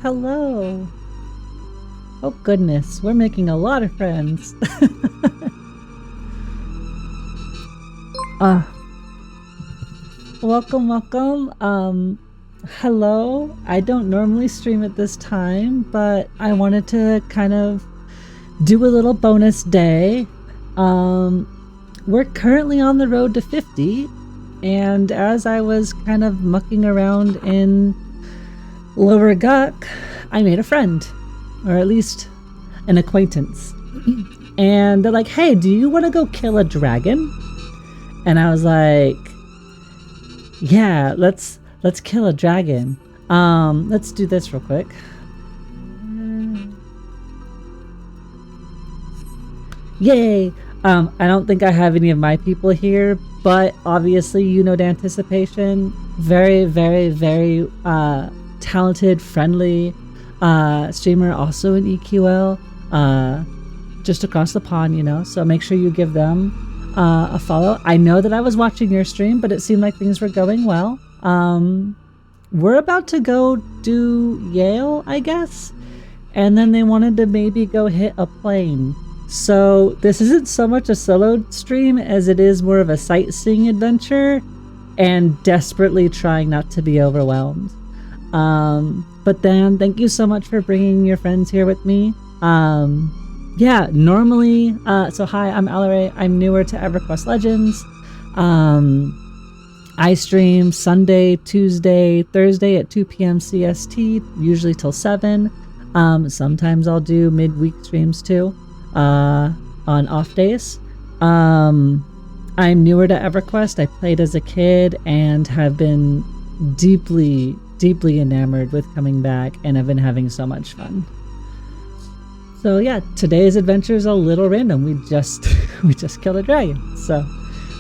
hello. Oh goodness, we're making a lot of friends. Welcome, welcome. Hello. I don't normally stream at this time, but I wanted to kind of do a little bonus day. We're currently on the road to 50, and as I was kind of mucking around in Lower Guck, I made a friend, or at least an acquaintance. And they're like, hey, do you want to go kill a dragon? And I was like, yeah, let's kill a dragon. Let's do this real quick. Yay! I don't think I have any of my people here, but obviously you know the anticipation. Very, very, very talented, friendly streamer, also in EQL, just across the pond, you know, so make sure you give them a follow. I know that I was watching your stream, but it seemed like things were going well. We're about to go do Yale, I guess, and then they wanted to maybe go hit a plane. So this isn't so much a solo stream as it is more of a sightseeing adventure and desperately trying not to be overwhelmed. But then thank you so much for bringing your friends here with me. Yeah, normally, so hi, I'm Alaray. I'm newer to Everquest Legends. I stream Sunday, Tuesday, Thursday at 2 p.m. CST, usually till 7. Sometimes I'll do midweek streams too, on off days. I'm newer to EverQuest. I played as a kid and have been deeply enamored with coming back, and I've been having so much fun. So yeah, today's adventure is a little random. We just killed a dragon. So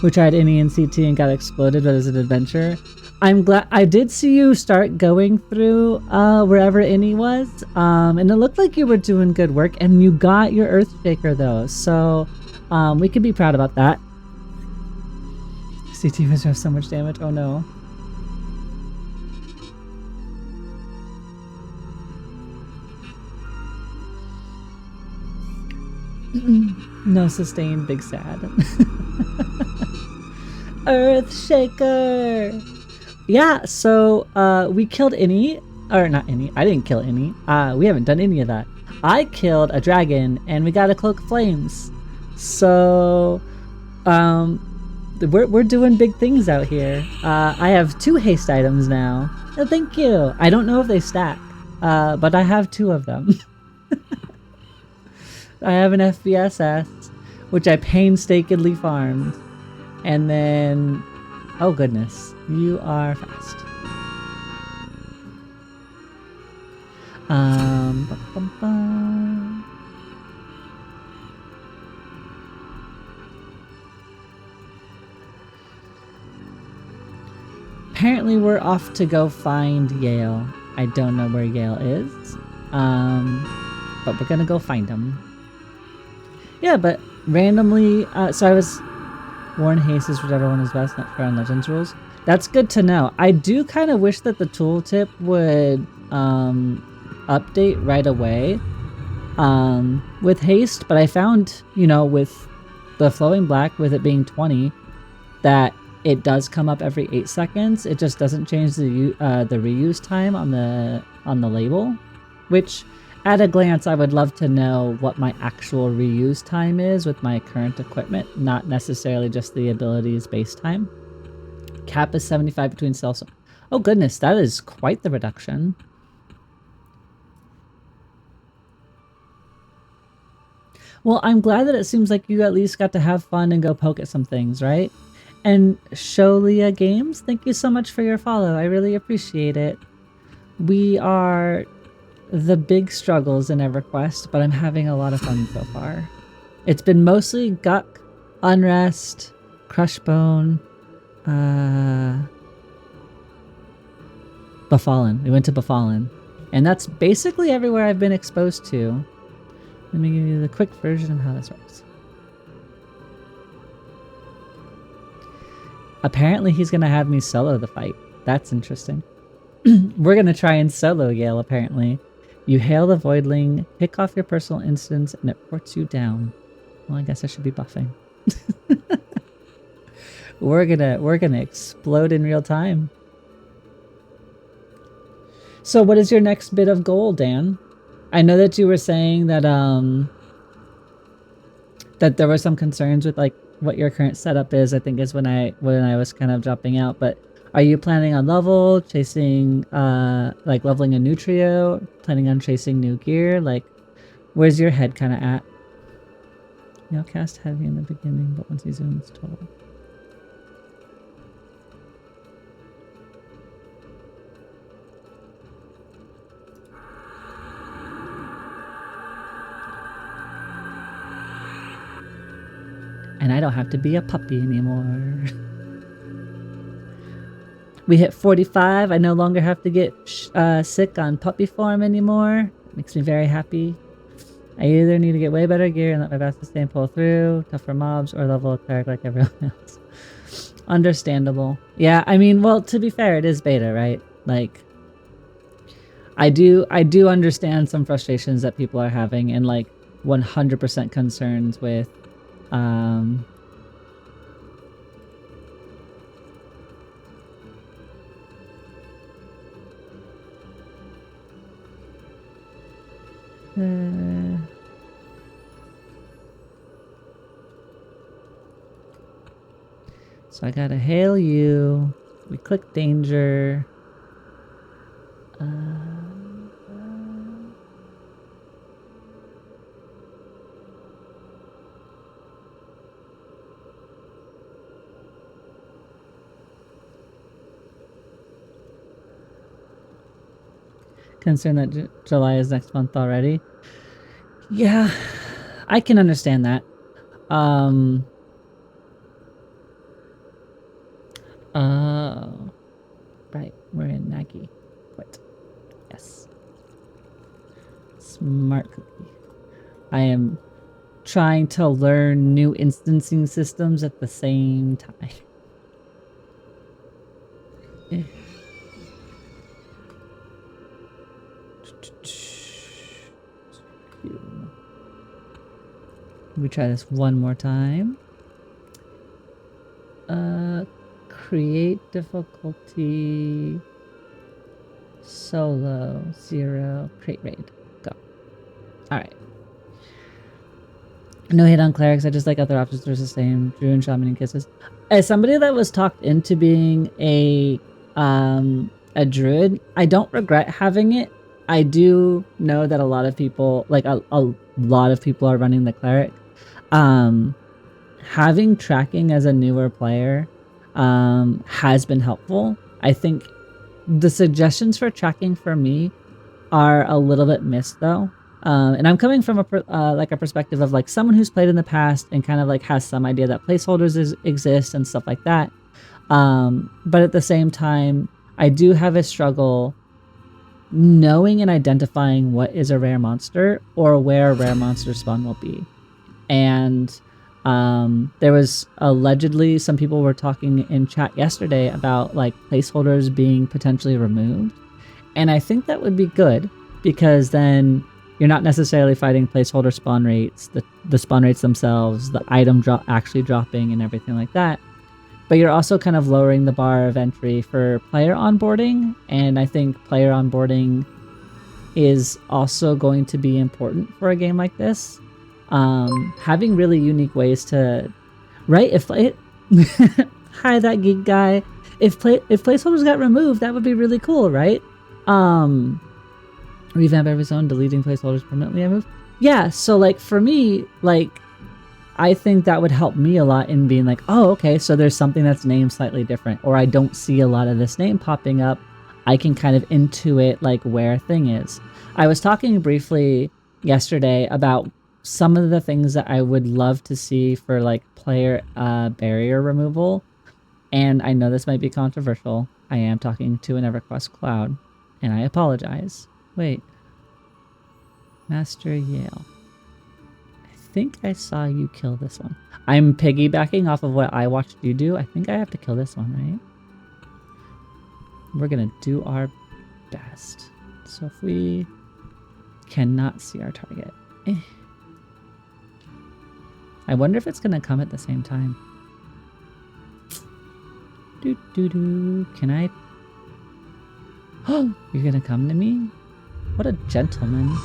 we tried NE and CT and got exploded, but as an adventure. I'm glad I did see you start going through wherever NE was, and it looked like you were doing good work, and you got your Earthshaker though, so we can be proud about that. CT was doing so much damage. Oh no. No sustain, big sad. Earthshaker! Yeah, so we killed NE, or not NE, I didn't kill NE. We haven't done any of that. I killed a dragon and we got a cloak of flames. So we're doing big things out here. I have 2 haste items now. Oh, thank you. I don't know if they stack, but I have 2 of them. I have an FBSS, which I painstakingly farmed. And then, oh goodness, you are fast. Apparently we're off to go find Yale. I don't know where Yale is, but we're gonna go find him. Yeah, but randomly, so I was... Warn haste is whichever one is best, not fair on Legends rules. That's good to know. I do kind of wish that the tooltip would update right away with haste, but I found, you know, with the flowing black, with it being 20, that it does come up every 8 seconds. It just doesn't change the reuse time on the label, which at a glance I would love to know what my actual reuse time is with my current equipment, not necessarily just the ability's base time. Cap is 75 between self. Oh goodness, that is quite the reduction. Well, I'm glad that it seems like you at least got to have fun and go poke at some things, right? And Sholia Games, thank you so much for your follow. I really appreciate it. We are the big struggles in EverQuest, but I'm having a lot of fun so far. It's been mostly Guck, Unrest, Crushbone, Befallen. We went to Befallen. And that's basically everywhere I've been exposed to. Let me give you the quick version of how this works. Apparently he's going to have me solo the fight. That's interesting. We're going to try and solo Yale, apparently. You hail the voidling, pick off your personal instance, and it ports you down. Well, I guess I should be buffing. We're gonna explode in real time. So what is your next bit of goal, Dan? I know that you were saying that that there were some concerns with like what your current setup is. I think is when I was kind of dropping out, but are you planning on level, chasing like leveling a new trio, planning on chasing new gear? Like where's your head kind of at? You'll cast heavy in the beginning, but once you zoom it's total. And I don't have to be a puppy anymore. We hit 45. I no longer have to get sick on puppy form anymore. Makes me very happy. I either need to get way better gear and let my best sustain pull through, tougher mobs, or level a cleric like everyone else. Understandable. Yeah, I mean, well, to be fair, it is beta, right? Like, I do understand some frustrations that people are having and like 100% concerns with so I gotta hail you. We click danger. Concerned that July is next month already. Yeah, I can understand that. Right, we're in Nagi. What? Yes. Smart cookie. I am trying to learn new instancing systems at the same time. We try this one more time. Create difficulty solo 0 create raid. Go. All right. No hate on clerics. I just like other options. There's the same Druid, shaman, and kisses. As somebody that was talked into being a druid, I don't regret having it. I do know that a lot of people, like a lot of people, are running the cleric. Having tracking as a newer player has been helpful. I think the suggestions for tracking for me are a little bit missed though. And I'm coming from a perspective of like someone who's played in the past and kind of like has some idea that placeholders exist and stuff like that. But at the same time, I do have a struggle knowing and identifying what is a rare monster or where a rare monster spawn will be. And there was allegedly some people were talking in chat yesterday about like placeholders being potentially removed. And I think that would be good because then you're not necessarily fighting placeholder spawn rates, the spawn rates themselves, the item actually dropping and everything like that. But you're also kind of lowering the bar of entry for player onboarding. And I think player onboarding is also going to be important for a game like this. Having really unique ways to, right? Hi, that geek guy. If placeholders got removed, that would be really cool, right? Revamp every zone, deleting placeholders permanently. I move. Yeah. So like for me, like I think that would help me a lot in being like, oh, okay, so there's something that's named slightly different, or I don't see a lot of this name popping up. I can kind of intuit like where a thing is. I was talking briefly yesterday about some of the things that I would love to see for like player barrier removal. And I know this might be controversial. I am talking to an EverQuest cloud, and I apologize. Wait. Master Yale. I think I saw you kill this one. I'm piggybacking off of what I watched you do. I think I have to kill this one, right? We're gonna do our best. So if we cannot see our target. I wonder if it's gonna come at the same time. Can I? Oh, you're gonna come to me? What a gentleman.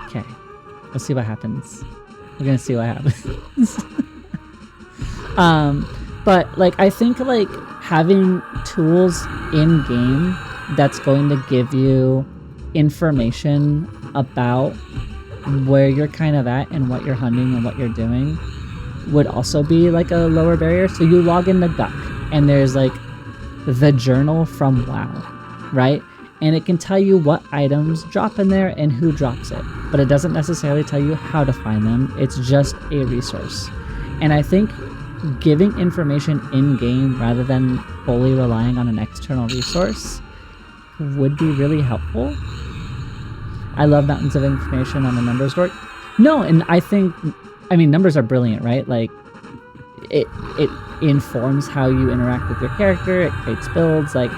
Okay, let's see what happens. We're gonna see what happens. But like, I think like having tools in game that's going to give you information about where you're kind of at and what you're hunting and what you're doing would also be like a lower barrier. So you log into Guck and there's like the journal from WoW, right? And it can tell you what items drop in there and who drops it, but it doesn't necessarily tell you how to find them. It's just a resource. And I think giving information in game rather than fully relying on an external resource would be really helpful. I love mountains of information on the numbers dork. No, and I mean, numbers are brilliant, right? Like, it informs how you interact with your character, it creates builds, like,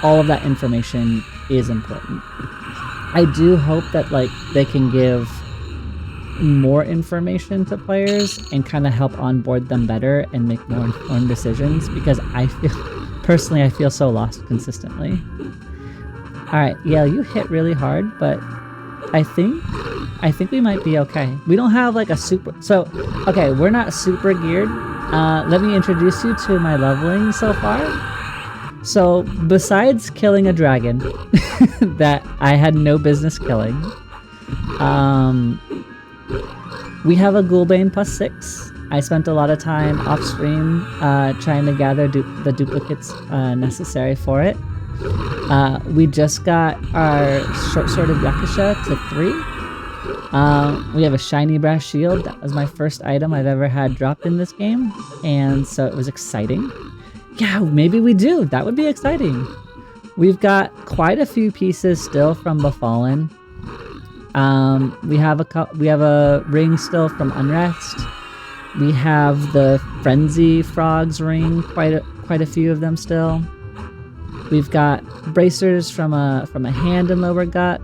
all of that information is important. I do hope that, like, they can give more information to players and kind of help onboard them better and make more informed decisions, because personally, I feel so lost consistently. Alright, yeah, you hit really hard, but I think we might be okay. We don't have like a super... So, okay, we're not super geared. Let me introduce you to my leveling so far. So, besides killing a dragon that I had no business killing, we have a Ghoulbane +6. I spent a lot of time off stream trying to gather the duplicates necessary for it. We just got our short-sworded Yakasha to 3. We have a shiny brass shield. That was my first item I've ever had dropped in this game, and so it was exciting. Yeah, maybe we do. That would be exciting. We've got quite a few pieces still from Befallen. We have a ring still from Unrest. We have the Frenzy Frogs ring, quite a few of them still. We've got bracers from a hand in Lower Guck,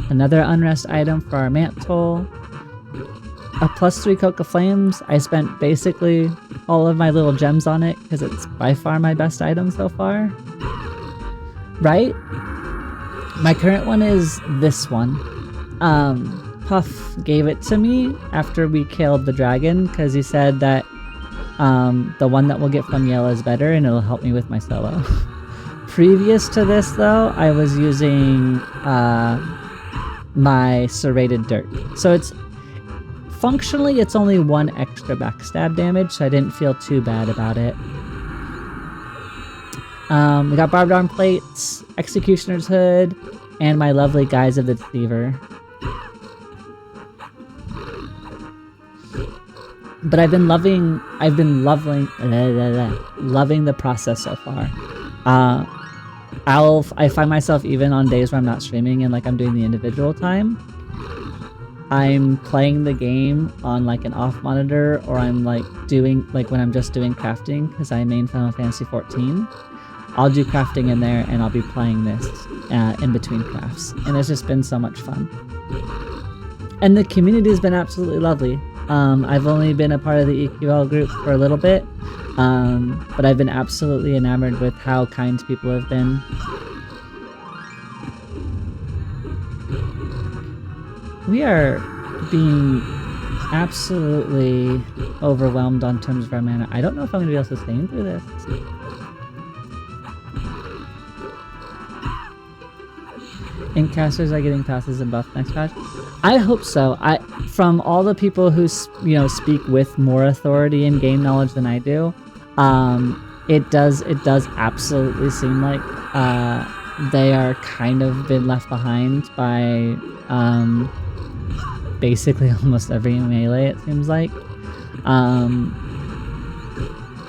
another Unrest item for our Mantle, a +3 Coca Flames. I spent basically all of my little gems on it because it's by far my best item so far. Right? My current one is this one. Puff gave it to me after we killed the dragon because he said that the one that we'll get from Yale is better and it'll help me with my solo. Previous to this, though, I was using my serrated dirt. So functionally it's only 1 extra backstab damage, so I didn't feel too bad about it. We got barbed arm plates, executioner's hood, and my lovely Guise of the Deceiver. But I've been loving the process so far. I find myself, even on days where I'm not streaming and like I'm doing the individual time, I'm playing the game on like an off monitor, or I'm like doing, like when I'm just doing crafting, because I main Final Fantasy 14, I'll do crafting in there and I'll be playing this in between crafts, and it's just been so much fun. And the community has been absolutely lovely. I've only been a part of the EQL group for a little bit, but I've been absolutely enamored with how kind people have been. We are being absolutely overwhelmed on terms of our mana. I don't know if I'm going to be able to sustain through this. Incasters are getting passes and buffs next patch. I hope so. From all the people who speak with more authority and game knowledge than I do, it does absolutely seem like they are kind of been left behind by basically almost every melee, it seems like,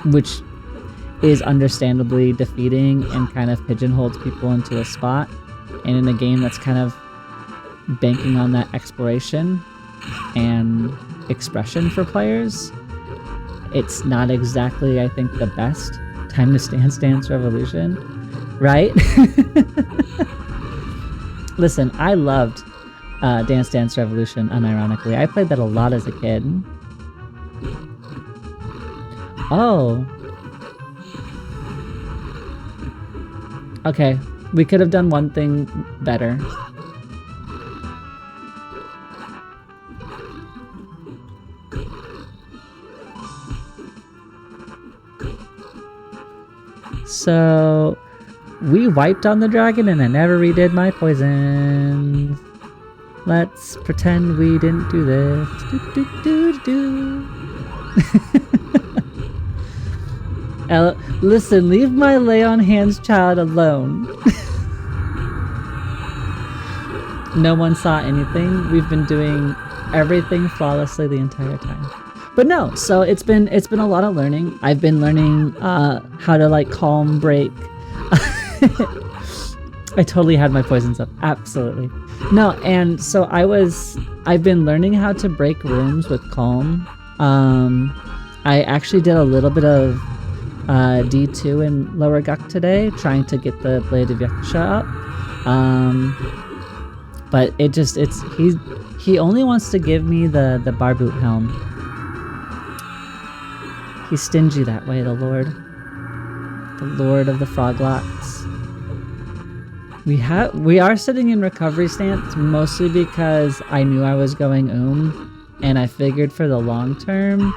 which is understandably defeating and kind of pigeonholes people into a spot. And in a game that's kind of banking on that exploration and expression for players, it's not exactly, I think, the best time to Stance Revolution, right? Listen, I loved Dance Dance Revolution, unironically. I played that a lot as a kid. Oh. Okay, we could have done one thing better. So, we wiped on the dragon and I never redid my poison. Let's pretend we didn't do this. Listen, leave my lay on hands child alone. No one saw anything. We've been doing everything flawlessly the entire time. But no, so it's been a lot of learning. I've been learning how to like calm break. I totally had my poisons up. Absolutely. No, and so I've been learning how to break rooms with calm. I actually did a little bit of D2 in Lower Guk today, trying to get the Blade of Yaksha up. But he only wants to give me the Barboot helm. He's stingy that way, the Lord of the Froglocks. We are sitting in recovery stance mostly because I knew I was going and I figured for the long term,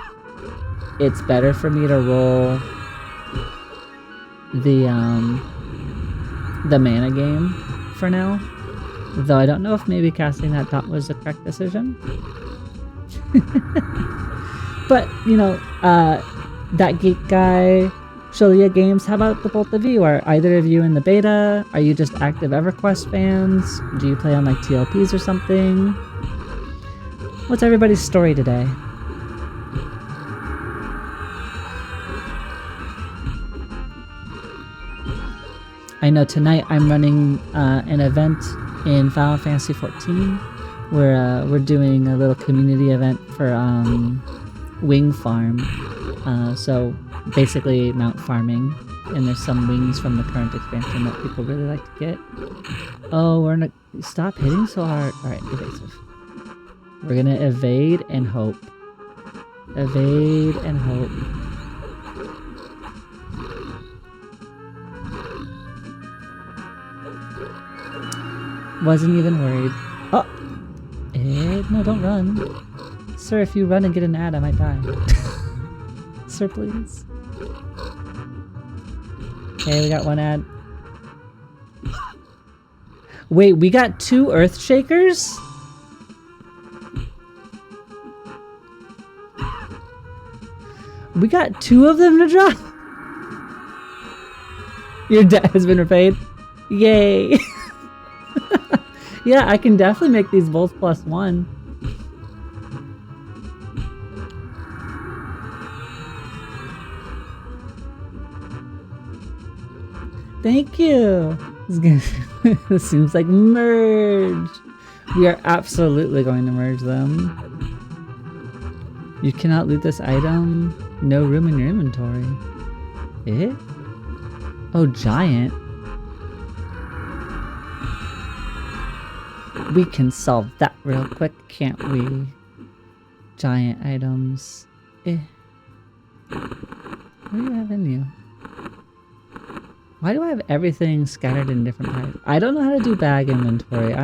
it's better for me to roll the mana game for now. Though I don't know if maybe casting that dot was the correct decision. But, you know, that geek guy, Shalia Games, how about the both of you? Are either of you in the beta? Are you just active EverQuest fans? Do you play on like TLPs or something? What's everybody's story today? I know tonight I'm running an event in Final Fantasy XIV. We're doing a little community event for wing farm. So basically mount farming, and there's some wings from the current expansion that people really like to get. Oh, we're gonna stop hitting so hard. All right, evasive. We're gonna evade and hope. Evade and hope. Wasn't even worried. Oh! No, don't run. Sir, if you run and get an ad, I might die. Sir, please. Okay, we got one ad. Wait, we got 2 Earth Shakers? We got 2 of them to drop? Your debt has been repaid? Yay! Yeah, I can definitely make these both +1. Thank you! This seems like merge! We are absolutely going to merge them. You cannot loot this item. No room in your inventory. Eh? Oh, giant. We can solve that real quick, can't we? Giant items. Eh. What do you have in you? Why do I have everything scattered in different types? I don't know how to do bag inventory.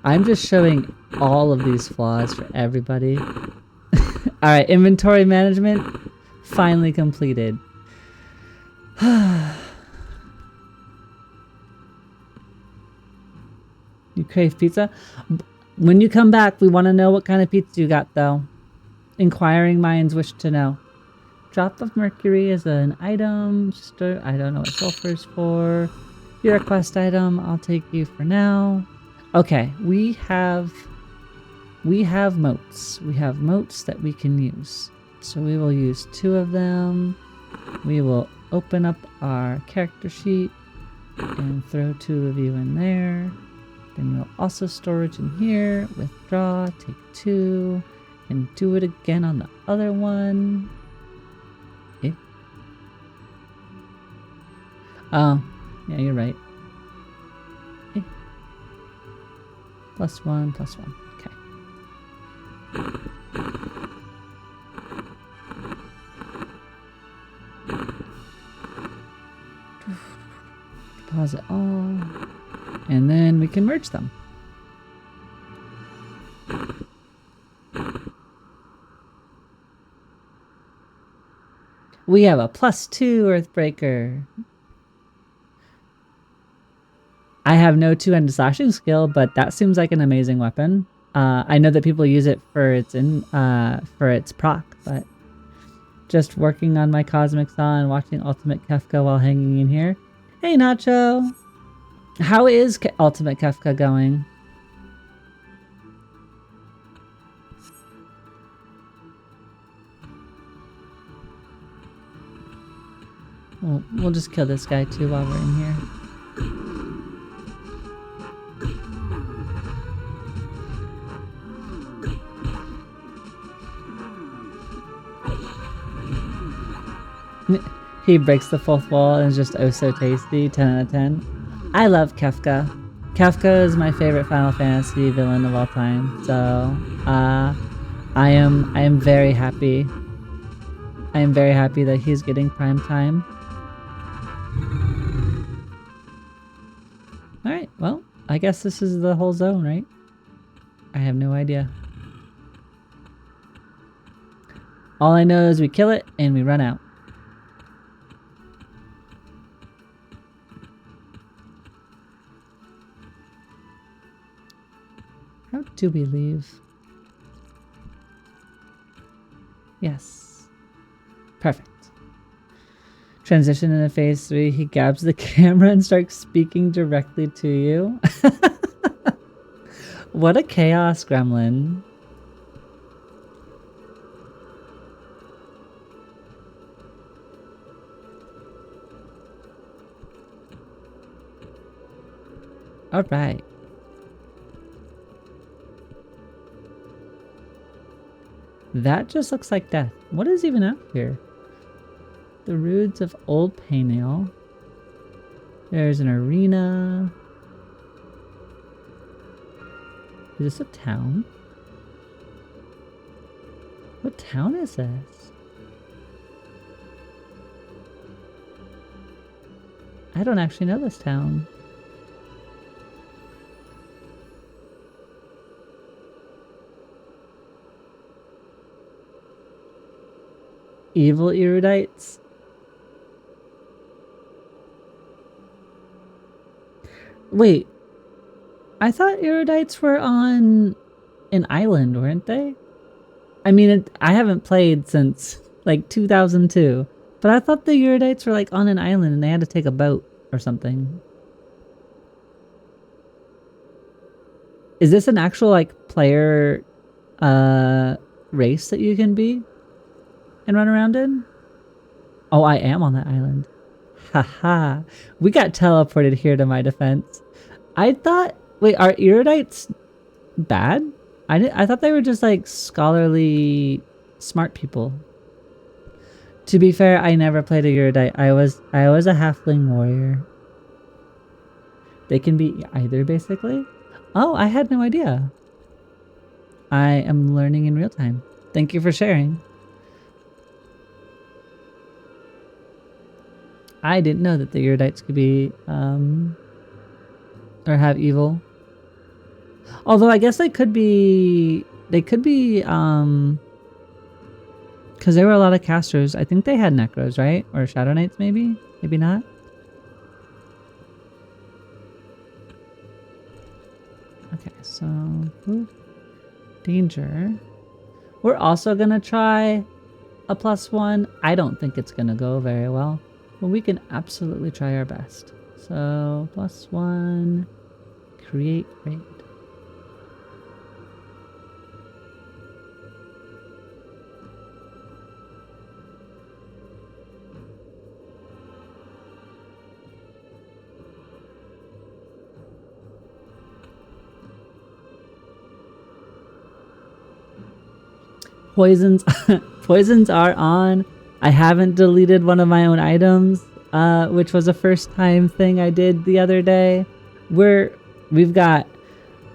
I'm just showing all of these flaws for everybody. Alright, inventory management finally completed. You crave pizza? When you come back, we want to know what kind of pizza you got, though. Inquiring minds wish to know. Drop of mercury is an item. I don't know what sulfur is for. You're a quest item. I'll take you for now. Okay, we have moats. We have moats that we can use. So we will use 2 of them. We will open up our character sheet and throw 2 of you in there. Then we'll also storage in here, withdraw, take 2, and do it again on the other one. Eh? Oh, yeah, you're right. Eh. +1, +1. Okay. Deposit all. And then we can merge them. We have a +2 Earthbreaker. I have no two-handed slashing skill, but that seems like an amazing weapon. I know that people use it for its proc, but just working on my Cosmic Saw and watching Ultimate Kefka while hanging in here. Hey Nacho! How is Ultimate Kefka going? Well, we'll just kill this guy too while we're in here. He breaks the fourth wall and is just oh so tasty. 10 out of 10. I love Kefka. Kefka is my favorite Final Fantasy villain of all time. So I am very happy. I am very happy that he's getting prime time. Alright, well, I guess this is the whole zone, right? I have no idea. All I know is we kill it and we run out. How do we leave? Yes. Perfect. Transition into phase 3. He grabs the camera and starts speaking directly to you. What a chaos gremlin. All right. That just looks like death. What is even out here? The ruins of Old Paynale. There's an arena. Is this a town? What town is this? I don't actually know this town. Evil erudites? Wait, I thought erudites were on an island, weren't they? I mean, I haven't played since like 2002, but I thought the erudites were like on an island and they had to take a boat or something. Is this an actual like player race that you can be and run around in? Oh, I am on that island. Haha. We got teleported here to my defense. I thought... Wait, are erudites bad? I thought they were just like scholarly smart people. To be fair, I never played a erudite. I was a halfling warrior. They can be either, basically. Oh, I had no idea. I am learning in real time. Thank you for sharing. I didn't know that the erudites could be, or have evil. Although I guess they could be, because there were a lot of casters. I think they had necros, right? Or shadow knights, maybe? Maybe not? Okay, so, ooh, danger. We're also gonna try a +1. I don't think it's gonna go very well. Well, we can absolutely try our best. So, +1, create raid. Poisons, poisons are on. I haven't deleted one of my own items, which was a first time thing I did the other day. We've got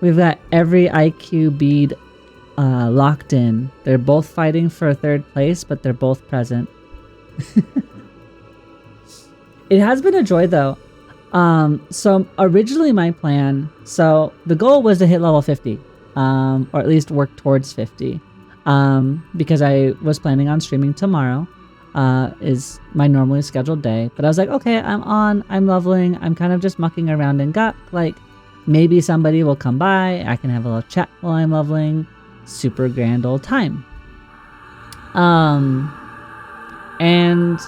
We've got every IQ bead locked in. They're both fighting for 3rd place, but they're both present. It has been a joy though. So originally my plan, so the goal was to hit level 50, or at least work towards 50, because I was planning on streaming tomorrow, is my normally scheduled day. But I was like, okay, I'm leveling, I'm kind of just mucking around in GUP, like maybe somebody will come by, I can have a little chat while I'm leveling, super grand old time. And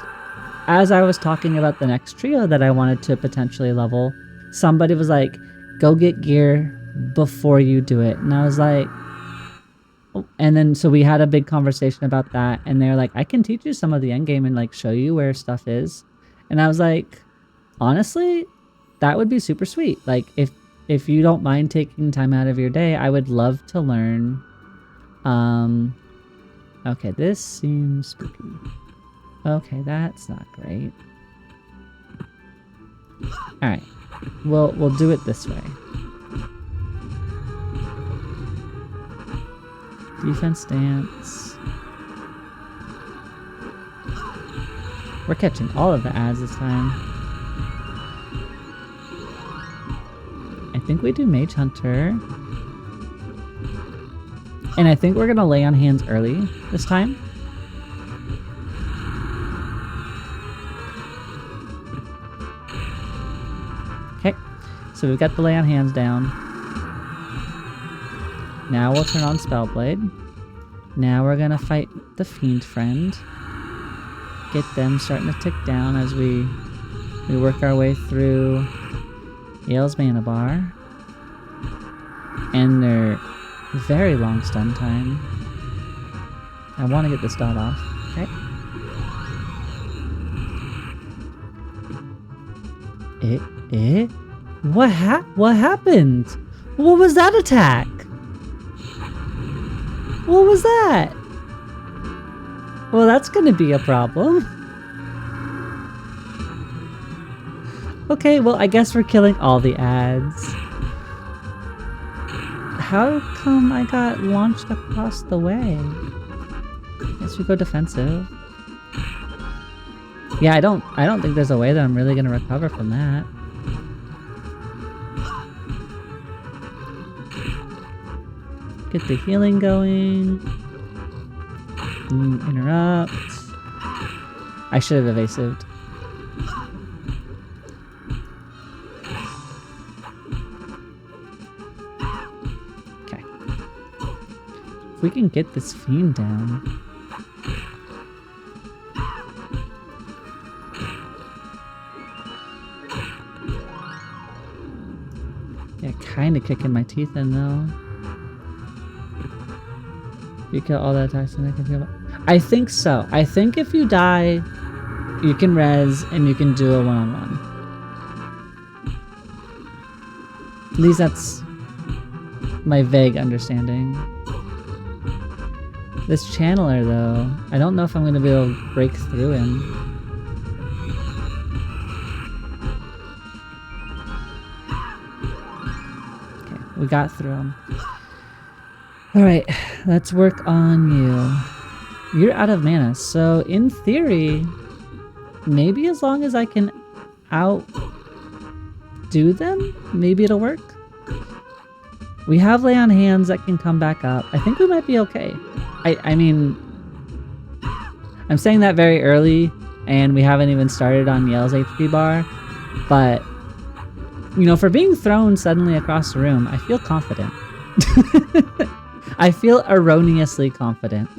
as I was talking about the next trio that I wanted to potentially level, somebody was like, go get gear before you do it. And I was like, oh. And then so we had a big conversation about that, and they're like, I can teach you some of the end game and like show you where stuff is. And I was like, honestly, that would be super sweet. Like if you don't mind taking time out of your day, I would love to learn. Okay, this seems spooky. Okay, that's not great. Alright. We'll do it this way. Defense stance. We're catching all of the ads this time. I think we do Mage Hunter. And I think we're gonna lay on hands early this time. Okay, so we've got the lay on hands down. Now we'll turn on Spellblade. Now we're gonna fight the Fiend Friend. Get them starting to tick down as we work our way through Yale's Mana Bar. And their very long stun time. I want to get this dot off. Okay. What happened? What was that attack? What was that? Well, that's gonna be a problem. Okay, well, I guess we're killing all the ads. How come I got launched across the way? Guess we go defensive. Yeah, I don't think there's a way that I'm really gonna recover from that. Get the healing going. Interrupt. I should have evasived. Okay. If we can get this fiend down. Yeah, kinda kicking my teeth in though. You kill all the attacks and I can feel it. I think so. I think if you die, you can res and you can do a one-on-one. At least that's my vague understanding. This channeler though, I don't know if I'm gonna be able to break through him. Okay, we got through him. Alright, let's work on you. You're out of mana, so in theory, maybe as long as I can outdo them, maybe it'll work. We have lay on hands that can come back up. I think we might be okay. I mean, I'm saying that very early, and we haven't even started on Yale's HP bar, but, you know, for being thrown suddenly across the room, I feel confident. I feel erroneously confident.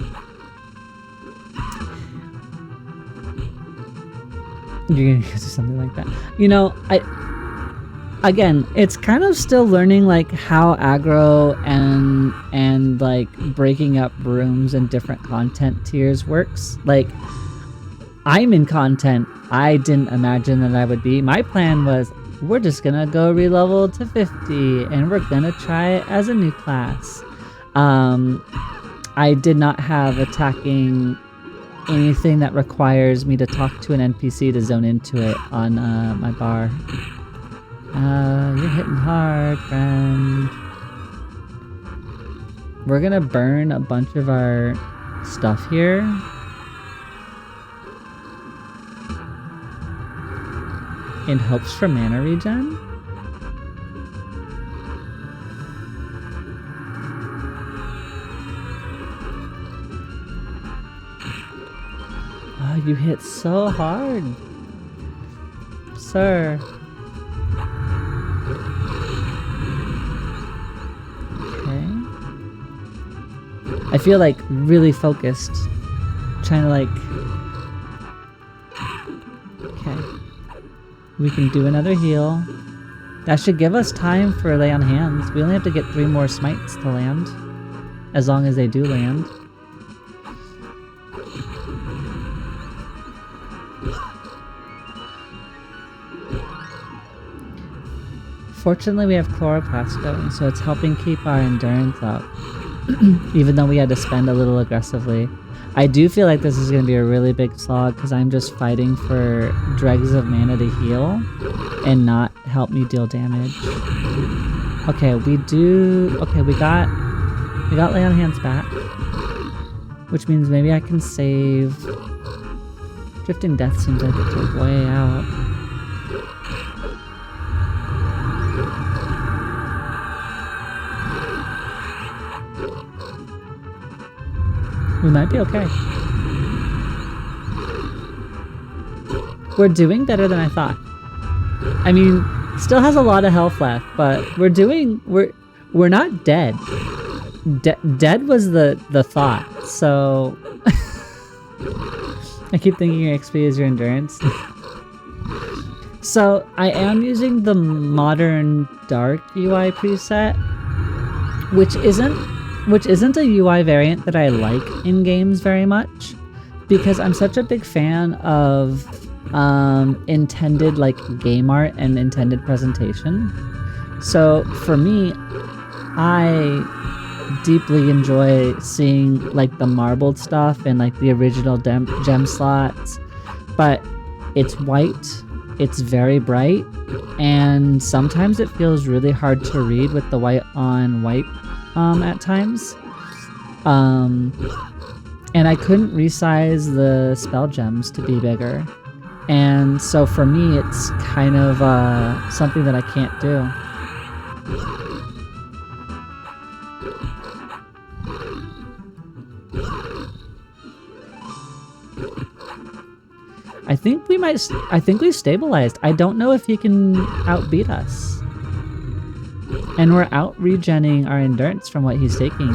You're gonna do something like that. You know, again, it's kind of still learning like how aggro and like breaking up rooms and different content tiers works. Like, I'm in content I didn't imagine that I would be. My plan was, we're just gonna go re-level to 50 and we're gonna try it as a new class. I did not have attacking anything that requires me to talk to an NPC to zone into it on my bar. You're hitting hard, friend. We're gonna burn a bunch of our stuff here. In hopes for mana regen. Oh, you hit so hard, sir. Okay. I feel like really focused. Trying to like... Okay. We can do another heal. That should give us time for lay on hands. We only have to get 3 more smites to land. As long as they do land. Fortunately, we have Chloroplast going, so it's helping keep our endurance up. Even though we had to spend a little aggressively. I do feel like this is going to be a really big slog because I'm just fighting for dregs of mana to heal and not help me deal damage. Okay, we do... Okay, we got Lay on Hands back. Which means maybe I can save... Drifting Death seems like it's a way out. We might be okay. We're doing better than I thought. I mean, still has a lot of health left, but we're not dead. Dead was the thought, so... I keep thinking your XP is your endurance. So, I am using the Modern Dark UI preset, which isn't a UI variant that I like in games very much, because I'm such a big fan of intended like game art and intended presentation. So for me, I deeply enjoy seeing like the marbled stuff and like the original gem slots, but it's white, it's very bright, and sometimes it feels really hard to read with the white on white at times. And I couldn't resize the spell gems to be bigger. And so for me, it's kind of something that I can't do. I think we've stabilized. I don't know if he can outbeat us. And we're out regenning our endurance from what he's taking.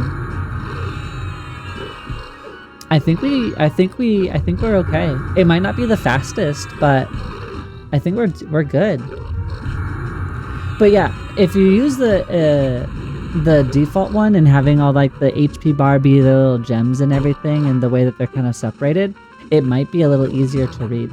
I think we're okay. It might not be the fastest, but I think we're good. But yeah, if you use the default one and having all like the HP bar be the little gems and everything and the way that they're kind of separated, it might be a little easier to read.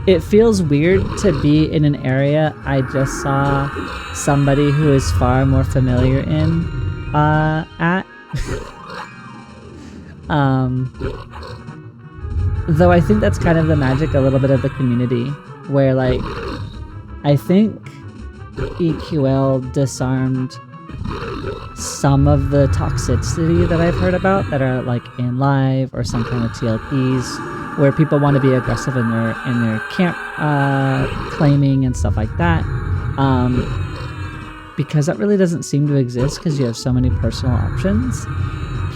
It feels weird to be in an area I just saw somebody who is far more familiar in at. Though I think that's kind of the magic a little bit of the community, where like I think EQL disarmed some of the toxicity that I've heard about that are like in live or some kind of TLPs, where people want to be aggressive in their camp claiming and stuff like that, because that really doesn't seem to exist because you have so many personal options.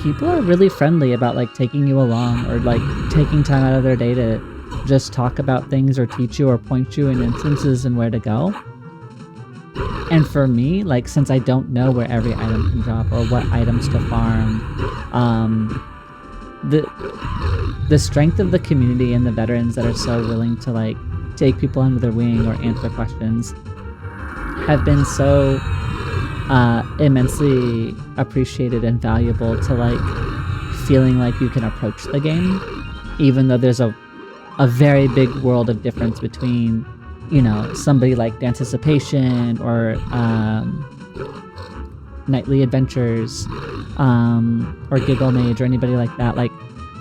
People are really friendly about like taking you along or like taking time out of their day to just talk about things or teach you or point you in instances and where to go. And for me, like, since I don't know where every item can drop or what items to farm, the strength of the community and the veterans that are so willing to like take people under their wing or answer questions have been so immensely appreciated and valuable to like feeling like you can approach the game, even though there's a very big world of difference between, you know, somebody like the Anticipation or Nightly Adventures or Giggle Mage or anybody like that. Like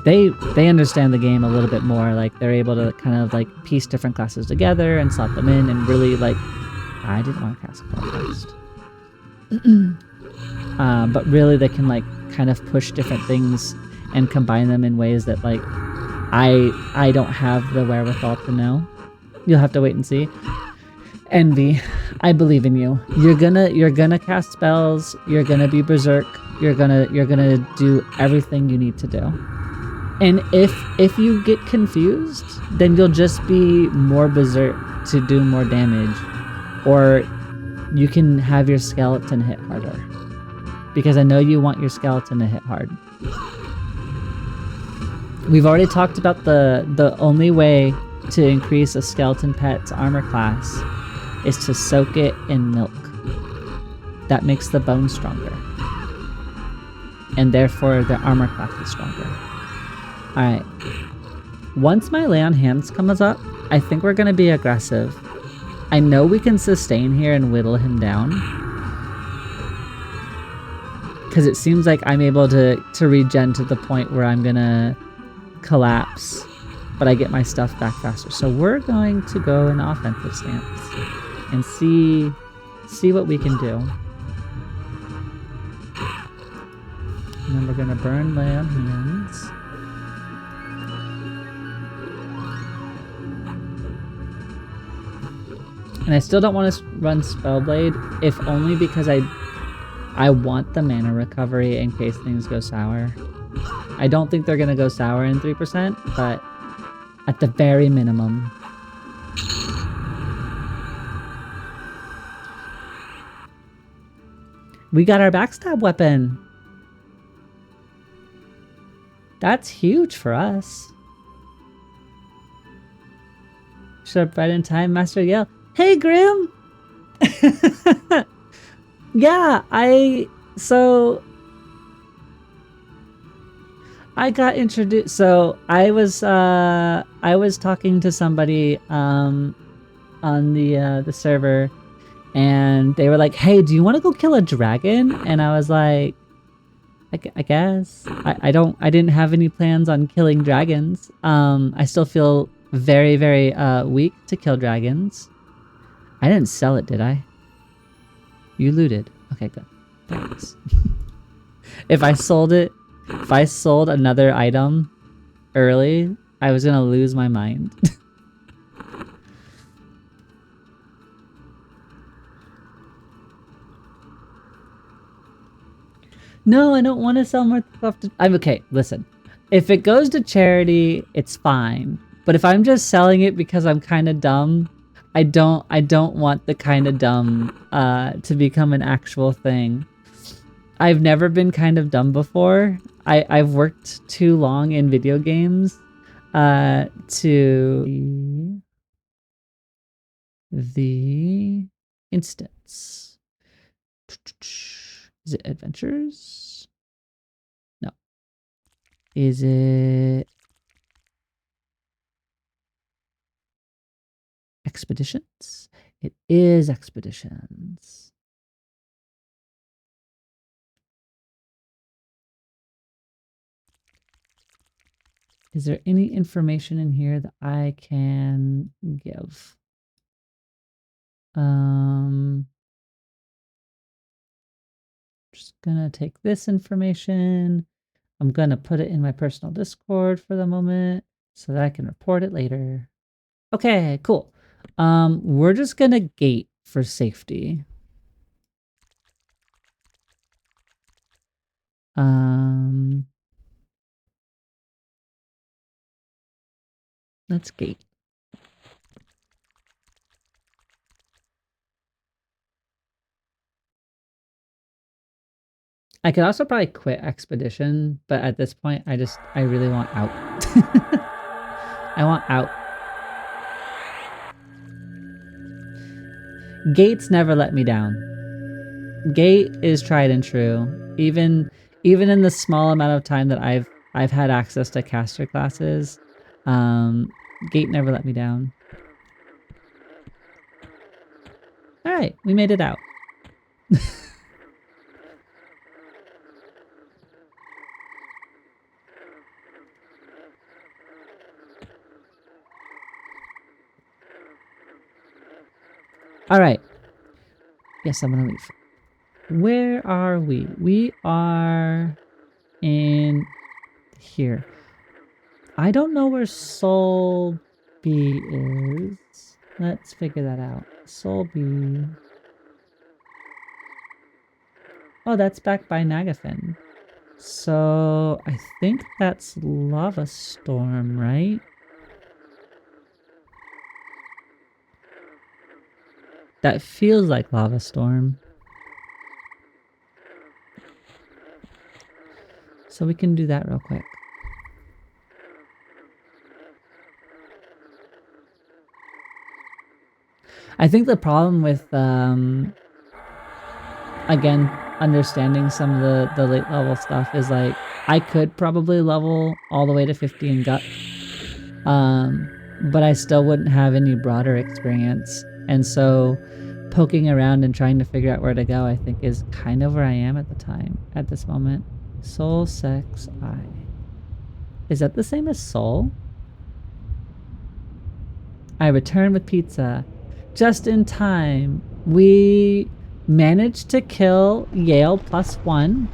they understand the game a little bit more. Like they're able to kind of like piece different classes together and slot them in and really like I didn't want to cast Forecast. But really they can like kind of push different things and combine them in ways that like I don't have the wherewithal to know. You'll have to wait and see. Envy, I believe in you. You're gonna cast spells, you're gonna be berserk, you're gonna do everything you need to do. And if you get confused, then you'll just be more berserk to do more damage. Or you can have your skeleton hit harder. Because I know you want your skeleton to hit hard. We've already talked about the only way to increase a skeleton pet's armor class is to soak it in milk. That makes the bone stronger. And therefore the armor class is stronger. Alright. Once my lay on hands comes up, I think we're gonna be aggressive. I know we can sustain here and whittle him down. Because it seems like I'm able to regen to the point where I'm gonna collapse, but I get my stuff back faster. So we're going to go in offensive stance and see what we can do. And then we're gonna burn lay on hands. And I still don't want to run Spellblade, if only because I want the mana recovery in case things go sour. I don't think they're gonna go sour in 3%, but at the very minimum. We got our backstab weapon. That's huge for us. Should have right in time, Master Yell. Hey, Grim! Yeah, I got introduced. So I was talking to somebody on the server, and they were like, "Hey, do you want to go kill a dragon?" And I was like, I guess. I didn't have any plans on killing dragons. I still feel very, very weak to kill dragons. I didn't sell it, did I? You looted. Okay, good. Thanks. If I sold another item early, I was gonna lose my mind. No, I don't want to sell more stuff. I'm okay. Listen, if it goes to charity, it's fine. But if I'm just selling it because I'm kind of dumb, I don't want the kind of dumb to become an actual thing. I've never been kind of dumb before. I've worked too long in video games to the instance. Is it adventures? No. Is it expeditions? It is expeditions. Is there any information in here that I can give? Just gonna take this information. I'm gonna put it in my personal Discord for the moment so that I can report it later. Okay, cool. We're just gonna gate for safety. Let's gate. I could also probably quit expedition, but at this point, I really want out. I want out. Gates never let me down. Gate is tried and true. Even in the small amount of time that I've had access to caster classes, Gate never let me down. All right, we made it out. All right, Yes, I'm gonna leave. Where are we? We are in here. I don't know where Soul B is. Let's figure that out. Soul B. Oh, that's back by Nagafin. So I think that's Lava Storm, right? That feels like Lava Storm. So we can do that real quick. I think the problem with, again, understanding some of the late level stuff is like, I could probably level all the way to 50 in Gut, but I still wouldn't have any broader experience. And so poking around and trying to figure out where to go, I think is kind of where I am at the time, at this moment. Soul, Sex, I. Is that the same as Soul? I return with pizza. Just in time. We managed to kill Yale +1,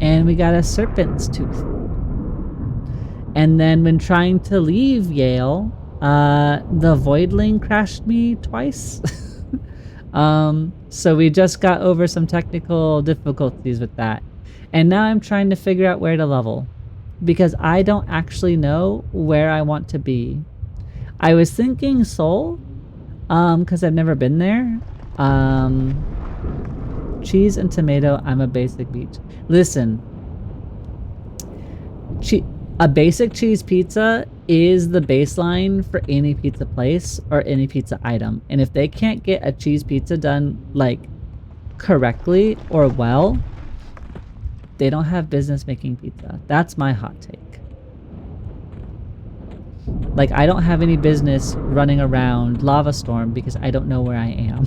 and we got a serpent's tooth. And then when trying to leave Yale, the Voidling crashed me twice. So we just got over some technical difficulties with that. And now I'm trying to figure out where to level, because I don't actually know where I want to be. I was thinking Seoul, because I've never been there. Cheese and tomato, I'm a basic beach. Listen, a basic cheese pizza is the baseline for any pizza place or any pizza item. And if they can't get a cheese pizza done, like, correctly or well, they don't have business making pizza. That's my hot take. Like, I don't have any business running around Lava Storm because I don't know where I am.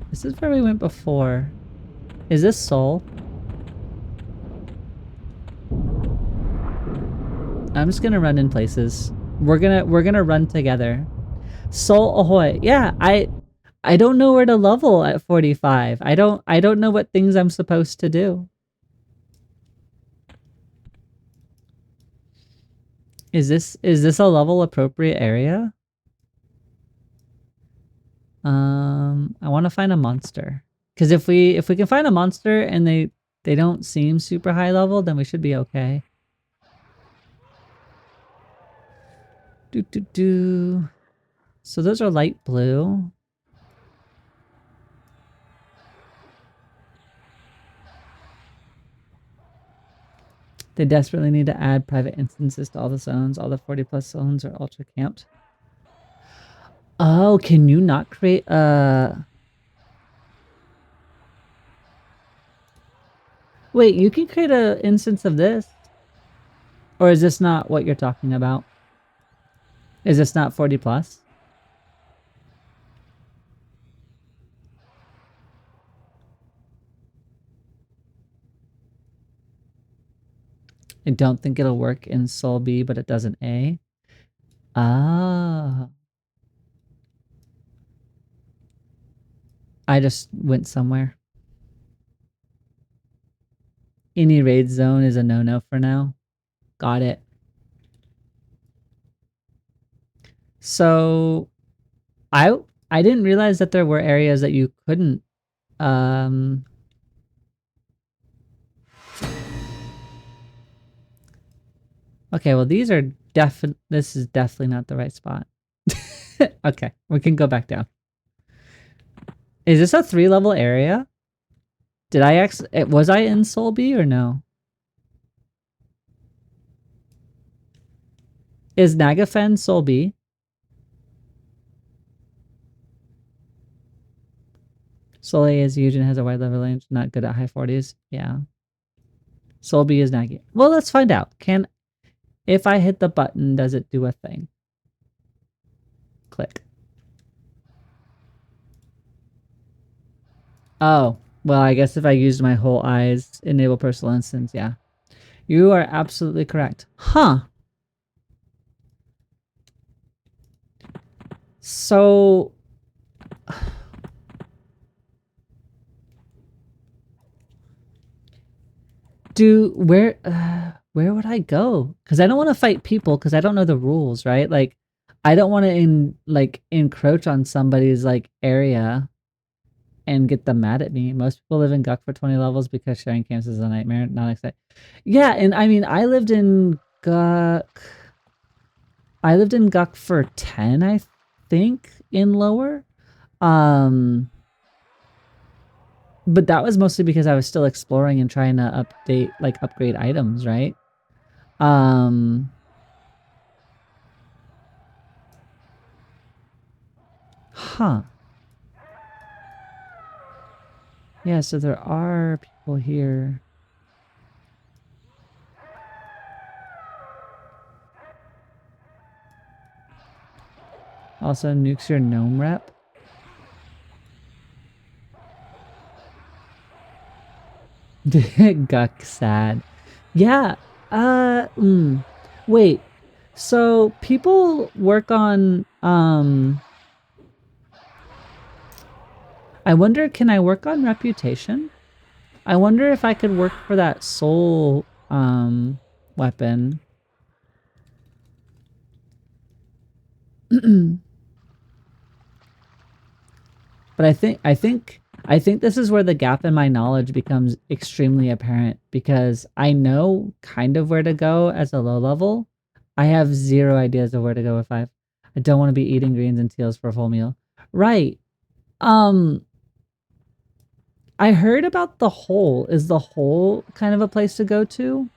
This is where we went before. Is this Soul? I'm just gonna run in places. We're gonna run together. Soul ahoy. Yeah, I don't know where to level at 45. I don't know what things I'm supposed to do. Is this a level appropriate area? I want to find a monster. Cuz if we can find a monster and they don't seem super high level, then we should be okay. So those are light blue. They desperately need to add private instances to all the zones. All the 40+ zones are ultra camped. Oh, can you not create a... Wait, you can create an instance of this? Or is this not what you're talking about? Is this not 40+? I don't think it'll work in Soul B, but it does in A. Ah. I just went somewhere. Any raid zone is a no-no for now. Got it. So I didn't realize that there were areas that you couldn't Okay, well these are this is definitely not the right spot. Okay, we can go back down. Is this a 3-level area? Did I was I in Soul B or no? Is Nagafen Soul B? Soul A is huge and has a wide level range, not good at high 40s. Yeah. Soul B is Nagi. Well, let's find out. If I hit the button, does it do a thing? Click. Oh, well, I guess if I used my whole eyes, enable personal instance, yeah. You are absolutely correct. Huh. So where would I go? Because I don't want to fight people because I don't know the rules, right? Like, I don't want to encroach on somebody's like area and get them mad at me. Most people live in Guck for 20 levels because sharing camps is a nightmare. Not excited. Yeah, and I mean, I lived in Guck for 10, I think, in lower. But that was mostly because I was still exploring and trying to upgrade items, right? Huh. Yeah, so there are people here. Also, nukes your gnome rep. Guck sad. Yeah. Wait. So people work on I wonder, can I work on reputation? I wonder if I could work for that soul weapon. But I think this is where the gap in my knowledge becomes extremely apparent because I know kind of where to go as a low level. I have zero ideas of where to go with 5. I don't want to be eating greens and teals for a full meal. Right. Um I heard about the hole. Is the hole kind of a place to go to?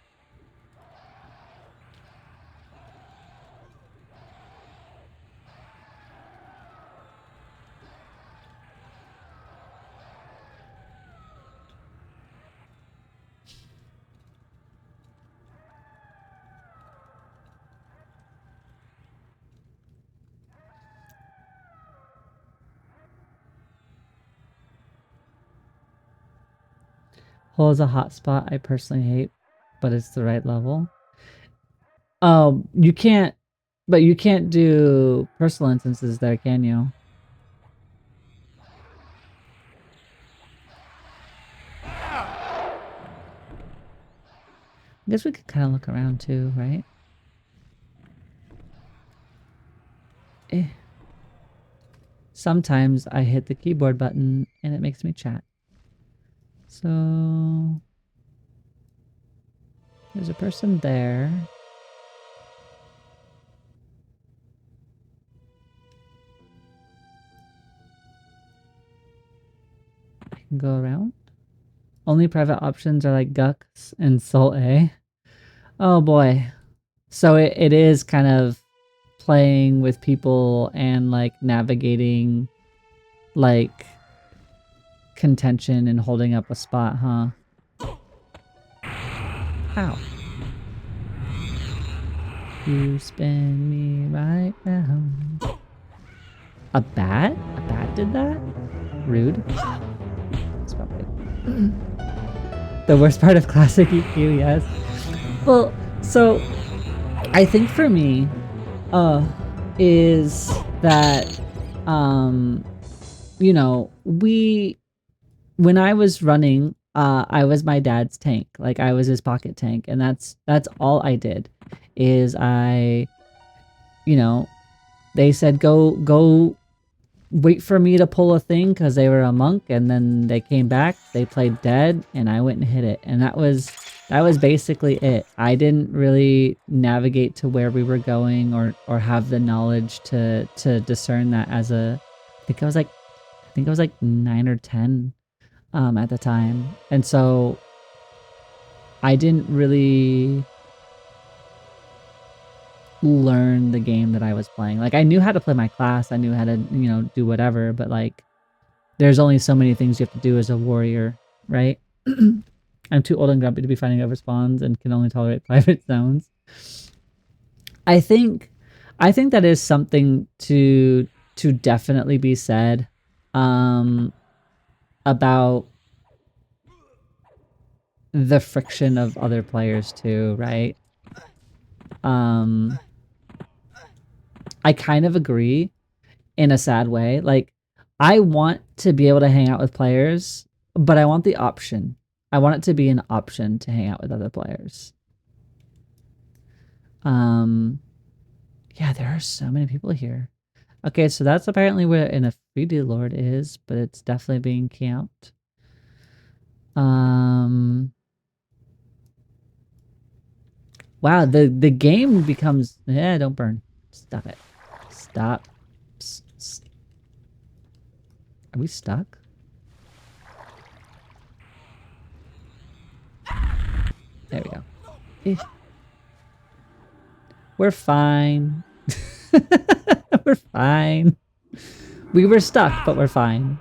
Hole is a hot spot I personally hate, but it's the right level. You can't, but you can't do personal instances there, can you? I guess we could kind of look around too, right? Sometimes I hit the keyboard button and it makes me chat. So there's a person there. I can go around. Only private options are like Gux and Soul A. Oh boy. So it is kind of playing with people and like navigating like contention and holding up a spot, huh? Ow. You spin me right round. A bat? A bat did that? Rude. The worst part of classic EQ, yes. Well, so I think for me, is that you know, when I was running, I was my dad's tank. Like I was his pocket tank, and that's all I did. Is I, you know, they said go wait for me to pull a thing because they were a monk, and then they came back, they played dead, and I went and hit it, and that was basically it. I didn't really navigate to where we were going or have the knowledge to discern that as a I think I was like 9 or 10 at the time, and so I didn't really learn the game that I was playing. Like I knew how to play my class, I knew how to, you know, do whatever, but like there's only so many things you have to do as a warrior, right? I'm too old and grumpy to be fighting over spawns and can only tolerate private zones. I think that is something to definitely be said about the friction of other players too, right? I kind of agree in a sad way. Like, I want to be able to hang out with players, but I want the option. I want it to be an option to hang out with other players. Yeah, there are so many people here. Okay, so that's apparently where an Afridi Lord is, but it's definitely being camped. Wow, the game becomes... Yeah, don't burn. Stop it. Stop. Are we stuck? There we go. We're fine. We're fine. We were stuck, but we're fine.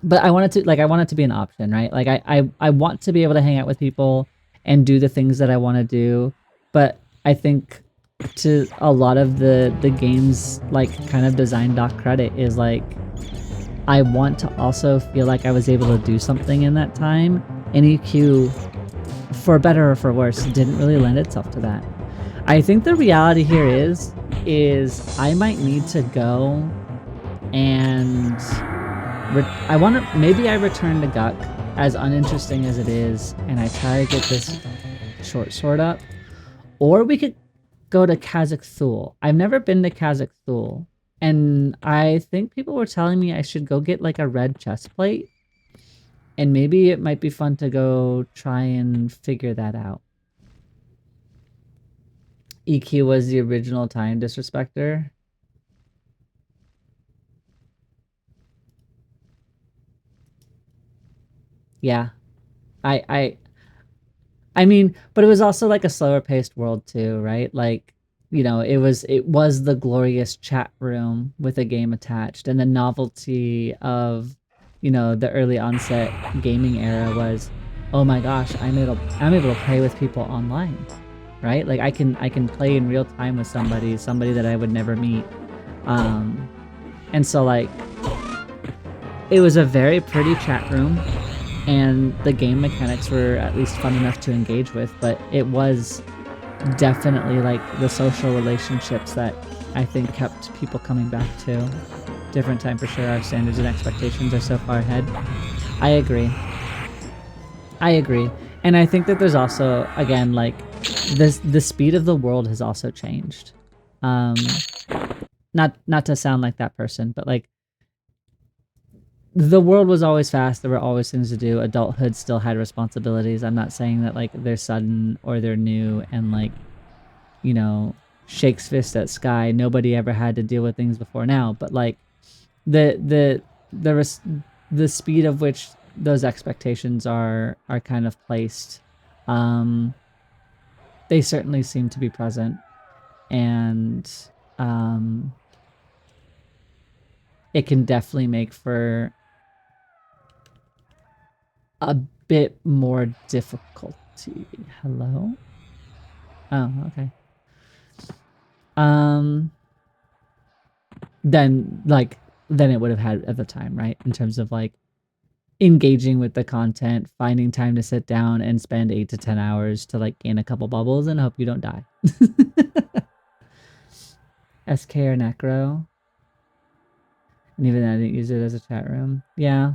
But I want it to be an option, right? Like I want to be able to hang out with people and do the things that I want to do. But I think to a lot of the game's like kind of design doc credit is like, I want to also feel like I was able to do something in that time. And EQ, for better or for worse, didn't really lend itself to that. I think the reality here is I might need to go and maybe I return to Guk, as uninteresting as it is, and I try to get this short sword up. Or we could go to Kazakh Thul. I've never been to Kazakh Thul, and I think people were telling me I should go get like a red chest plate, and maybe it might be fun to go try and figure that out. EQ was the original time disrespecter. Yeah. I mean, but it was also like a slower paced world too, right? Like, you know, it was the glorious chat room with a game attached, and the novelty of, you know, the early onset gaming era was, oh my gosh, I'm able to play with people online, right? Like I can play in real time with somebody that I would never meet. And so like it was a very pretty chat room, and the game mechanics were at least fun enough to engage with, but it was definitely like the social relationships that I think kept people coming back to. Different time for sure. Our standards and expectations are so far ahead. I agree. And I think that there's also, again, like the speed of the world has also changed. Not to sound like that person, but like the world was always fast. There were always things to do. Adulthood still had responsibilities. I'm not saying that like they're sudden or they're new and like, you know, shakes fist at sky. Nobody ever had to deal with things before now. But like the speed of which those expectations are kind of placed, they certainly seem to be present, and it can definitely make for a bit more difficulty. Hello? Oh, okay. Then it would have had at the time, right? In terms of like engaging with the content, finding time to sit down and spend 8 to 10 hours to like gain a couple bubbles and hope you don't die. SK or Necro. And even then I didn't use it as a chat room. Yeah.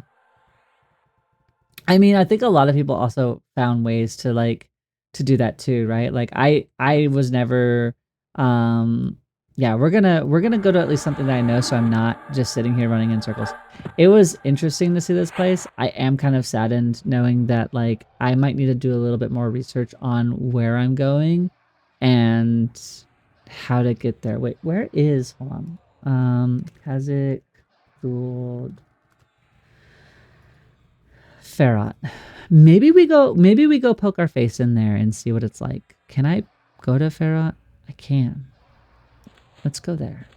I mean, I think a lot of people also found ways to like to do that too, right? Like I was never yeah, we're gonna go to at least something that I know, so I'm not just sitting here running in circles. It was interesting to see this place. I am kind of saddened knowing that like I might need to do a little bit more research on where I'm going and how to get there. Wait, where is, hold on. Kazakh Gould Ferrat. Maybe we go poke our face in there and see what it's like. Can I go to Ferrat? I can. Let's go there.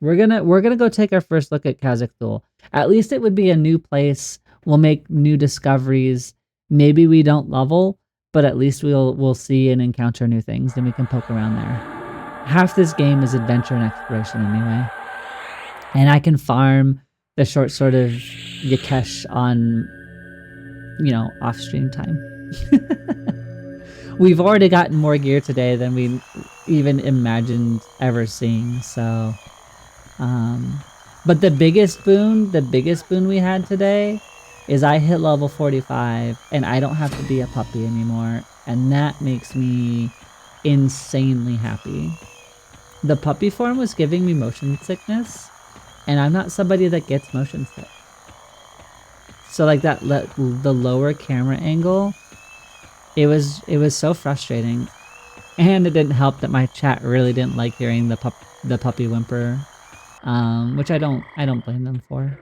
We're gonna go take our first look at Kazakh Thul. At least it would be a new place. We'll make new discoveries. Maybe we don't level, but at least we'll see and encounter new things, and we can poke around there. Half this game is adventure and exploration anyway. And I can farm the short sort of Yakesh on, you know, off-stream time. We've already gotten more gear today than we even imagined ever seeing, so But the biggest boon we had today is I hit level 45 and I don't have to be a puppy anymore. And that makes me insanely happy. The puppy form was giving me motion sickness, and I'm not somebody that gets motion sick. So like that, the lower camera angle, it was so frustrating. And it didn't help that my chat really didn't like hearing the puppy whimper, which I don't blame them for.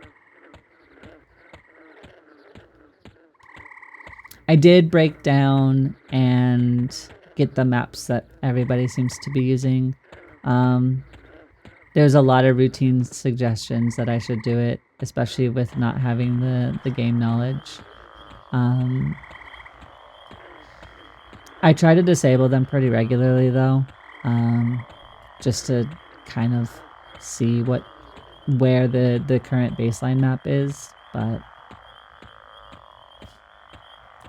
I did break down and get the maps that everybody seems to be using. There's a lot of routine suggestions that I should do it, especially with not having the game knowledge. I try to disable them pretty regularly though, just to kind of see where the current baseline map is, but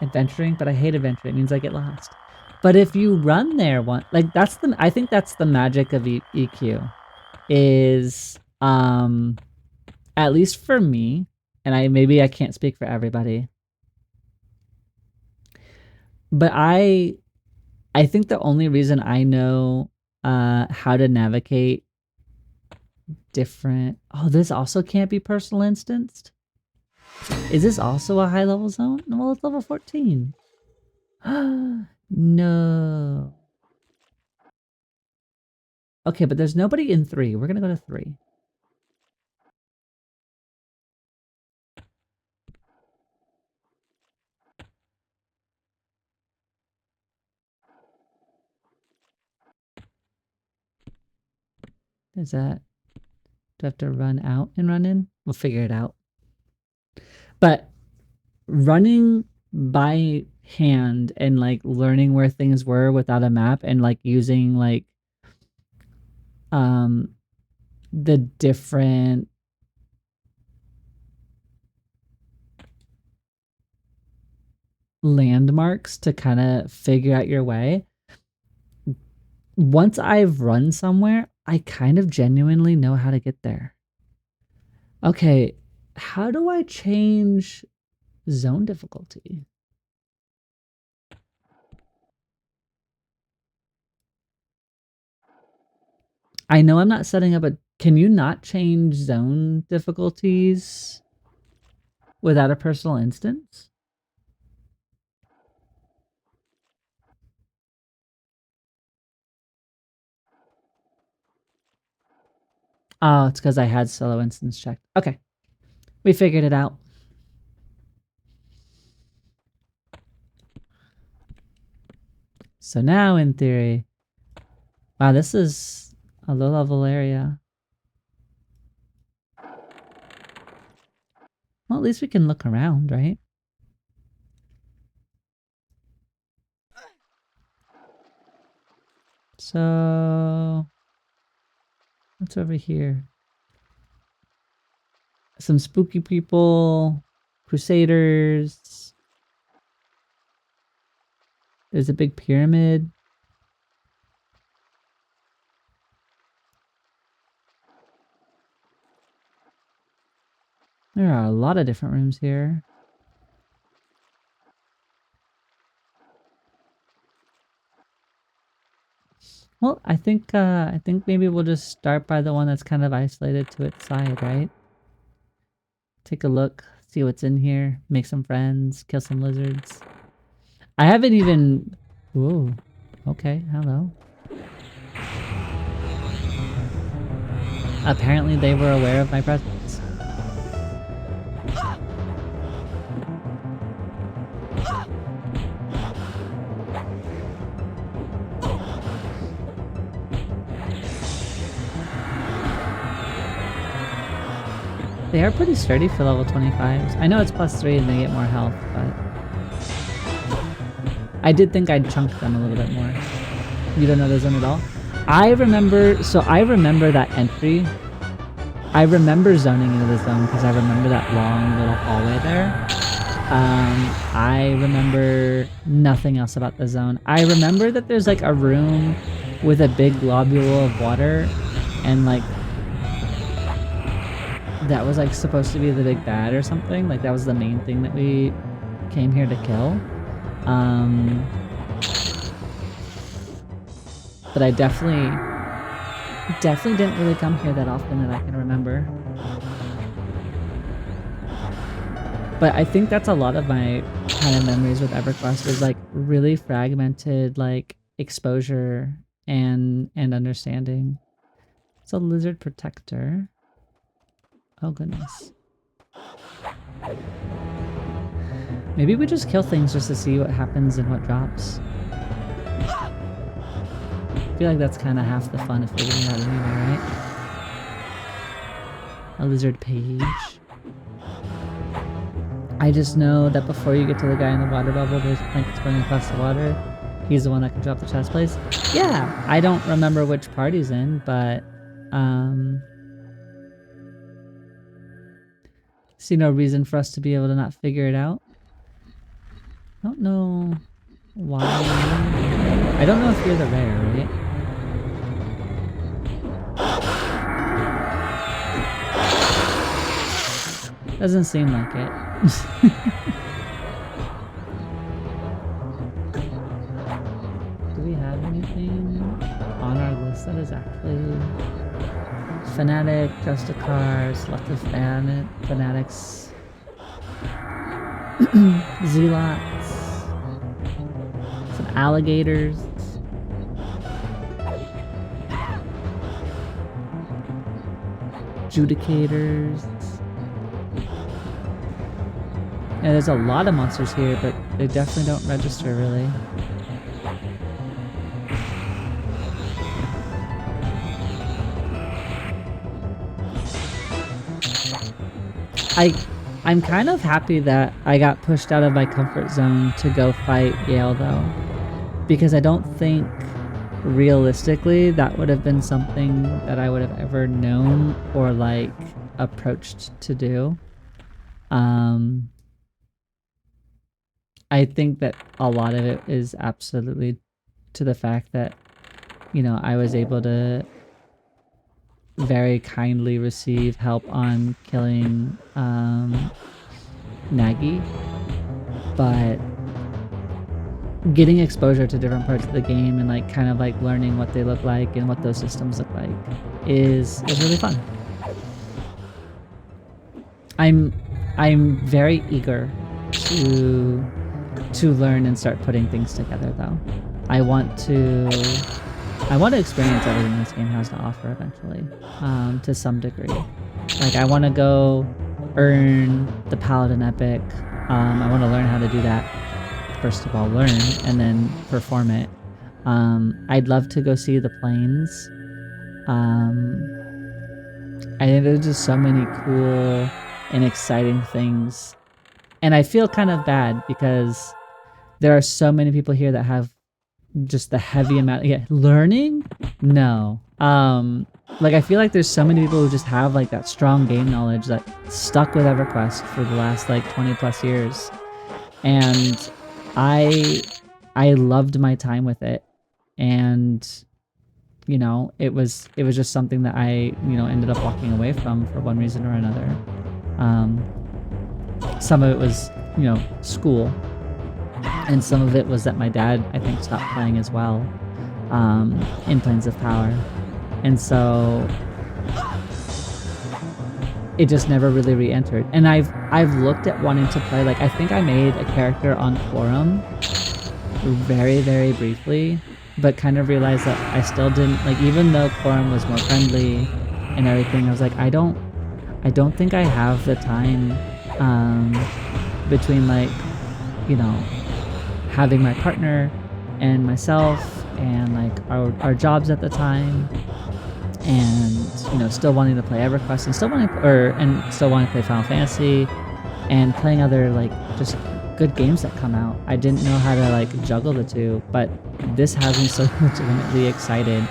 adventuring, but I hate adventuring. It means I get lost. But if you run there like I think that's the magic of EQ is, at least for me, and maybe I can't speak for everybody, but I think the only reason I know how to navigate different... Oh, this also can't be personal instanced? Is this also a high level zone? Well, it's level 14. No. Okay, but there's nobody in 3. We're gonna go to 3. Is that... Do I have to run out and run in? We'll figure it out. But running by hand and like learning where things were without a map and like using like the different landmarks to kind of figure out your way. Once I've run somewhere, I kind of genuinely know how to get there. Okay, how do I change zone difficulty? I know I'm not setting up a... Can you not change zone difficulties without a personal instance? Oh, it's because I had solo instance checked. Okay. We figured it out. So now, in theory... Wow, this is a low-level area. Well, at least we can look around, right? So... What's over here? Some spooky people, crusaders. There's a big pyramid. There are a lot of different rooms here. Well, I think maybe we'll just start by the one that's kind of isolated to its side, right? Take a look, see what's in here, make some friends, kill some lizards. I haven't even... Whoa. Okay, hello. Apparently they were aware of my presence. They are pretty sturdy for level 25s. I know it's +3 and they get more health, but... I did think I'd chunk them a little bit more. You don't know the zone at all? I remember that entry. I remember zoning into the zone because I remember that long little hallway there. I remember nothing else about the zone. I remember that there's like a room with a big globule of water and like that was like supposed to be the big bad or something. Like that was the main thing that we came here to kill. But I definitely didn't really come here that often that I can remember. But I think that's a lot of my kind of memories with EverQuest is like really fragmented like exposure and understanding. It's a lizard protector. Oh goodness. Maybe we just kill things just to see what happens and what drops. I feel like that's kind of half the fun of figuring it out anyway, right? A lizard page. I just know that before you get to the guy in the water bubble, there's blankets going across the water. He's the one that can drop the chest plates. Yeah, I don't remember which part he's in, but see no reason for us to be able to not figure it out. I don't know why. I don't know if you're the rare, right? Doesn't seem like it. Do we have anything on our list that is actually Fanatic, Justicar, Selective Fanatics, Zealots, some alligators, Judicators. Yeah, there's a lot of monsters here, but they definitely don't register really. I'm kind of happy that I got pushed out of my comfort zone to go fight Yale though, because I don't think realistically that would have been something that I would have ever known or like approached to do. I think that a lot of it is absolutely to the fact that, you know, I was able to very kindly receive help on killing Nagi, but getting exposure to different parts of the game and like kind of like learning what they look like and what those systems look like is really fun. I'm very eager to learn and start putting things together though. I want to experience everything this game has to offer eventually, to some degree. Like I want to go earn the Paladin epic. I want to learn how to do that. First of all, learn and then perform it. I'd love to go see the plains. I think there's just so many cool and exciting things. And I feel kind of bad because there are so many people here that have just the heavy amount. Yeah, learning? No. Like I feel like there's so many people who just have like that strong game knowledge that stuck with EverQuest for the last like 20 plus years. And I loved my time with it. And you know, it was just something that I, you know, ended up walking away from for one reason or another. Some of it was, you know, school. And some of it was that my dad, I think, stopped playing as well, in Planes of Power. And so it just never really re-entered. And I've looked at wanting to play, like I think I made a character on Quorum very, very briefly, but kind of realized that I still didn't, like even though Quorum was more friendly and everything, I was like, I don't think I have the time between like, you know, having my partner and myself and like our jobs at the time, and you know, still wanting to play EverQuest and still wanting to play Final Fantasy and playing other like just good games that come out. I didn't know how to like juggle the two, but this has me so legitimately excited,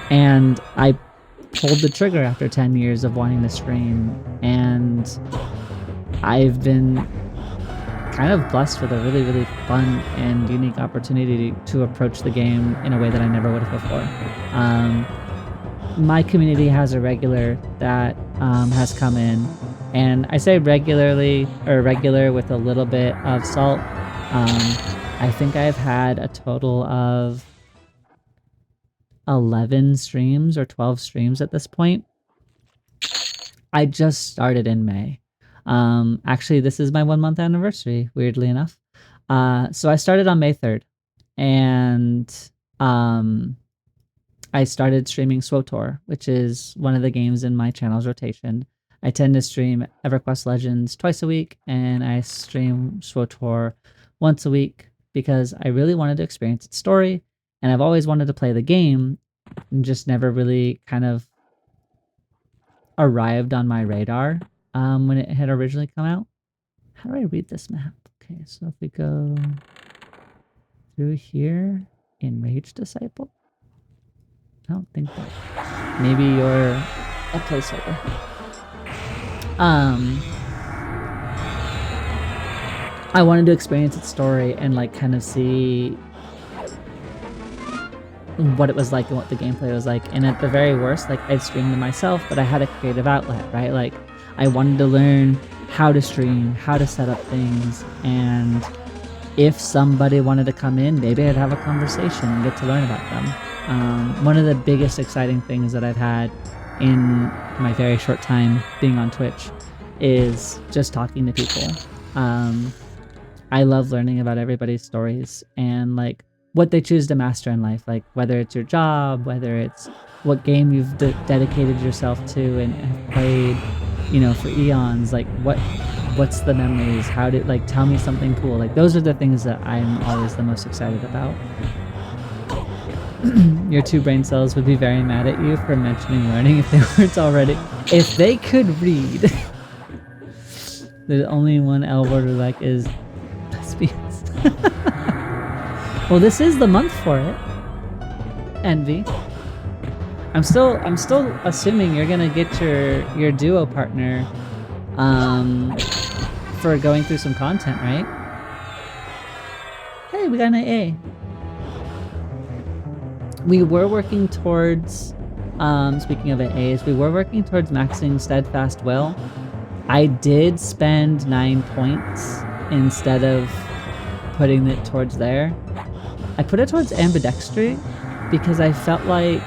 and I pulled the trigger after 10 years of wanting to stream, and I've been kind of blessed with a really, really fun and unique opportunity to approach the game in a way that I never would have before. My community has a regular that has come in. And I say regularly, or regular with a little bit of salt. I think I've had a total of 11 streams or 12 streams at this point. I just started in May. Actually, this is my 1 month anniversary, weirdly enough. So I started on May 3rd, and I started streaming SWTOR, which is one of the games in my channel's rotation. I tend to stream EverQuest Legends twice a week, and I stream SWTOR once a week because I really wanted to experience its story, and I've always wanted to play the game, and just never really kind of arrived on my radar when it had originally come out. How do I read this map? Okay, so if we go through here, Enraged Disciple? I don't think that. Maybe you're a placeholder. I wanted to experience its story and like kind of see what it was like and what the gameplay was like. And at the very worst, like I'd streamed to myself, but I had a creative outlet, right? Like I wanted to learn how to stream, how to set up things, and if somebody wanted to come in, maybe I'd have a conversation and get to learn about them. One of the biggest exciting things that I've had in my very short time being on Twitch is just talking to people. I love learning about everybody's stories and like what they choose to master in life, like whether it's your job, whether it's what game you've dedicated yourself to and have played, you know, for eons. Like what's the memories? How did, like, tell me something cool. Like those are the things that I'm always the most excited about. Your 2 brain cells would be very mad at you for mentioning learning if they weren't already. If they could read. There's only one L word like is lesbians. Well, this is the month for it. Envy. I'm still assuming you're gonna get your duo partner for going through some content, right? Hey, we got an AA. We were working towards, speaking of AAs, we were working towards maxing Steadfast Will. I did spend 9 points instead of putting it towards there. I put it towards Ambidextry because I felt like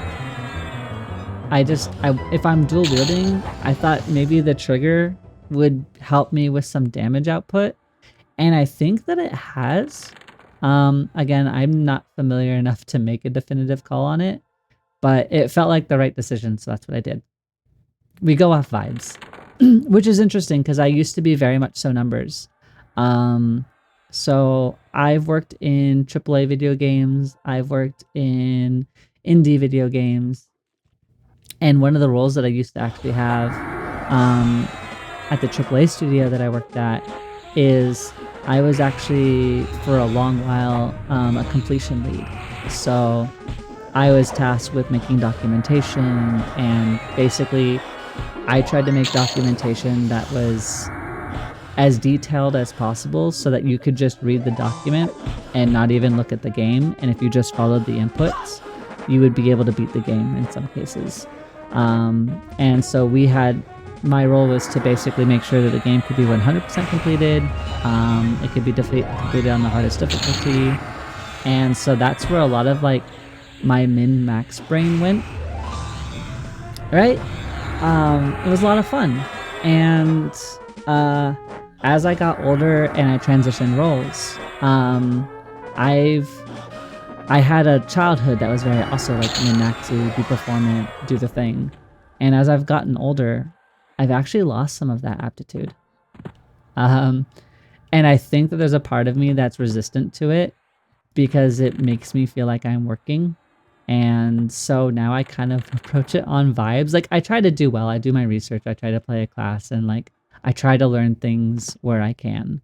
if I'm dual wielding, I thought maybe the trigger would help me with some damage output. And I think that it has. Again, I'm not familiar enough to make a definitive call on it, but it felt like the right decision, so that's what I did. We go off vibes, which is interesting because I used to be very much so numbers. So I've worked in AAA video games, I've worked in indie video games, and one of the roles that I used to actually have at the AAA studio that I worked at is I was actually, for a long while, a completion lead. So I was tasked with making documentation, and basically I tried to make documentation that was as detailed as possible so that you could just read the document and not even look at the game. And if you just followed the inputs, you would be able to beat the game in some cases. And so my role was to basically make sure that the game could be 100% completed. It could be completed on the hardest difficulty. And so that's where a lot of like my min-max brain went. Right? It was a lot of fun. And as I got older and I transitioned roles, I had a childhood that was very also like min-maxy, be performant, do the thing. And as I've gotten older, I've actually lost some of that aptitude. And I think that there's a part of me that's resistant to it because it makes me feel like I'm working. And so now I kind of approach it on vibes. Like I try to do well. I do my research. I try to play a class, and like I try to learn things where I can.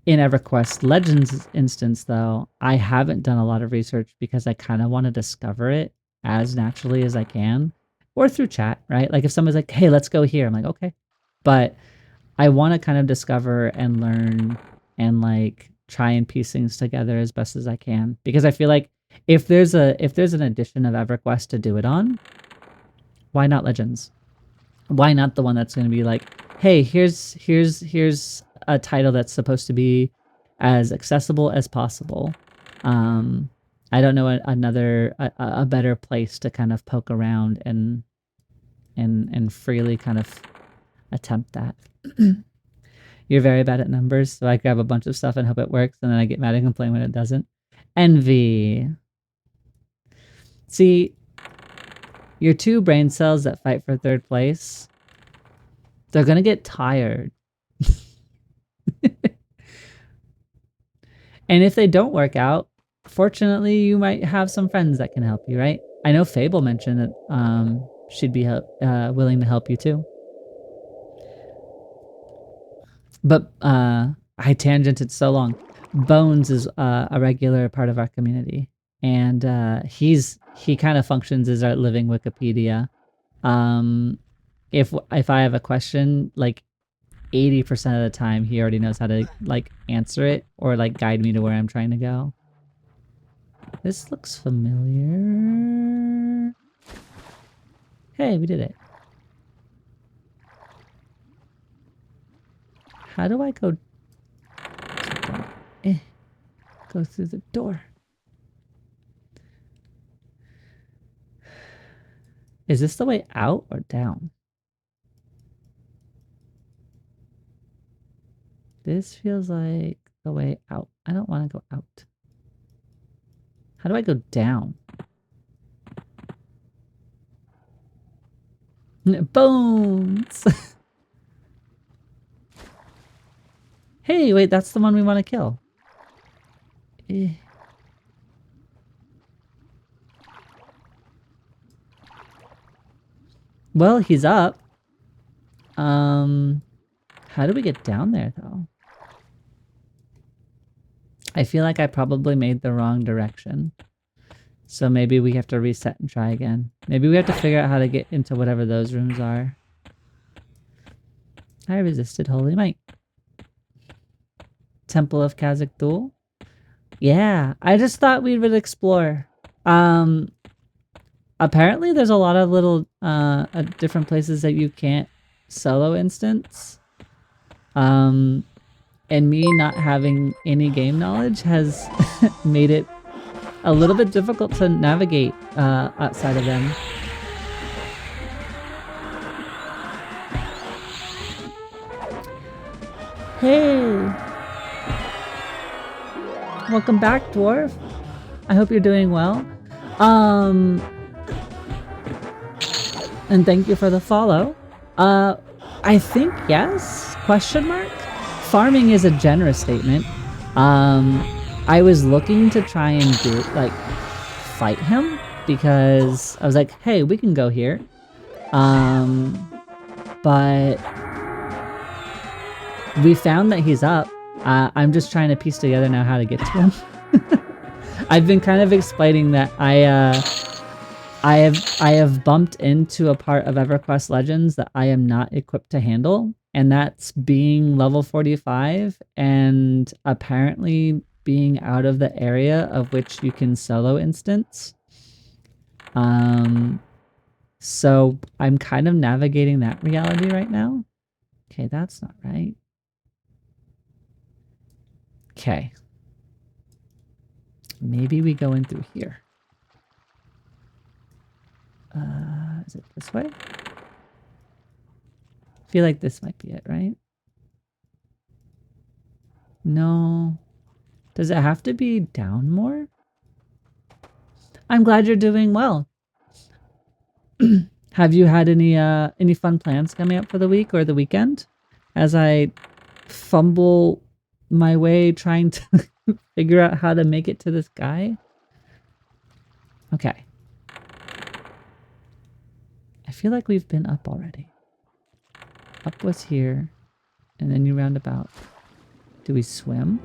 In EverQuest Legends instance, though, I haven't done a lot of research because I kind of want to discover it as naturally as I can, or through chat, right? Like if someone's like, hey, let's go here, I'm like, okay. But I want to kind of discover and learn and like try and piece things together as best as I can, because I feel like if there's an edition of EverQuest to do it on, why not Legends? why not the one that's going to be like, hey, here's a title that's supposed to be as accessible as possible. I don't know a better place to kind of poke around and freely kind of attempt that. You're very bad at numbers, so I grab a bunch of stuff and hope it works, and then I get mad and complain when it doesn't. Envy. See, your 2 brain cells that fight for 3rd place, they're gonna get tired. And if they don't work out, fortunately, you might have some friends that can help you, right? I know Fable mentioned that she'd be willing to help you too. But I tangented so long. Bones is a regular part of our community, and he kind of functions as our living Wikipedia. If I have a question, like 80% of the time, he already knows how to like answer it or like guide me to where I'm trying to go. This looks familiar. Hey, we did it. How do I go? Go through the door. Is this the way out or down? This feels like the way out. I don't want to go out. How do I go down? Bones! Hey, wait, that's the one we want to kill. Well, he's up. How do we get down there, though? I feel like I probably made the wrong direction. So maybe we have to reset and try again. Maybe we have to figure out how to get into whatever those rooms are. I resisted Holy Might. Temple of Khazak-Dul? Yeah, I just thought we would explore. Apparently there's a lot of little different places that you can't solo instance. And me not having any game knowledge has made it a little bit difficult to navigate outside of them. Hey! Welcome back, Dwarf. I hope you're doing well. And thank you for the follow. I think yes? Question mark? Farming is a generous statement. I was looking to try and fight him because I was like, hey, we can go here. But we found that he's up. I'm just trying to piece together now how to get to him. I've been kind of explaining that I have bumped into a part of EverQuest Legends that I am not equipped to handle, and that's being level 45 and apparently being out of the area of which you can solo instance. So I'm kind of navigating that reality right now. Okay, that's not right. Okay. Maybe we go in through here. Is it this way? I feel like this might be it, right? No. Does it have to be down more? I'm glad you're doing well. Have you had any fun plans coming up for the week or the weekend? As I fumble my way trying to figure out how to make it to this guy. Okay. I feel like we've been up already. Up was here, and then you round about. Do we swim?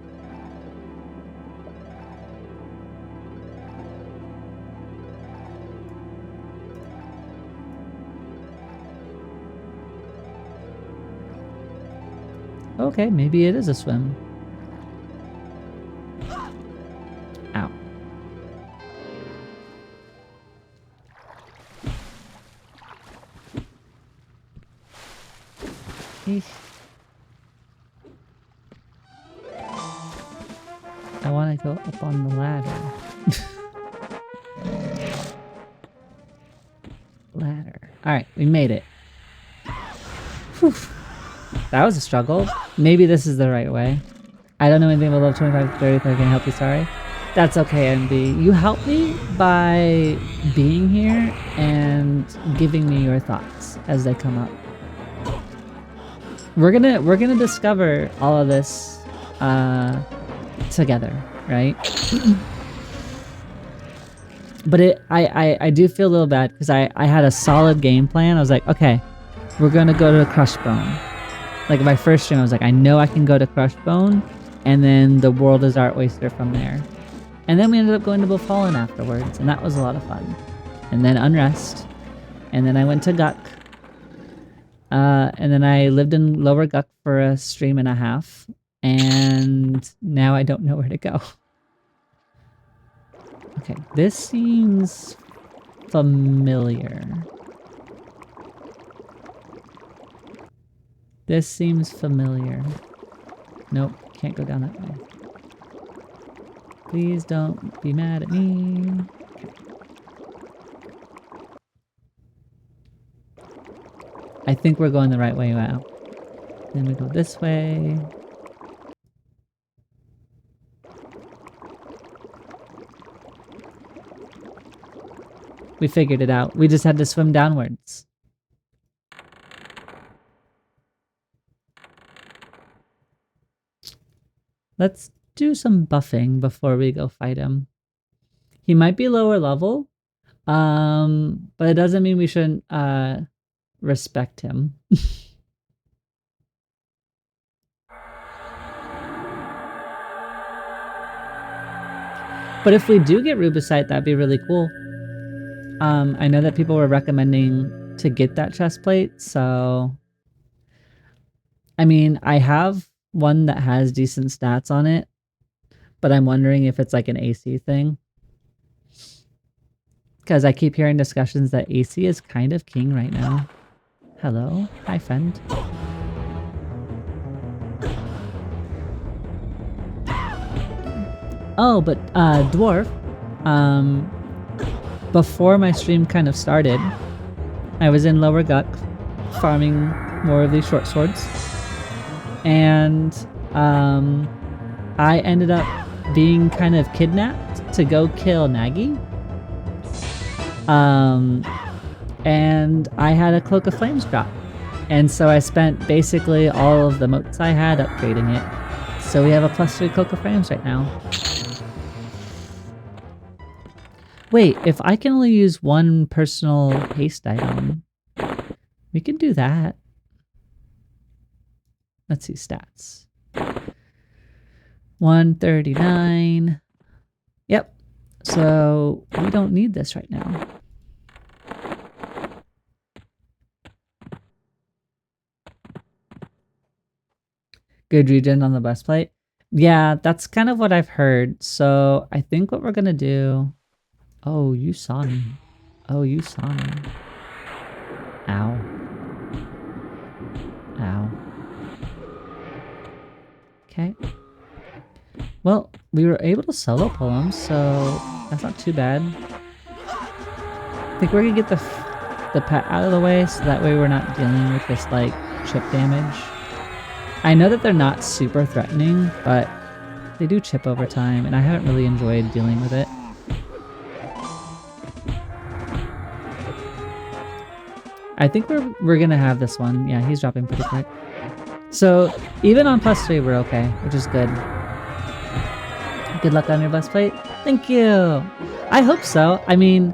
Okay, maybe it is a swim. Ow. Eesh. I want to go up on the ladder. Ladder. Alright, we made it. Whew. That was a struggle. Maybe this is the right way. I don't know anything about level 25 30 if I can help you, sorry. That's okay, MB. You help me by being here and giving me your thoughts as they come up. We're gonna discover all of this together, right? But I do feel a little bad because I had a solid game plan. I was like, okay, we're gonna go to Crushbone. Like my first stream, I was like, I know I can go to Crushbone, and then the world is our oyster from there. And then we ended up going to Befallen afterwards, and that was a lot of fun. And then Unrest, and then I went to Guck, and then I lived in Lower Guck for a stream and a half, and now I don't know where to go. Okay, this seems familiar. This seems familiar. Nope, can't go down that way. Please don't be mad at me. Okay. I think we're going the right way now. Then we go this way. We figured it out. We just had to swim downwards. Let's do some buffing before we go fight him. He might be lower level, but it doesn't mean we shouldn't respect him. But if we do get Rubicite, that'd be really cool. I know that people were recommending to get that chest plate, so... I mean, I have one that has decent stats on it, but I'm wondering if it's like an AC thing. Because I keep hearing discussions that AC is kind of king right now. Hello? Hi, friend. Oh, but, Dwarf, before my stream kind of started, I was in Lower Guck, farming more of these short swords, and, I ended up being kind of kidnapped to go kill Nagi. And I had a Cloak of Flames drop. And so I spent basically all of the motes I had upgrading it. So we have a +3 Cloak of Flames right now. Wait, if I can only use one personal haste item, we can do that. Let's see stats. 139. Yep. So we don't need this right now. Good regen on the breastplate. Yeah, that's kind of what I've heard. So I think what we're gonna do... Oh, you saw me. Oh, you saw me. Ow. Ow. Okay. Well, we were able to solo pull him, so that's not too bad. I think we're gonna get the pet out of the way, so that way we're not dealing with this, like, chip damage. I know that they're not super threatening, but they do chip over time, and I haven't really enjoyed dealing with it. I think we're gonna have this one. Yeah, he's dropping pretty quick. So even on +3, we're okay, which is good. Good luck on your breastplate. Thank you. I hope so. I mean,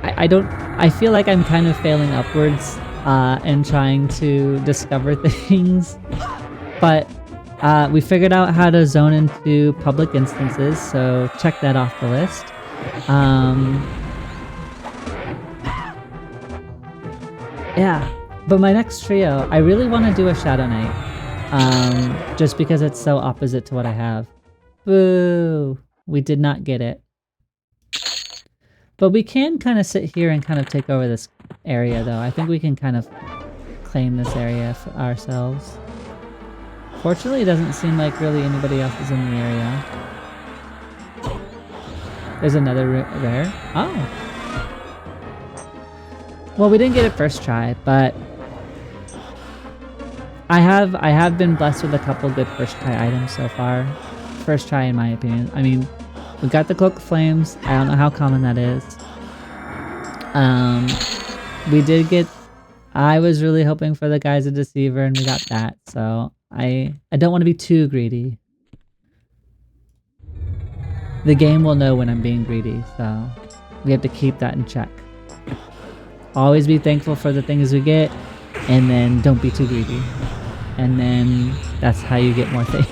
I feel like I'm kind of failing upwards and trying to discover things, but we figured out how to zone into public instances, so check that off the list. Yeah, but my next trio, I really want to do a Shadow Knight, just because it's so opposite to what I have. Boo! We did not get it. But we can kind of sit here and kind of take over this area, though. I think we can kind of claim this area for ourselves. Fortunately, it doesn't seem like really anybody else is in the area. There's another rare. Oh. Well, we didn't get it first try, but I have been blessed with a couple good first try items so far. First try, in my opinion. I mean, we got the Cloak of Flames. I don't know how common that is. We did get. I was really hoping for the Guise of Deceiver, and we got that. So I don't want to be too greedy. The game will know when I'm being greedy, so we have to keep that in check. Always be thankful for the things we get, and then don't be too greedy. And then that's how you get more things.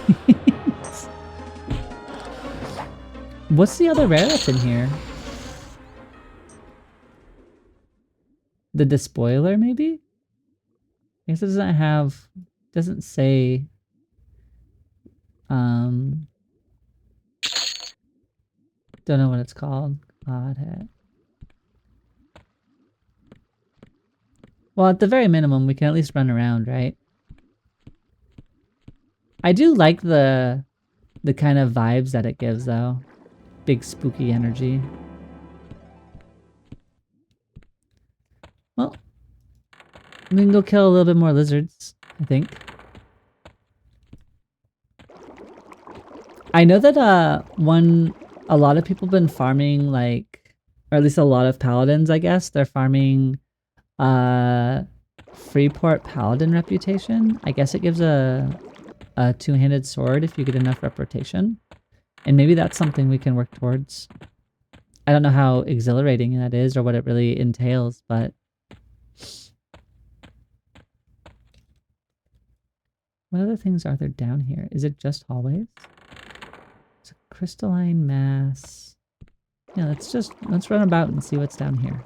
What's the other rare that's in here? The Despoiler, maybe? I guess it doesn't have... doesn't say... Don't know what it's called. Godhead. Well, at the very minimum, we can at least run around, right? I do like the kind of vibes that it gives, though. Big spooky energy. Well, we can go kill a little bit more lizards, I think. I know that a lot of people have been farming, like, or at least a lot of paladins, I guess, they're farming Freeport Paladin reputation. I guess it gives a two-handed sword if you get enough reputation. And maybe that's something we can work towards. I don't know how exhilarating that is or what it really entails, but... What other things are there down here? Is it just hallways? It's a crystalline mass. Yeah, let's run about and see what's down here.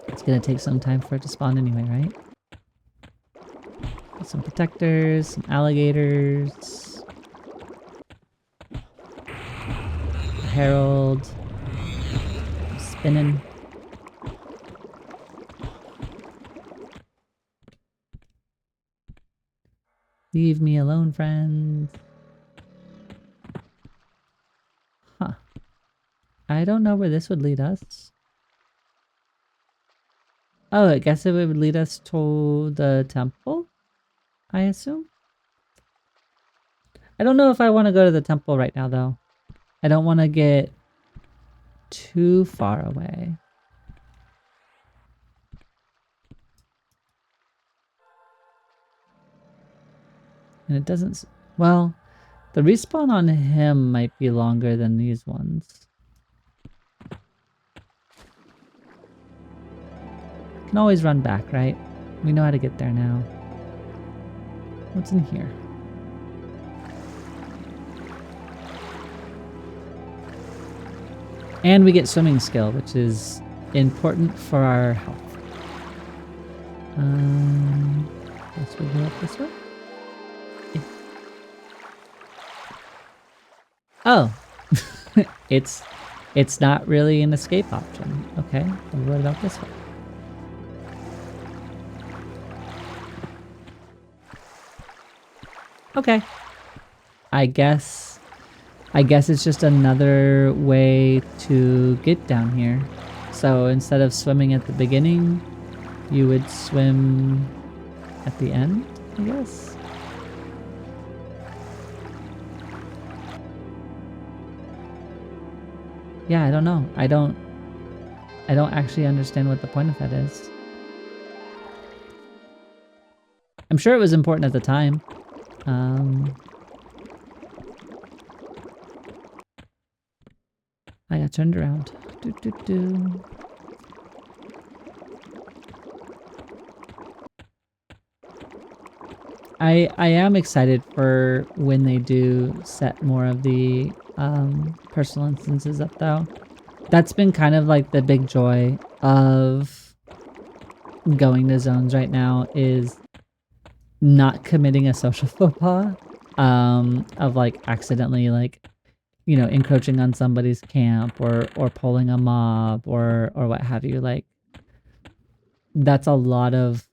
It's gonna take some time for it to spawn anyway, right? Some protectors, some alligators. Herald. Spinning. Leave me alone, friends. Huh. I don't know where this would lead us. Oh, I guess it would lead us to the temple, I assume? I don't know if I want to go to the temple right now, though. I don't want to get too far away. And it doesn't... Well, the respawn on him might be longer than these ones. Can always run back, right? We know how to get there now. What's in here? And we get swimming skill, which is important for our health. Guess we go up this way. Yeah. Oh, it's not really an escape option. Okay, well, what about this one? Okay. I guess it's just another way to get down here. So instead of swimming at the beginning, you would swim at the end, I guess. Yeah, I don't know. I don't actually understand what the point of that is. I'm sure it was important at the time. I got turned around. I am excited for when they do set more of the personal instances up, though. That's been kind of like the big joy of going to zones right now, is not committing a social faux pas of like accidentally like, you know, encroaching on somebody's camp or pulling a mob or what have you. Like, that's a lot of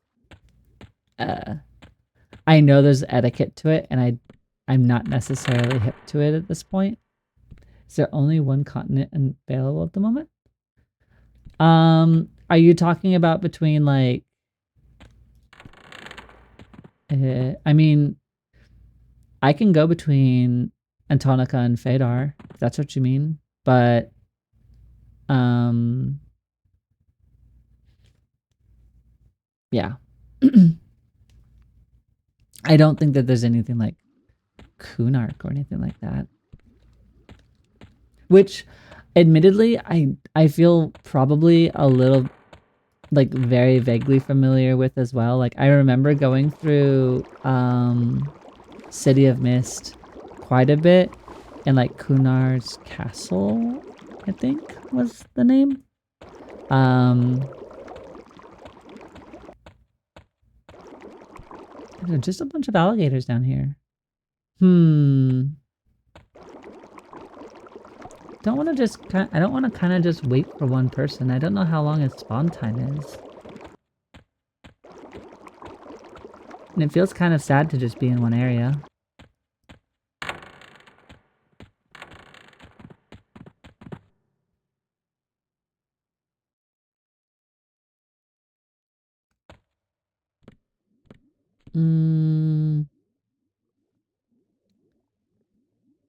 I know there's etiquette to it, and I'm not necessarily hip to it at this point. Is there only one continent available at the moment? Are you talking about between like I mean, I can go between Antonica and Fadar, if that's what you mean. But yeah. I don't think that there's anything like Kunark or anything like that. Which admittedly I feel probably a little like very vaguely familiar with as well. Like I remember going through City of Mist quite a bit, and like Kunar's Castle, I think was the name. Just a bunch of alligators down here. Don't want to just I don't want to kind of just wait for one person. I don't know how long its spawn time is. And it feels kind of sad to just be in one area.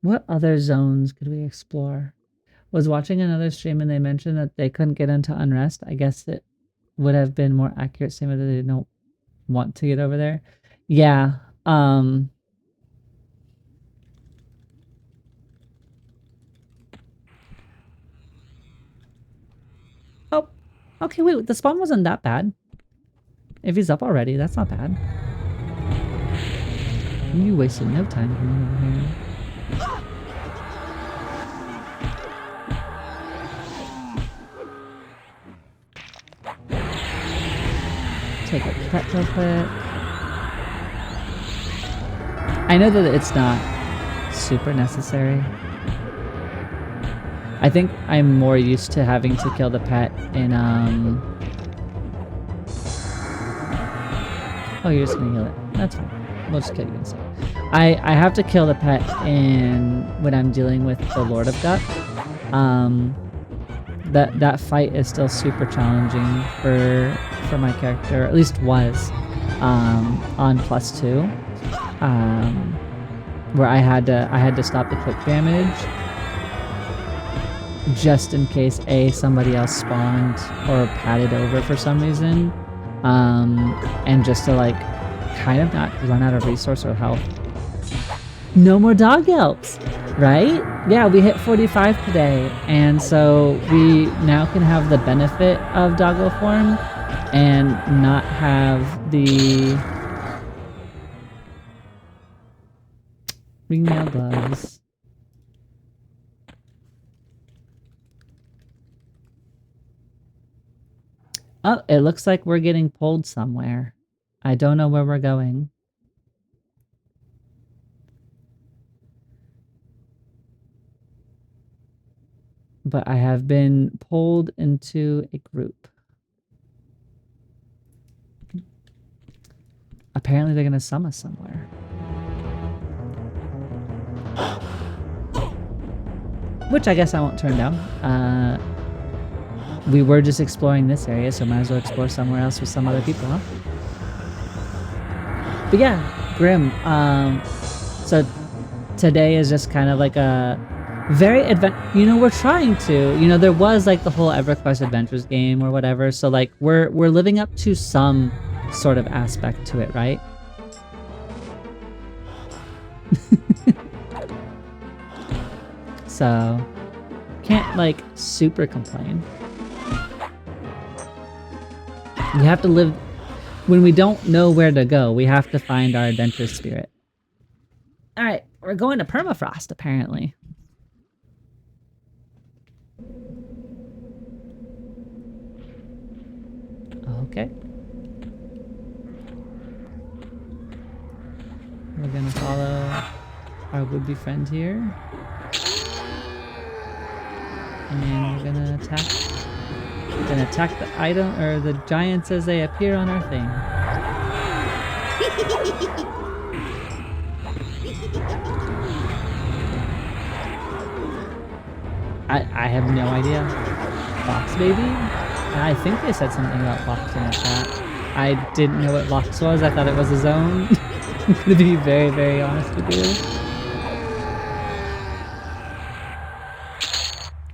What other zones could we explore? Was watching another stream and they mentioned that they couldn't get into Unrest. I guess it would have been more accurate saying that they don't want to get over there. Yeah. Oh, okay, wait, the spawn wasn't that bad. If he's up already, that's not bad. You wasted no time coming over here. Take a pet real quick. I know that it's not super necessary. I think I'm more used to having to kill the pet in Oh, you're just gonna heal it. That's fine. We'll just kill you instead. I have to kill the pet when I'm dealing with the Lord of Gut. That fight is still super challenging for my character, at least was on +2, where I had to stop the quick damage just in case somebody else spawned or padded over for some reason, and just to like kind of not run out of resource or health. No more dog yelps, right? Yeah, we hit 45 today, and so we now can have the benefit of doggo form and not have the ringmail gloves. Oh, it looks like we're getting pulled somewhere. I don't know where we're going. But I have been pulled into a group. Apparently they're gonna summon us somewhere. Which I guess I won't turn down. We were just exploring this area, so might as well explore somewhere else with some other people, huh? But yeah, Grim. So today is just kind of like a very we're trying to, there was like the whole EverQuest Adventures game or whatever, so like we're living up to some sort of aspect to it, right? So can't like super complain. We have to live when we don't know where to go. We have to find our adventure spirit. All right, we're going to permafrost apparently. Okay. We're gonna follow our would-be friend here. And we're gonna attack Then attack the item or the giants as they appear on our thing. I have no idea. Vox maybe? I think they said something about Vox in the chat. I didn't know what Vox was. I thought it was a zone. I'm gonna be very, very honest with you.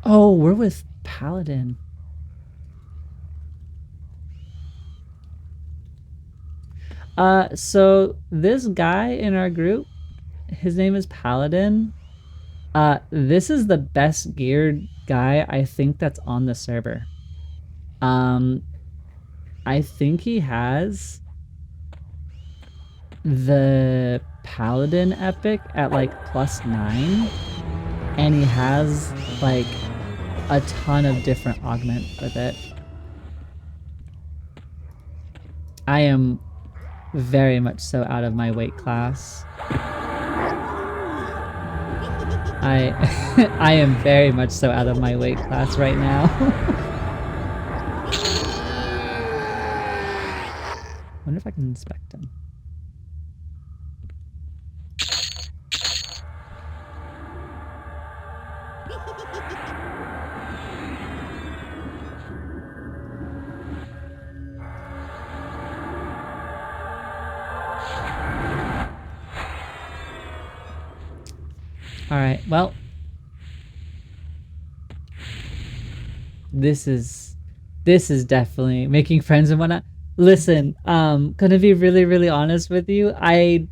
Oh, we're with Paladin. So this guy in our group, his name is Paladin. This is the best geared guy I think that's on the server. I think he has the Paladin epic at like +9, and he has like a ton of different augments with it. I am very much so out of my weight class. I am very much so out of my weight class right now. Wonder if I can inspect him. All right, well, this is definitely making friends and whatnot. Listen, gonna be really, really honest with you. I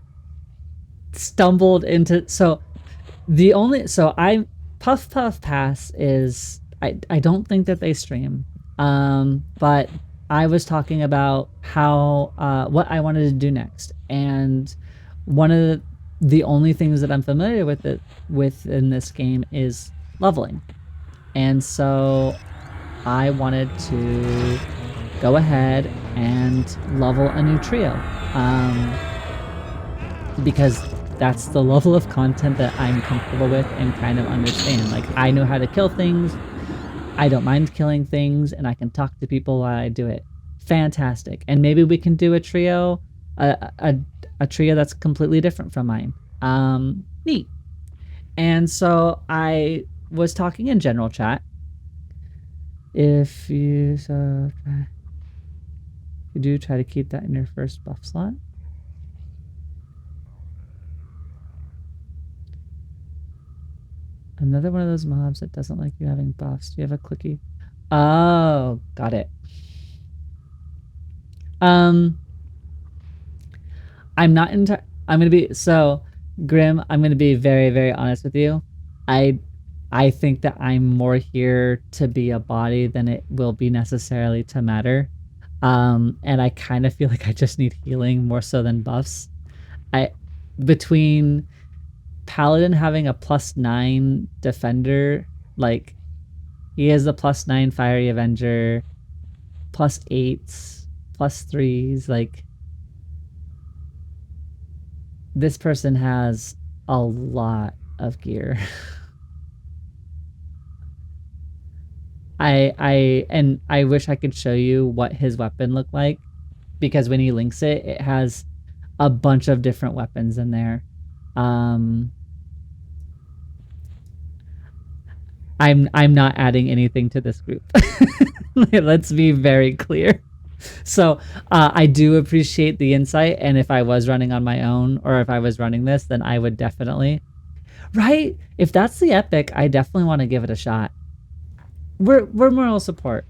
stumbled into I Puff Puff Pass is I don't think that they stream. But I was talking about how what I wanted to do next, and one of the only things that I'm familiar with in this game is leveling, and so I wanted to go ahead and level a new trio, because that's the level of content that I'm comfortable with and kind of understand. Like, I know how to kill things, I don't mind killing things, and I can talk to people while I do it. Fantastic. And maybe we can do a trio, a trio that's completely different from mine. Neat. And so I was talking in general chat. If you do try to keep that in your first buff slot. Another one of those mobs that doesn't like you having buffs. Do you have a clicky? Oh, got it. I'm not I'm gonna be Grim. I'm gonna be very, very honest with you. I think that I'm more here to be a body than it will be necessarily to matter. And I kind of feel like I just need healing more so than buffs. Between Paladin having a +9 defender, like he has a +9 Fiery Avenger, +8s, +3s, like this person has a lot of gear. I wish I could show you what his weapon looked like, because when he links it, it has a bunch of different weapons in there. I'm not adding anything to this group. Let's be very clear. So I do appreciate the insight, and if I was running on my own, or if I was running this, then I would definitely, right? If that's the epic, I definitely want to give it a shot. We're moral support.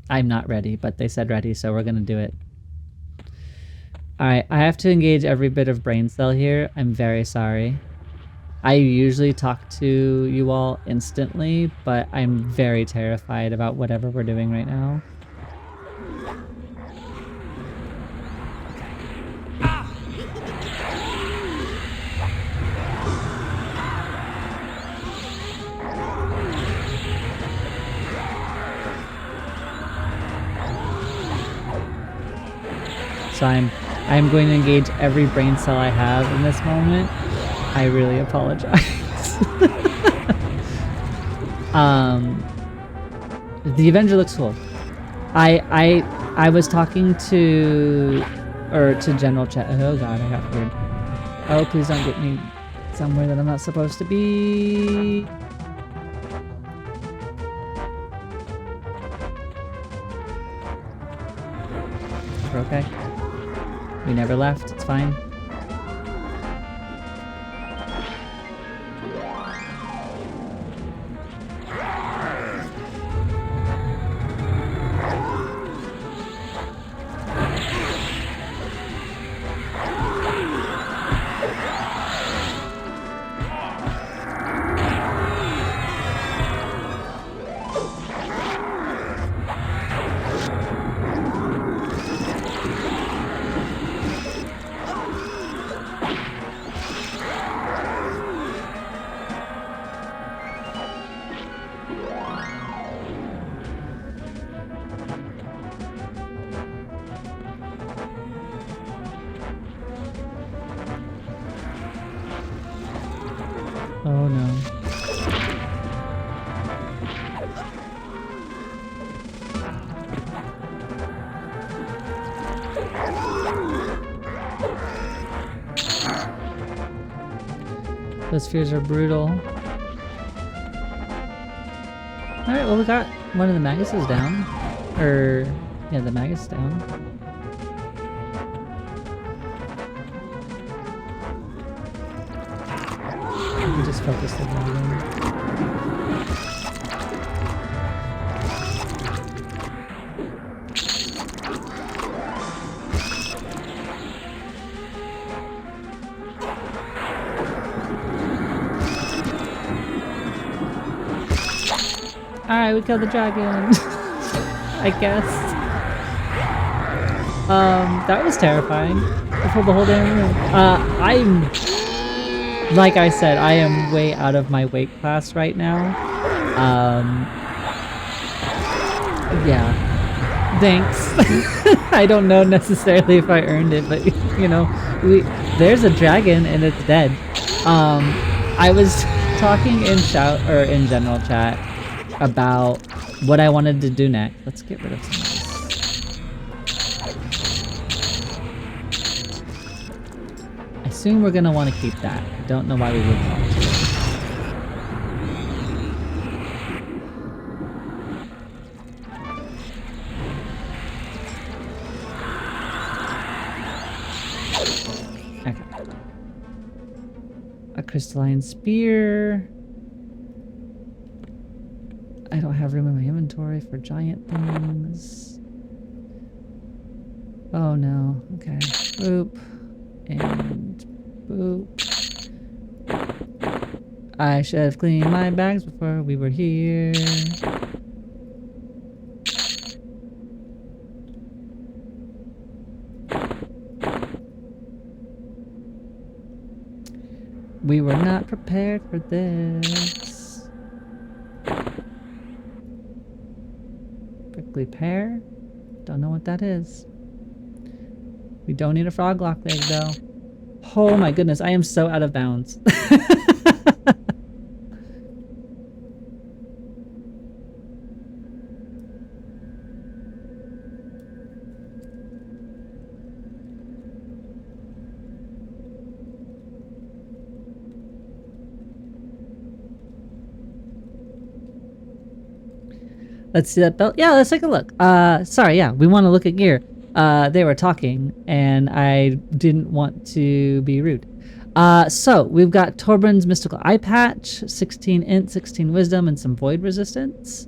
I'm not ready, but they said ready, so we're gonna do it. Alright, I have to engage every bit of brain cell here. I'm very sorry. I usually talk to you all instantly, but I'm very terrified about whatever we're doing right now. So I'm going to engage every brain cell I have in this moment. I really apologize. The Avenger looks cool. I was talking to General Chat. Oh god, I got weird. Oh, please don't get me somewhere that I'm not supposed to be. We're okay. We never left. It's fine. Oh no. Those fears are brutal. Alright, well we got one of the Maguses down. Yeah, the Magus down. We just focused the dragon. Alright, we killed the dragon. I guess. That was terrifying. I pulled the whole damn room. Like I said, I am way out of my weight class right now. Yeah. Thanks. I don't know necessarily if I earned it, but you know, there's a dragon and it's dead. I was talking in general chat about what I wanted to do next. Let's get rid of some of this. I assume we're gonna want to keep that. I don't know why we would want to. Okay. A crystalline spear. I don't have room in my inventory for giant things. Oh no. Okay. Boop. And boop. I should have cleaned my bags before we were here. We were not prepared for this. Prickly pear? Don't know what that is. We don't need a frog lock leg though. Oh my goodness, I am so out of bounds. Let's see that belt. Yeah, let's take a look. Sorry, yeah, we want to look at gear. They were talking, and I didn't want to be rude. So we've got Torbran's Mystical Eye Patch, 16 Int, 16 Wisdom, and some Void Resistance.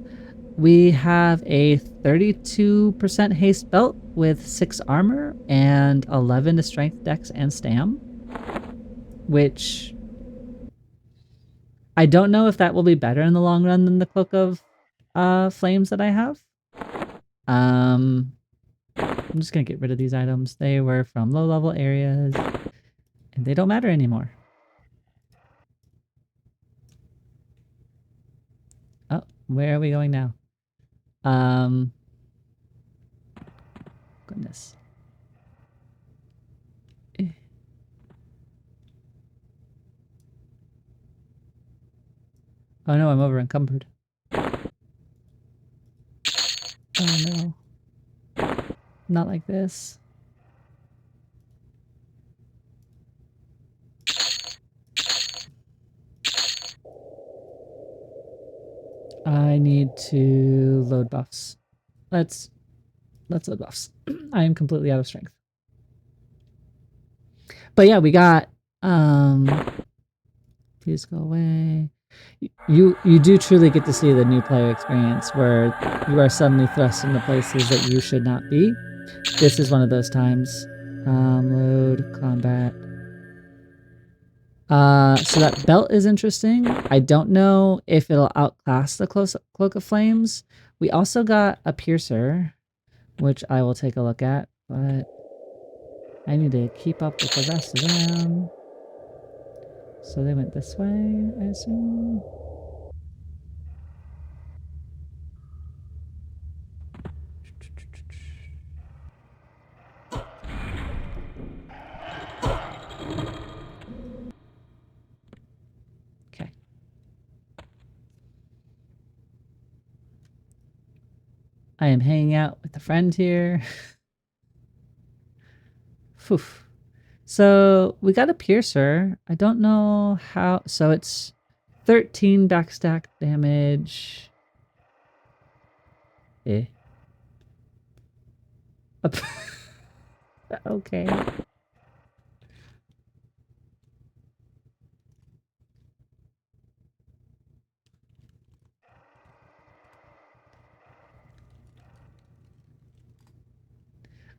We have a 32% haste belt with 6 armor and 11 to strength, dex, and stam. Which I don't know if that will be better in the long run than the Cloak of Flames that I have. I'm just gonna get rid of these items. They were from low level areas and they don't matter anymore. Oh, where are we going now? Goodness. Oh no, I'm over encumbered. Oh no. Not like this. I need to load buffs. Let's load buffs. I am completely out of strength. But yeah, we got please go away. You do truly get to see the new player experience where you are suddenly thrust into places that you should not be. This is one of those times. Load combat. So that belt is interesting. I don't know if it'll outclass the Cloak of Flames. We also got a piercer, which I will take a look at, but I need to keep up with the rest of them. So they went this way, I assume. Okay. I am hanging out with a friend here. Phew. So we got a piercer. I don't know how. So it's 13 backstack damage. Eh. Okay.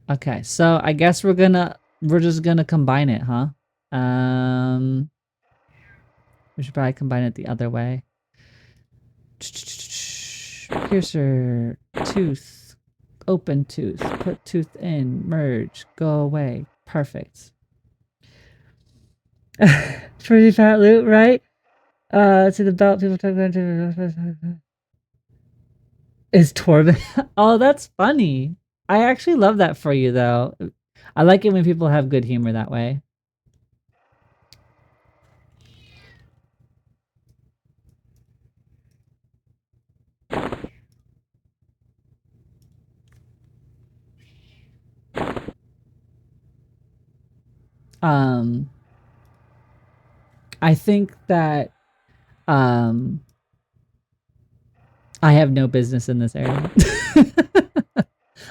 Okay, so I guess we're just gonna combine it, huh? We should probably combine it the other way. Piercer, tooth, open tooth, put tooth in, merge, go away. Perfect. Pretty fat loot, right? To the belt, people talk about is Torben. Oh, that's funny. I actually love that for you, though. I like it when people have good humor that way. I think that I have no business in this area.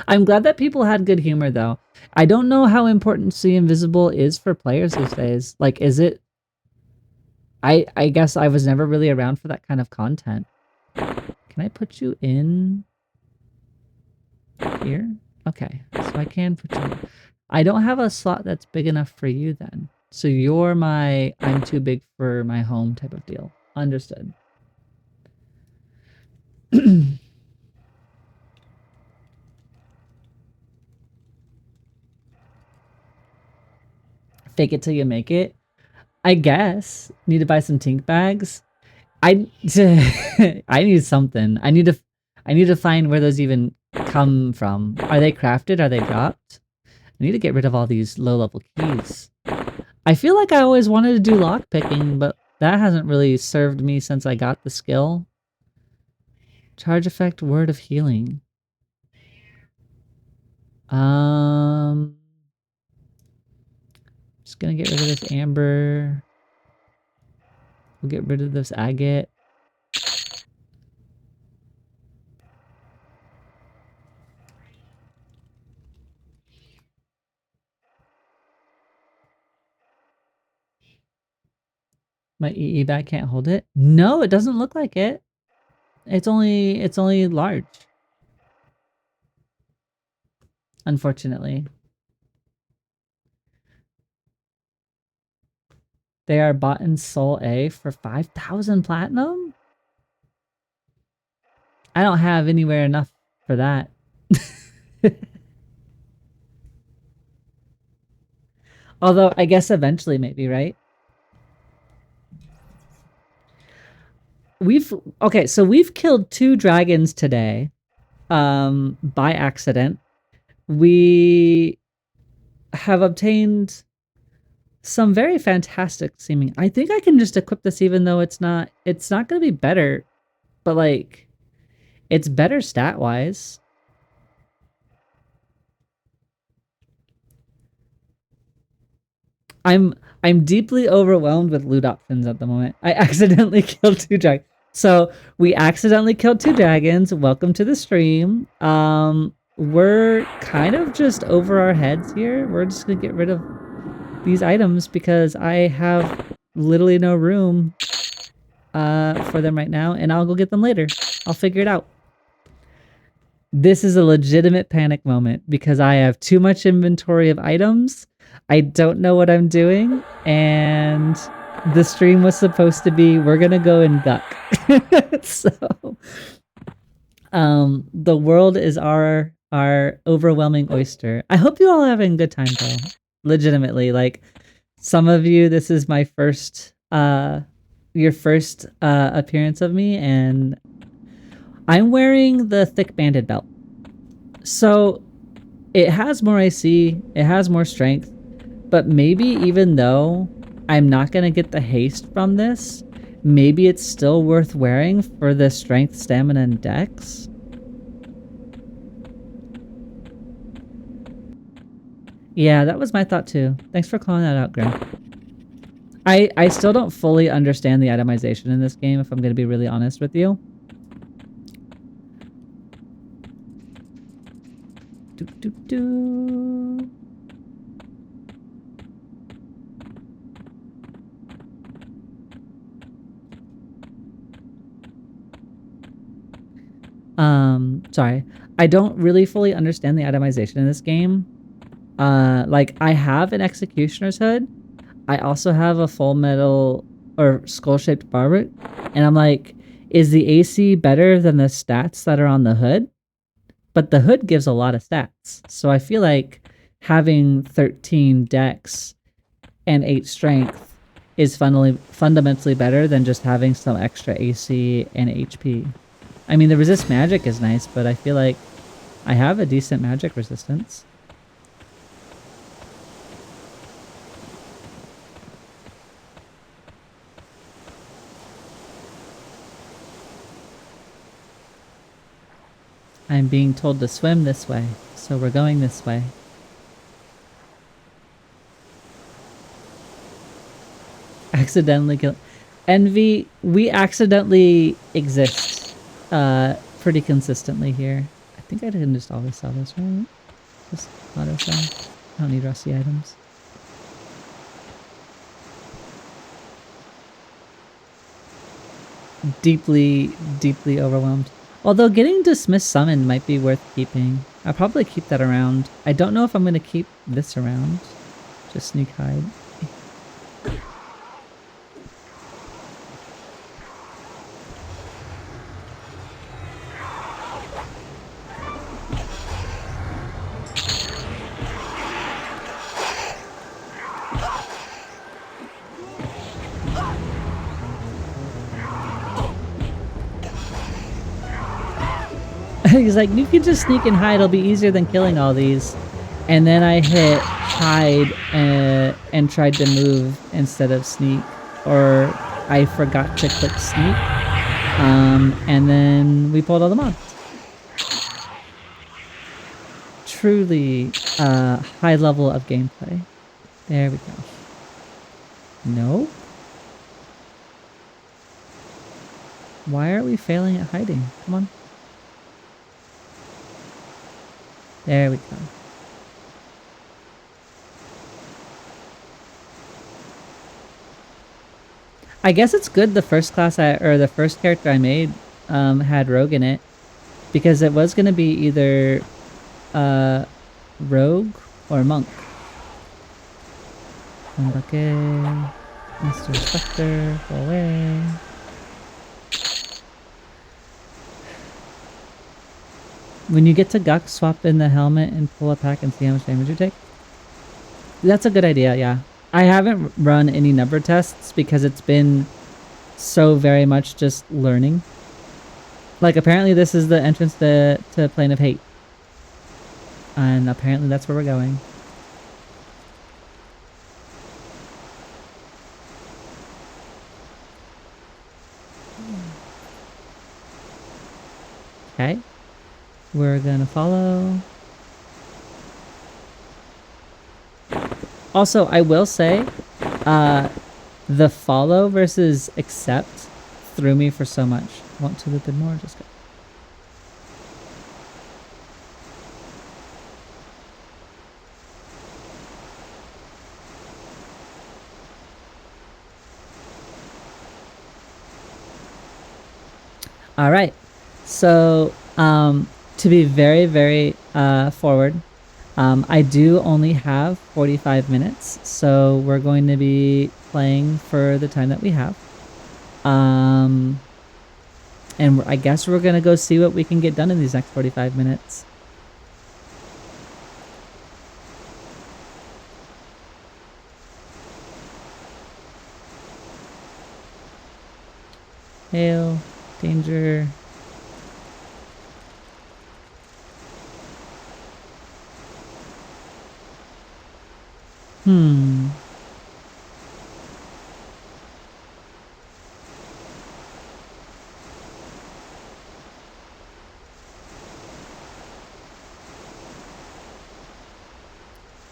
I'm glad that people had good humor, though. I don't know how important See Invisible is for players these days. Like, is it... I guess I was never really around for that kind of content. Can I put you in here? Okay, so I can put you... I don't have a slot that's big enough for you then. So you're my I'm too big for my home type of deal. Understood. Fake it till you make it. I guess. Need to buy some tink bags. I need something. I need to find where those even come from. Are they crafted? Are they dropped? I need to get rid of all these low-level keys. I feel like I always wanted to do lockpicking, but that hasn't really served me since I got the skill. Charge effect, word of healing. Just gonna get rid of this amber. We'll get rid of this agate. My EE bag can't hold it? No, it doesn't look like it. It's only large. Unfortunately. They are bought in Soul A for 5,000 platinum? I don't have anywhere enough for that. Although, I guess eventually maybe, right? Okay, so we've killed 2 dragons today. By accident. We have obtained some very fantastic seeming. I think I can just equip this even though it's not going to be better, but like it's better stat wise. I'm deeply overwhelmed with loot options at the moment. I accidentally killed 2 dragons. So we accidentally killed 2 dragons. Welcome to the stream. We're kind of just over our heads here. We're just gonna get rid of these items because I have literally no room for them right now, and I'll go get them later. I'll figure it out. This is a legitimate panic moment because I have too much inventory of items. I don't know what I'm doing, and the stream was supposed to be we're gonna go and duck. So the world is our overwhelming oyster. I hope you all are having a good time though. Legitimately, like some of you, this is my first your first appearance of me, and I'm wearing the thick banded belt. So it has more AC, it has more strength, but maybe even though I'm not going to get the haste from this, maybe it's still worth wearing for the strength, stamina, and dex. Yeah, that was my thought too. Thanks for calling that out, Grim. I still don't fully understand the itemization in this game, if I'm going to be really honest with you. Sorry. I don't really fully understand the itemization in this game. Like, I have an Executioner's Hood. I also have a full metal or skull-shaped barret. And I'm like, is the AC better than the stats that are on the hood? But the hood gives a lot of stats. So I feel like having 13 dex and 8 strength is fundamentally better than just having some extra AC and HP. I mean, the resist magic is nice, but I feel like I have a decent magic resistance. I'm being told to swim this way, so we're going this way. Accidentally kill. Envy, we accidentally exist pretty consistently here. I think I can just always sell this, right? Just auto sell. I don't need rusty items. Deeply, deeply overwhelmed. Although getting dismissed summoned might be worth keeping. I'll probably keep that around. I don't know if I'm going to keep this around. Just sneak hide. He's like, you can just sneak and hide, it'll be easier than killing all these. And then I hit hide and tried to move instead of sneak. Or I forgot to click sneak. And then we pulled all the mobs. Truly high level of gameplay. There we go. Nope. Why are we failing at hiding? Come on. There we go. I guess it's good the first character I made had rogue in it, because it was gonna be either rogue or monk. Bucket, Mr. Spectre, go away. When you get to Guk, swap in the helmet and pull a pack and see how much damage you take. That's a good idea, yeah. I haven't run any number tests because it's been so very much just learning. Like, apparently this is the entrance to Plane of Hate. And apparently that's where we're going. Okay. We're gonna follow. Also, I will say, the follow versus accept threw me for so much. Want to loop in more? Just go. All right. So, to be very, very forward, I do only have 45 minutes, so we're going to be playing for the time that we have. And I guess we're going to go see what we can get done in these next 45 minutes. Hail, danger.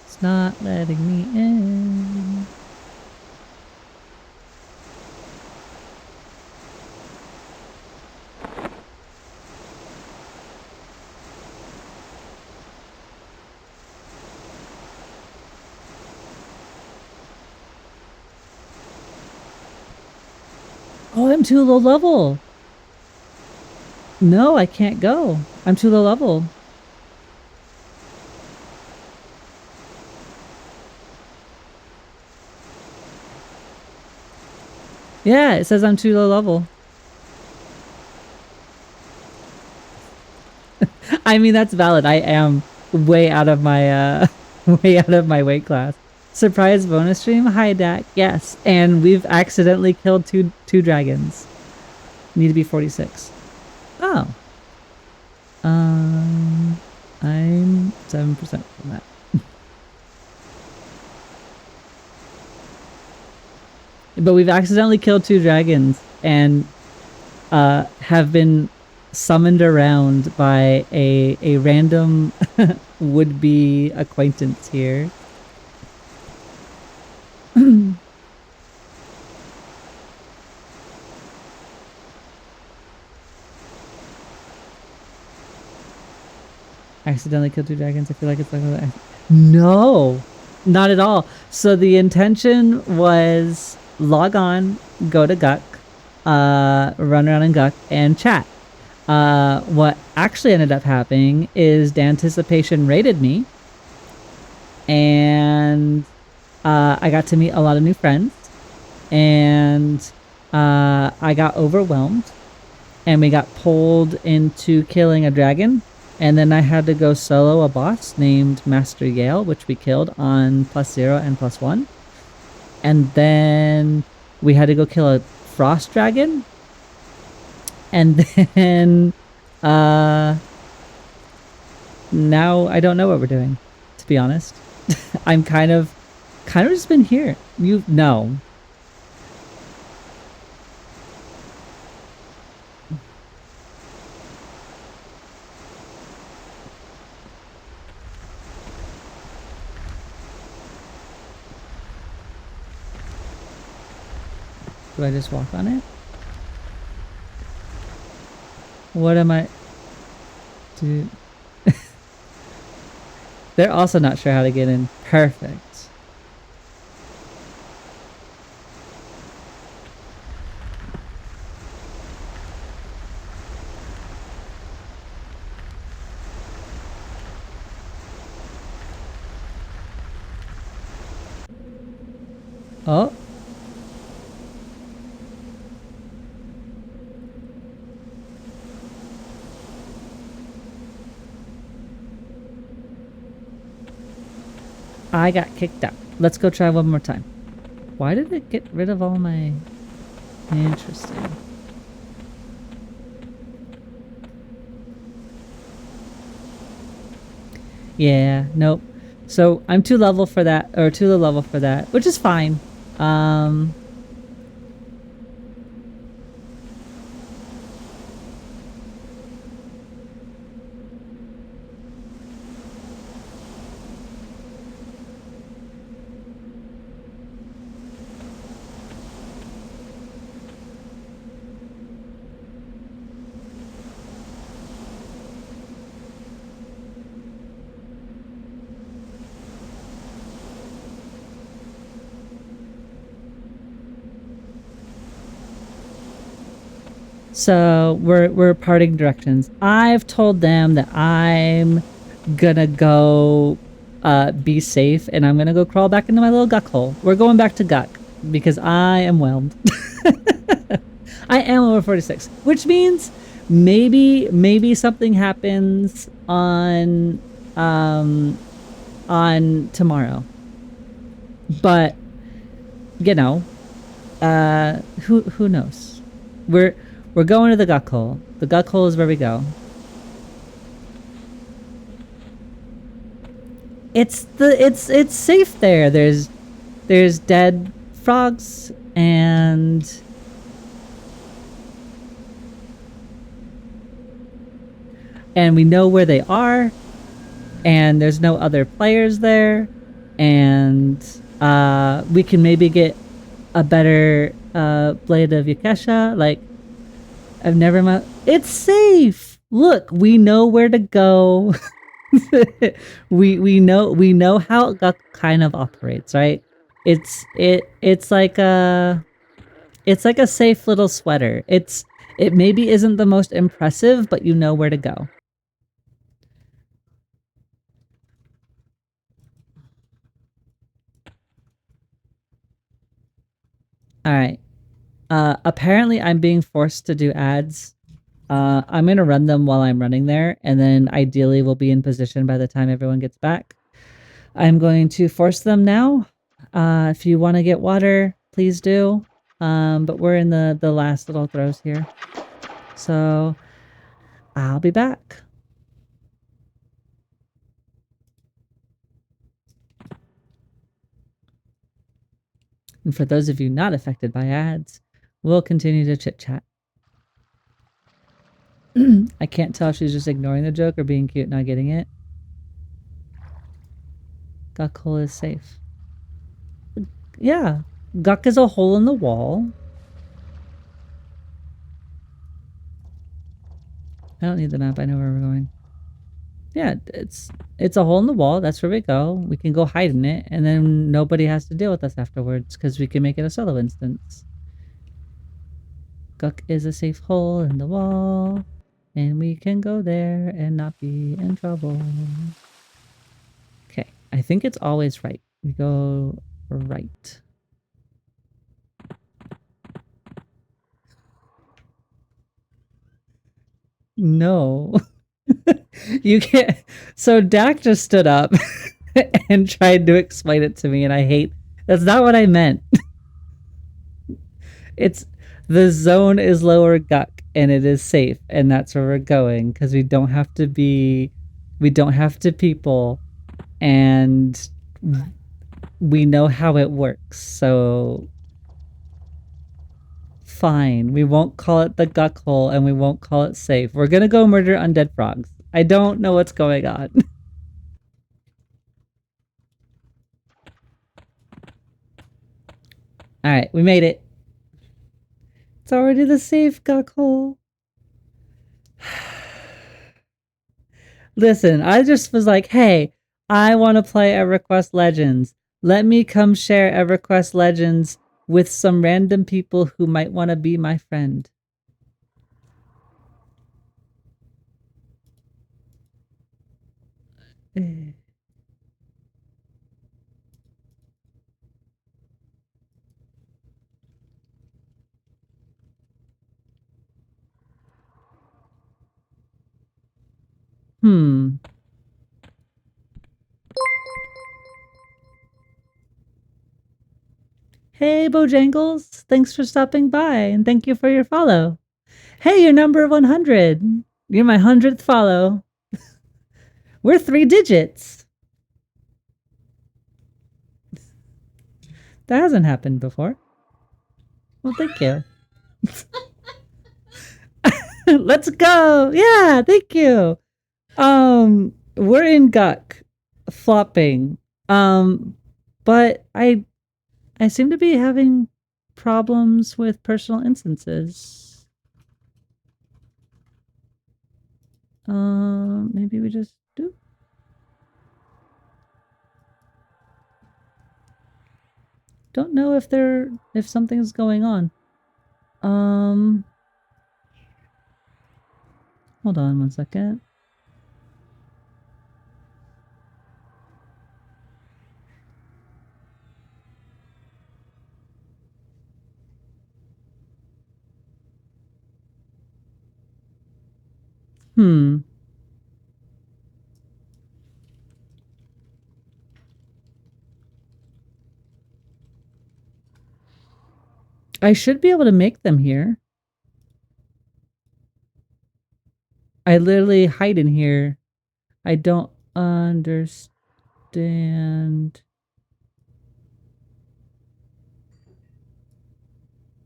It's not letting me in. Oh, I'm too low level. No, I can't go. I'm too low level. Yeah, it says I'm too low level. I mean, that's valid. I am way out of my way out of my weight class. Surprise bonus stream? Hi, Dak. Yes, and we've accidentally killed two dragons. Need to be 46. Oh. I'm 7% from that. But we've accidentally killed two dragons and have been summoned around by a random would-be acquaintance here. Accidentally killed two dragons. I feel like it's like no, not at all. So the intention was log on, go to Guck, run around in Guck, and chat. What actually ended up happening is Danticipation raided me, and I got to meet a lot of new friends, and I got overwhelmed, and we got pulled into killing a dragon, and then I had to go solo a boss named Master Yale, which we killed on +0 and +1, and then we had to go kill a frost dragon, and then now I don't know what we're doing, to be honest. I'm kind of just been here. You know. Do I just walk on it? What am I... Dude. They're also not sure how to get in. Perfect. Oh. I got kicked out. Let's go try one more time. Why did it get rid of all my... Interesting. Yeah, nope. So I'm too level for that, or too low level for that, which is fine. So we're parting directions. I've told them that I'm gonna go be safe, and I'm gonna go crawl back into my little guck hole. We're going back to guck because I am whelmed. I am over 46, which means maybe something happens on tomorrow. But you know, who knows? We're going to the guck hole. The guck hole is where we go. It's safe there. There's dead frogs and we know where they are, and there's no other players there, and we can maybe get a better blade of Yakesha. Like, I've never met. It's safe. Look, we know where to go. we know how it kind of operates, right? It's like a safe little sweater. It maybe isn't the most impressive, but you know where to go. All right. Apparently I'm being forced to do ads. I'm gonna run them while I'm running there, and then ideally we'll be in position by the time everyone gets back. I'm going to force them now. If you want to get water, please do. But we're in the last little throws here. So I'll be back. And for those of you not affected by ads, we'll continue to chit chat. I can't tell if she's just ignoring the joke or being cute, not getting it. Guck hole is safe. Yeah, Guck is a hole in the wall. I don't need the map. I know where we're going. Yeah, it's a hole in the wall. That's where we go. We can go hide in it, and then nobody has to deal with us afterwards because we can make it a solo instance. Guck is a safe hole in the wall, and we can go there and not be in trouble. Okay, I think it's always right. We go right. No. You can't. So Dak just stood up and tried to explain it to me, and I hate. That's not what I meant. It's the zone is lower Guck, and it is safe, and that's where we're going because we don't have to people, and we know how it works. So fine, we won't call it the Guck hole, and we won't call it safe. We're gonna go murder undead frogs. I don't know what's going on. All right, we made it. It's already the safe Guck hole. Listen, I just was like, hey, I want to play EverQuest Legends. Let me come share EverQuest Legends with some random people who might want to be my friend. Hmm. Hey, Bojangles. Thanks for stopping by, and thank you for your follow. Hey, you're number 100. You're my 100th follow. We're 3 digits. That hasn't happened before. Well, thank you. Let's go. Yeah, thank you. We're in Guck, flopping. But I seem to be having problems with personal instances. Maybe we just do. Don't know if something's going on. Hold on 1 second. I should be able to make them here. I literally hide in here. I don't understand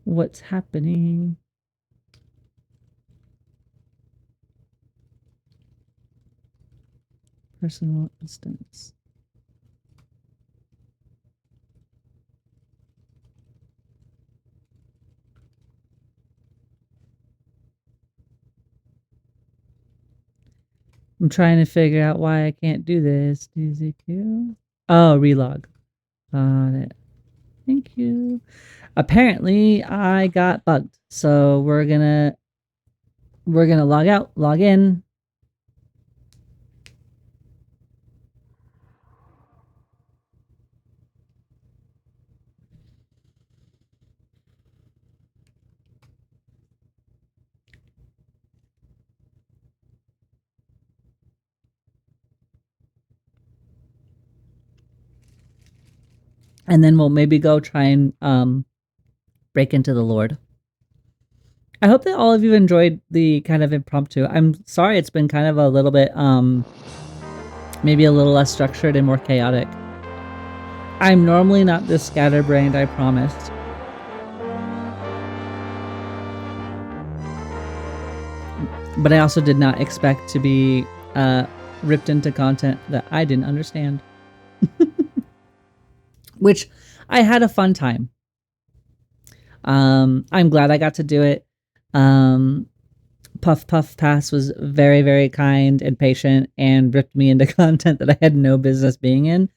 what's happening. Personal instance. I'm trying to figure out why I can't do this. DZQ. Oh, relog. Got it. Thank you. Apparently, I got bugged. So we're gonna log out, log in. And then we'll maybe go try and break into the Lord. I hope that all of you enjoyed the kind of impromptu. I'm sorry it's been kind of a little bit maybe a little less structured and more chaotic. I'm normally not this scatterbrained, I promise. But I also did not expect to be ripped into content that I didn't understand. Which I had a fun time. I'm glad I got to do it. Puff Puff Pass was very, very kind and patient and ripped me into content that I had no business being in.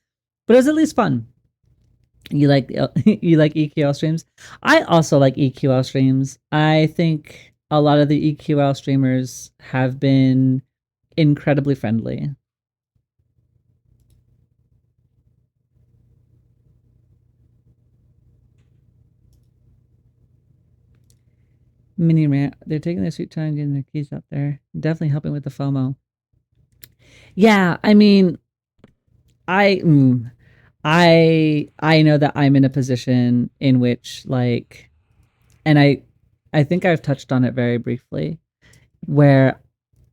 But it was at least fun. You like EQL streams? I also like EQL streams. I think a lot of the EQL streamers have been incredibly friendly. Mini rant. They're taking their sweet time getting their keys out there. Definitely helping with the FOMO. Yeah, I mean, I know that I'm in a position in which like, and I think I've touched on it very briefly, where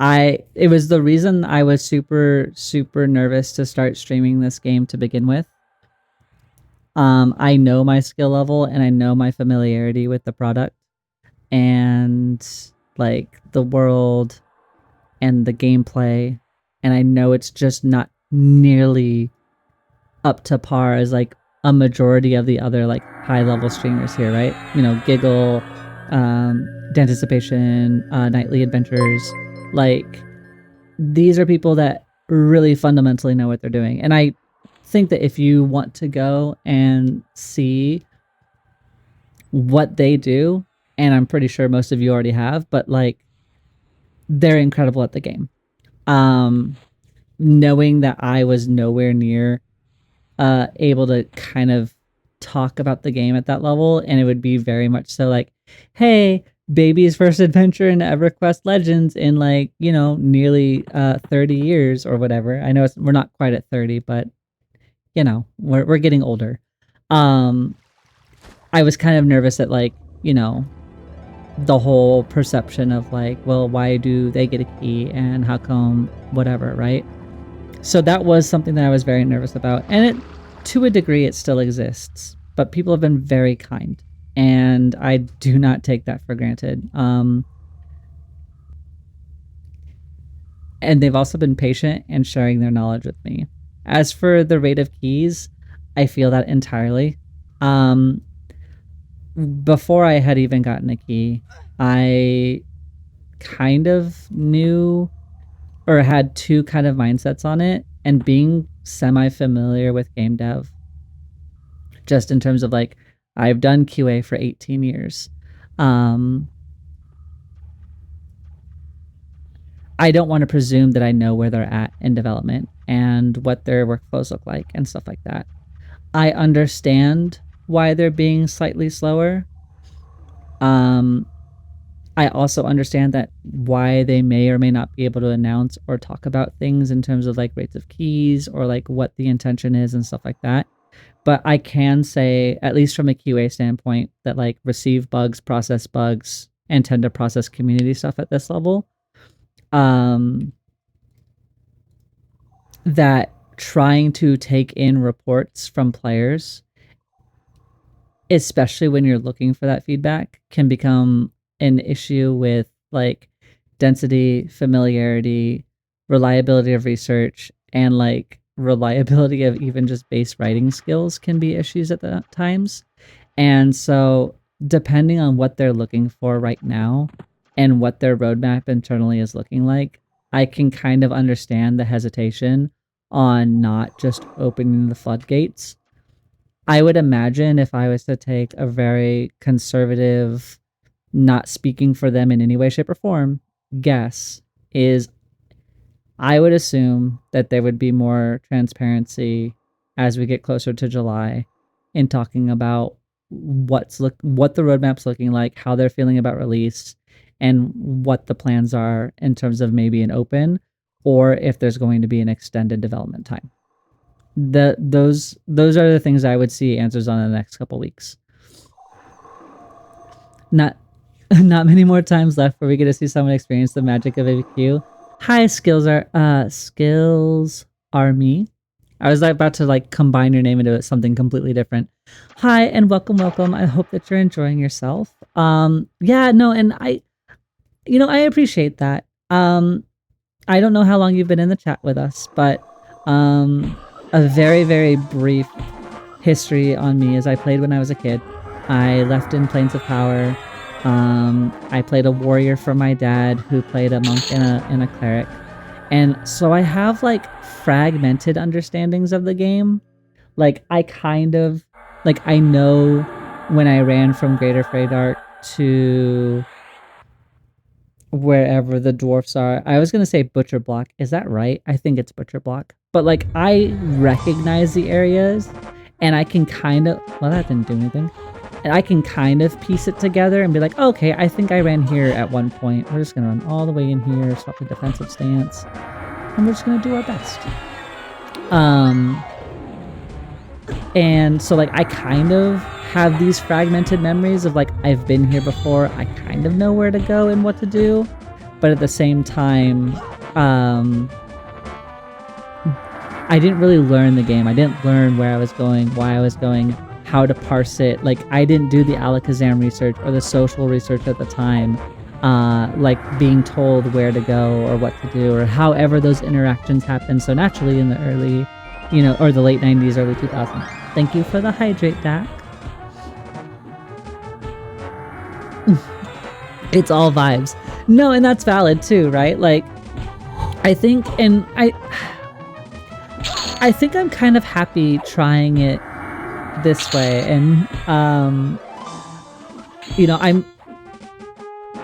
it was the reason I was super nervous to start streaming this game to begin with. I know my skill level and I know my familiarity with the product and like the world and the gameplay, and I know it's just not nearly up to par as like a majority of the other like high level streamers here, right? You know, Giggle, Danticipation, Nightly Adventures, like these are people that really fundamentally know what they're doing. And I think that if you want to go and see what they do, and I'm pretty sure most of you already have, but like they're incredible at the game. Knowing that I was nowhere near able to kind of talk about the game at that level, and it would be very much so like, hey, baby's first adventure in EverQuest Legends in like, you know, nearly 30 years or whatever. I know we're not quite at 30, but you know, we're getting older. I was kind of nervous at like, you know, the whole perception of like, well, why do they get a key and how come whatever, right? So that was something that I was very nervous about. And it, to a degree, it still exists, but people have been very kind, and I do not take that for granted. And they've also been patient and sharing their knowledge with me. As for the rate of keys, I feel that entirely. Before I had even gotten a key, I kind of knew or had two kind of mindsets on it, and being semi-familiar with game dev, just in terms of like, I've done QA for 18 years. I don't want to presume that I know where they're at in development and what their workflows look like and stuff like that. I understand why they're being slightly slower. I also understand that why they may or may not be able to announce or talk about things in terms of like rates of keys or like what the intention is and stuff like that. But I can say, at least from a QA standpoint, that like receive bugs, and tend to process community stuff at this level. That trying to take in reports from players, especially when you're looking for that feedback, can become an issue with like density, familiarity, reliability of research, and like reliability of even just base writing skills can be issues at the times. And so depending on what they're looking for right now and what their roadmap internally is looking like, I can kind of understand the hesitation on not just opening the floodgates. I would imagine if I was to take a very conservative, not speaking for them in any way, shape, or form, guess is I would assume that there would be more transparency as we get closer to July in talking about what the roadmap's looking like, how they're feeling about release, and what the plans are in terms of maybe an open or if there's going to be an extended development time. Those are the things I would see answers on in the next couple weeks. Not many more times left where we get to see someone experience the magic of ABQ. Hi, Skills are me. I was about to like combine your name into something completely different. Hi and welcome. I hope that you're enjoying yourself. Yeah, no, and I appreciate that. I don't know how long you've been in the chat with us, but a very, very brief history on me is I played when I was a kid. I left in Plains of Power. I played a warrior for my dad who played a monk and a cleric. And so I have like fragmented understandings of the game. Like I know when I ran from Greater Freydark to wherever the dwarfs are. I was going to say Butcher Block. Is that right? I think it's Butcher Block. But like I recognize the areas and I can kind of, well, that didn't do anything. And I can kind of piece it together and be like, okay, I think I ran here at one point. We're just going to run all the way in here, swap the defensive stance, and we're just going to do our best. And so like I kind of have these fragmented memories of like I've been here before. I kind of know where to go and what to do, but at the same time, I didn't really learn the game. I didn't learn where I was going, why I was going, how to parse it. Like I didn't do the Alakazam research or the social research at the time, like being told where to go or what to do or however those interactions happen so naturally in the early, or the late 90s, early 2000s. Thank you for the hydrate, Dak. It's all vibes. No, and that's valid too, right? Like, I think I'm kind of happy trying it this way, and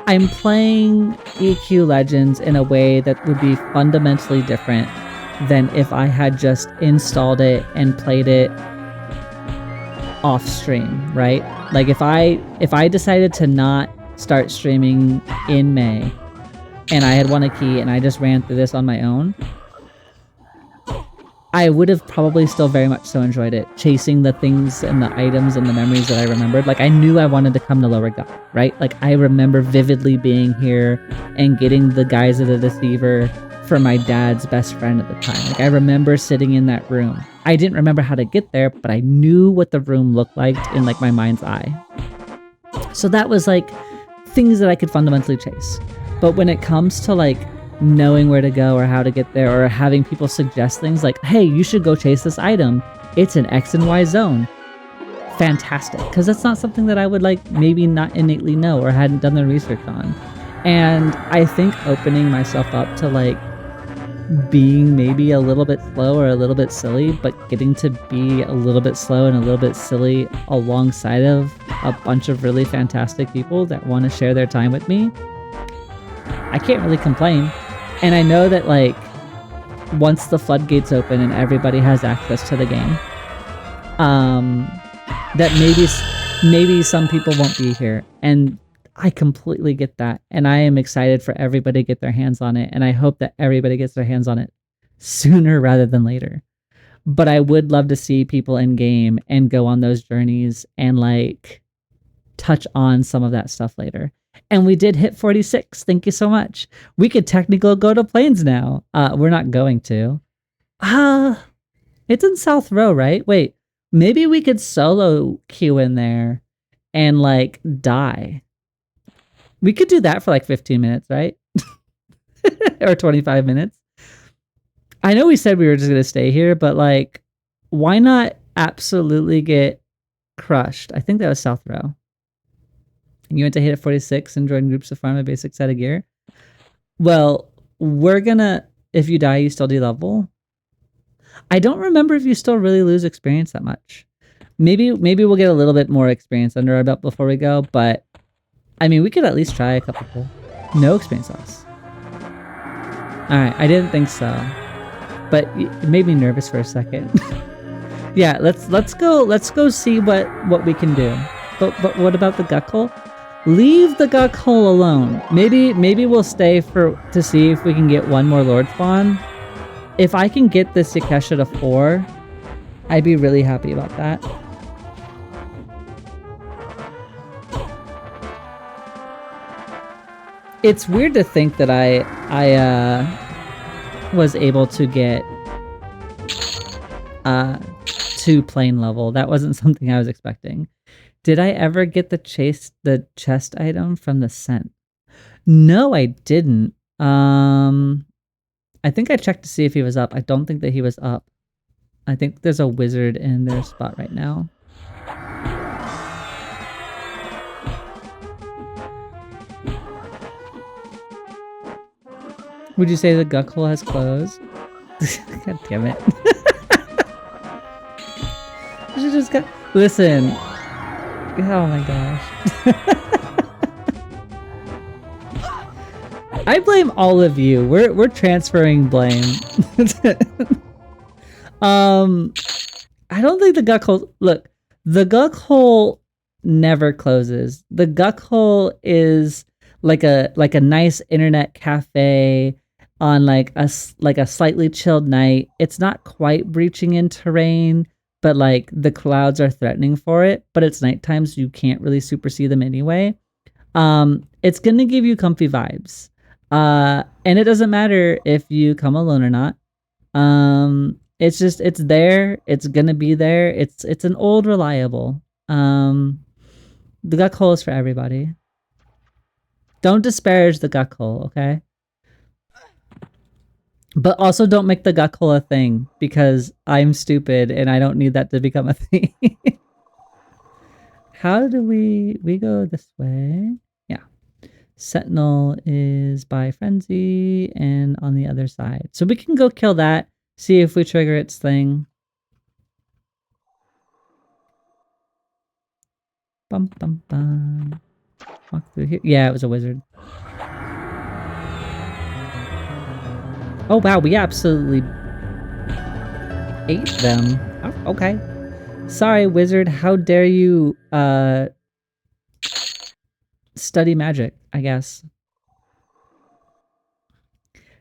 I'm playing EQ Legends in a way that would be fundamentally different than if I had just installed it and played it off stream, right? Like if I decided to not start streaming in May and I had won a key and I just ran through this on my own, I would have probably still very much so enjoyed it, chasing the things and the items and the memories that I remembered. Like I knew I wanted to come to Lower God, right? Like I remember vividly being here and getting the Guise of the Deceiver for my dad's best friend at the time. Like I remember sitting in that room. I didn't remember how to get there, but I knew what the room looked like in like my mind's eye. So that was like things that I could fundamentally chase. But when it comes to like knowing where to go or how to get there or having people suggest things like, hey, you should go chase this item, it's an X and Y zone, fantastic, because that's not something that I would like maybe not innately know or hadn't done the research on. And I think opening myself up to like being maybe a little bit slow or a little bit silly, but getting to be a little bit slow and a little bit silly alongside of a bunch of really fantastic people that want to share their time with me, I can't really complain. And I know that like once the floodgates open and everybody has access to the game, that maybe some people won't be here, and I completely get that, and I am excited for everybody to get their hands on it, and I hope that everybody gets their hands on it sooner rather than later. But I would love to see people in game and go on those journeys and like touch on some of that stuff later. And we did hit 46. Thank you so much. We could technically go to Plains now. We're not going to. It's in South Row, right? Wait, maybe we could solo queue in there and like die. We could do that for like 15 minutes, right? Or 25 minutes. I know we said we were just going to stay here, but like, why not absolutely get crushed? I think that was South Row. And you went to hit at 46 and join groups to farm a basic set of gear. Well, we're gonna, if you die, you still de-level. I don't remember if you still really lose experience that much. Maybe we'll get a little bit more experience under our belt before we go, but I mean, we could at least try a couple. No experience loss. Alright, I didn't think so. But it made me nervous for a second. Yeah, let's go see what we can do. But what about the Guk Hole? Leave the Guk Hole alone. Maybe we'll stay to see if we can get one more Lord Spawn. If I can get this Yakesha to 4, I'd be really happy about that. It's weird to think that I was able to get to plane level. That wasn't something I was expecting. Did I ever get the chest item from the scent? No, I didn't. I think I checked to see if he was up. I don't think that he was up. I think there's a wizard in their spot right now. Would you say the Guk Hole has closed? God damn it. You just got... Listen. Oh my gosh. I blame all of you. We're transferring blame. I don't think the Guk Hole... Look, the Guk Hole never closes. The Guk Hole is like a nice internet cafe on like a slightly chilled night. It's not quite breaching in terrain, but like the clouds are threatening for it, but it's nighttime, so you can't really super see them anyway. It's gonna give you comfy vibes. And it doesn't matter if you come alone or not. It's there. It's gonna be there. It's an old reliable. The Guk Hole is for everybody. Don't disparage the Guk Hole, okay? But also don't make the Guk Hole a thing, because I'm stupid and I don't need that to become a thing. How do we go this way? Yeah. Sentinel is by Frenzy and on the other side. So we can go kill that, see if we trigger its thing. Bum bum bum. Walk through here. Yeah, it was a wizard. Oh wow, we absolutely ate them. Oh, okay. Sorry, wizard. How dare you study magic, I guess.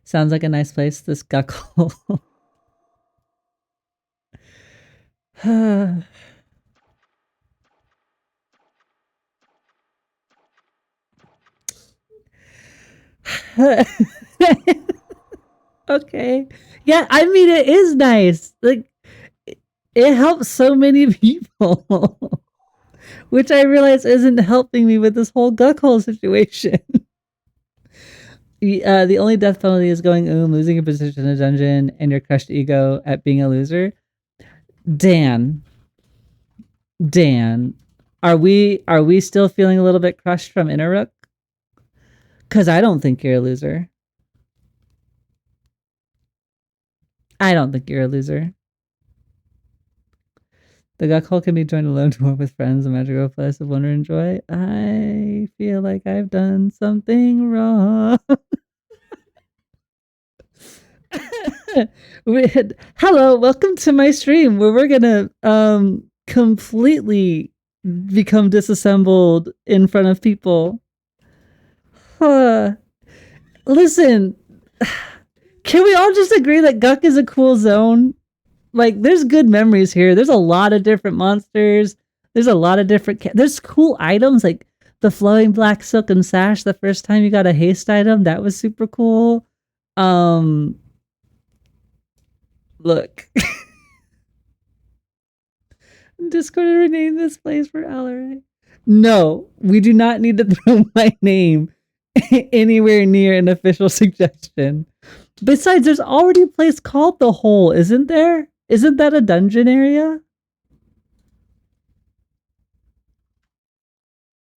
Sounds like a nice place, this Guk Hole. Okay. Yeah, I mean, it is nice. Like, it helps so many people. Which I realize isn't helping me with this whole Guk Hole situation. The only death penalty is going losing your position in a dungeon, and your crushed ego at being a loser. Dan, are we still feeling a little bit crushed from Innerrook? Because I don't think you're a loser. I don't think you're a loser. The Guk Hole can be joined alone or with friends, a magical place of wonder and joy. I feel like I've done something wrong. Hello, welcome to my stream where we're gonna completely become disassembled in front of people. Listen, can we all just agree that Guck is a cool zone? Like, there's good memories here. There's a lot of different monsters. There's a lot of different... There's cool items, like the flowing black silken sash. The first time you got a haste item, that was super cool. Look. Discord rename this place for Alaray. No, we do not need to throw my name anywhere near an official suggestion. Besides, there's already a place called The Hole, isn't there? Isn't that a dungeon area?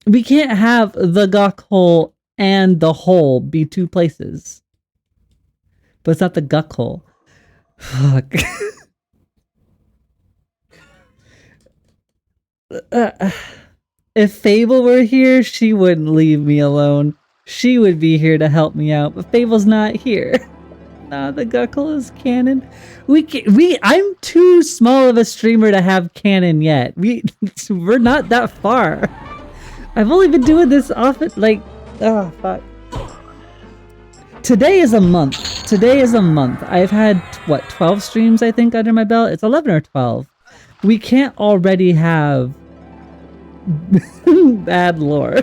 We can't have the Guk Hole and The Hole be two places. But it's not the Guk Hole. Fuck. If Fable were here, she wouldn't leave me alone. She would be here to help me out, but Fable's not here. Nah, the Guckle is canon. I'm too small of a streamer to have canon yet. We're not that far. I've only been doing this often, like, oh fuck. Today is a month. Today is a month. I've had, what, 12 streams, I think, under my belt? It's 11 or 12. We can't already have bad lore.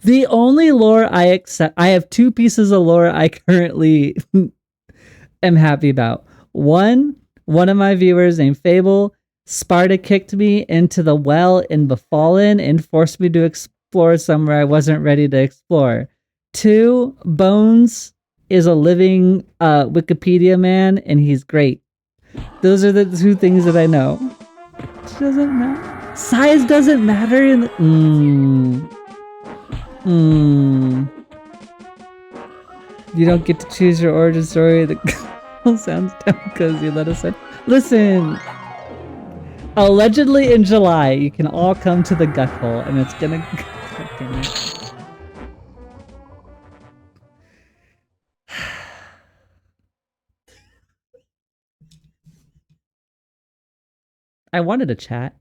The only lore I accept, I have two pieces of lore I currently am happy about. One of my viewers named Fable, Sparta kicked me into the well in Befallen and forced me to explore somewhere I wasn't ready to explore. 2, Bones is a living Wikipedia man and he's great. Those are the 2 things that I know. It doesn't matter. Size doesn't matter in the... You don't get to choose your origin story. The sounds dumb because you let us in. Listen! Allegedly in July, you can all come to the Gut Hole and it's gonna... God damn it. I wanted a chat.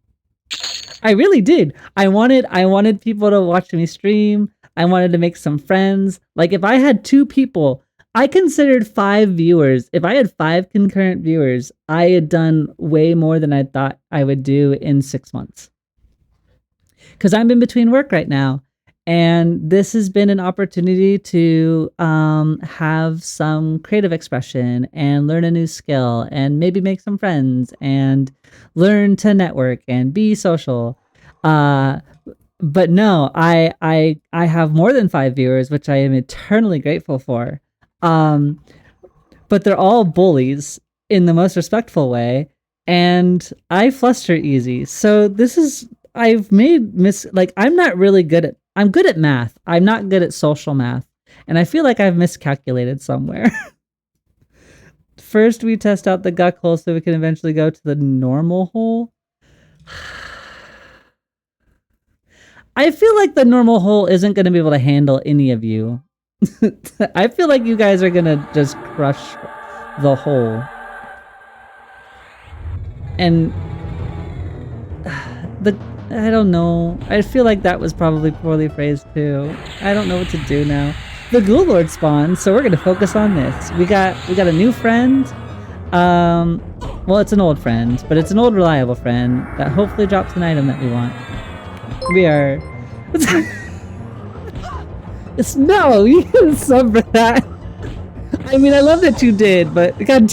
I really did. I wanted people to watch me stream. I wanted to make some friends. Like, if I had 2 people, I considered 5 viewers. If I had 5 concurrent viewers, I had done way more than I thought I would do in 6 months. Because I'm in between work right now. And this has been an opportunity to have some creative expression and learn a new skill and maybe make some friends and learn to network and be social. But no, I have more than 5 viewers, which I am eternally grateful for. But they're all bullies in the most respectful way, and I fluster easy. So this is, I've made I'm not really good at, I'm good at math. I'm not good at social math. And I feel like I've miscalculated somewhere. First, we test out the Guk hole so we can eventually go to the normal hole. I feel like the normal hole isn't going to be able to handle any of you. I feel like you guys are going to just crush the hole. And I don't know. I feel like that was probably poorly phrased too. I don't know what to do now. The Ghoul Lord spawned, so we're gonna focus on this. We got a new friend. Well, it's an old friend, but it's an old reliable friend that hopefully drops an item that we want. We are. It's no, you didn't sub for that. I mean, I love that you did, but God.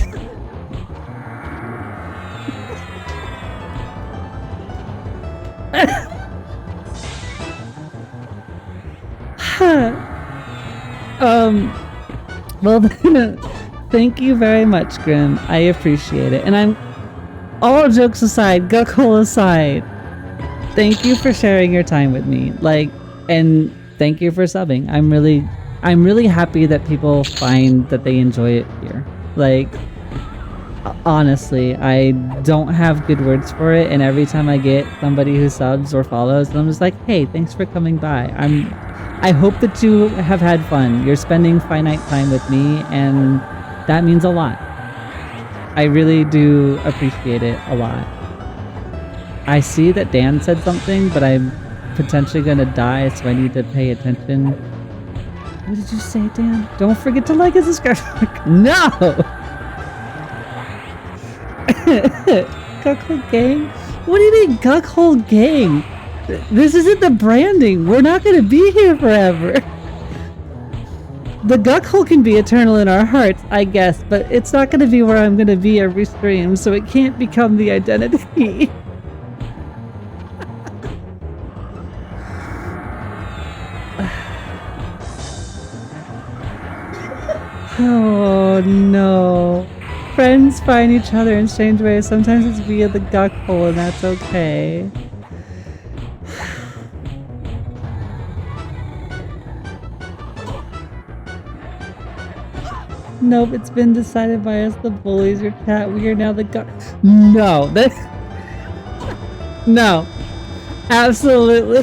Well then, thank you very much, Grim. I appreciate it. And I'm, all jokes aside, Guckhole aside, thank you for sharing your time with me. Like, and thank you for subbing. I'm really happy that people find that they enjoy it here. Like, honestly, I don't have good words for it, and every time I get somebody who subs or follows, I'm just like, hey, thanks for coming by. I hope that you have had fun. You're spending finite time with me, and that means a lot. I really do appreciate it a lot. I see that Dan said something, but I'm potentially gonna die, so I need to pay attention. What did you say, Dan? Don't forget to like and subscribe. No! Guckhole Gang? What do you mean, Guckhole Gang? This isn't the branding. We're not gonna be here forever. The Guckhole can be eternal in our hearts, I guess, but it's not gonna be where I'm gonna be every stream, so it can't become the identity. Oh no. Friends find each other in strange ways. Sometimes it's via the Guckhole, and that's okay. Nope, it's been decided by us, the bullies, your chat. We are now the No, that. No. Absolutely.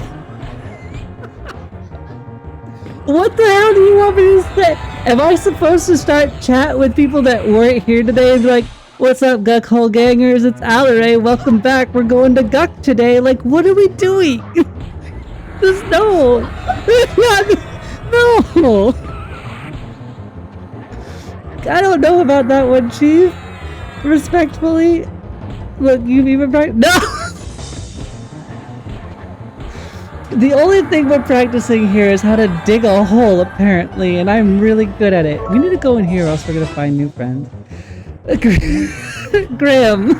What the hell do you want me to say? Am I supposed to start chat with people that weren't here today and be like, what's up, Guckhole Gangers? It's Alaray. Welcome back. We're going to Guck today. Like, what are we doing? Just no. No. I don't know about that one, Chief. Respectfully. Look, you've even no! The only thing we're practicing here is how to dig a hole, apparently, and I'm really good at it. We need to go in here or else we're gonna find new friends. Graham.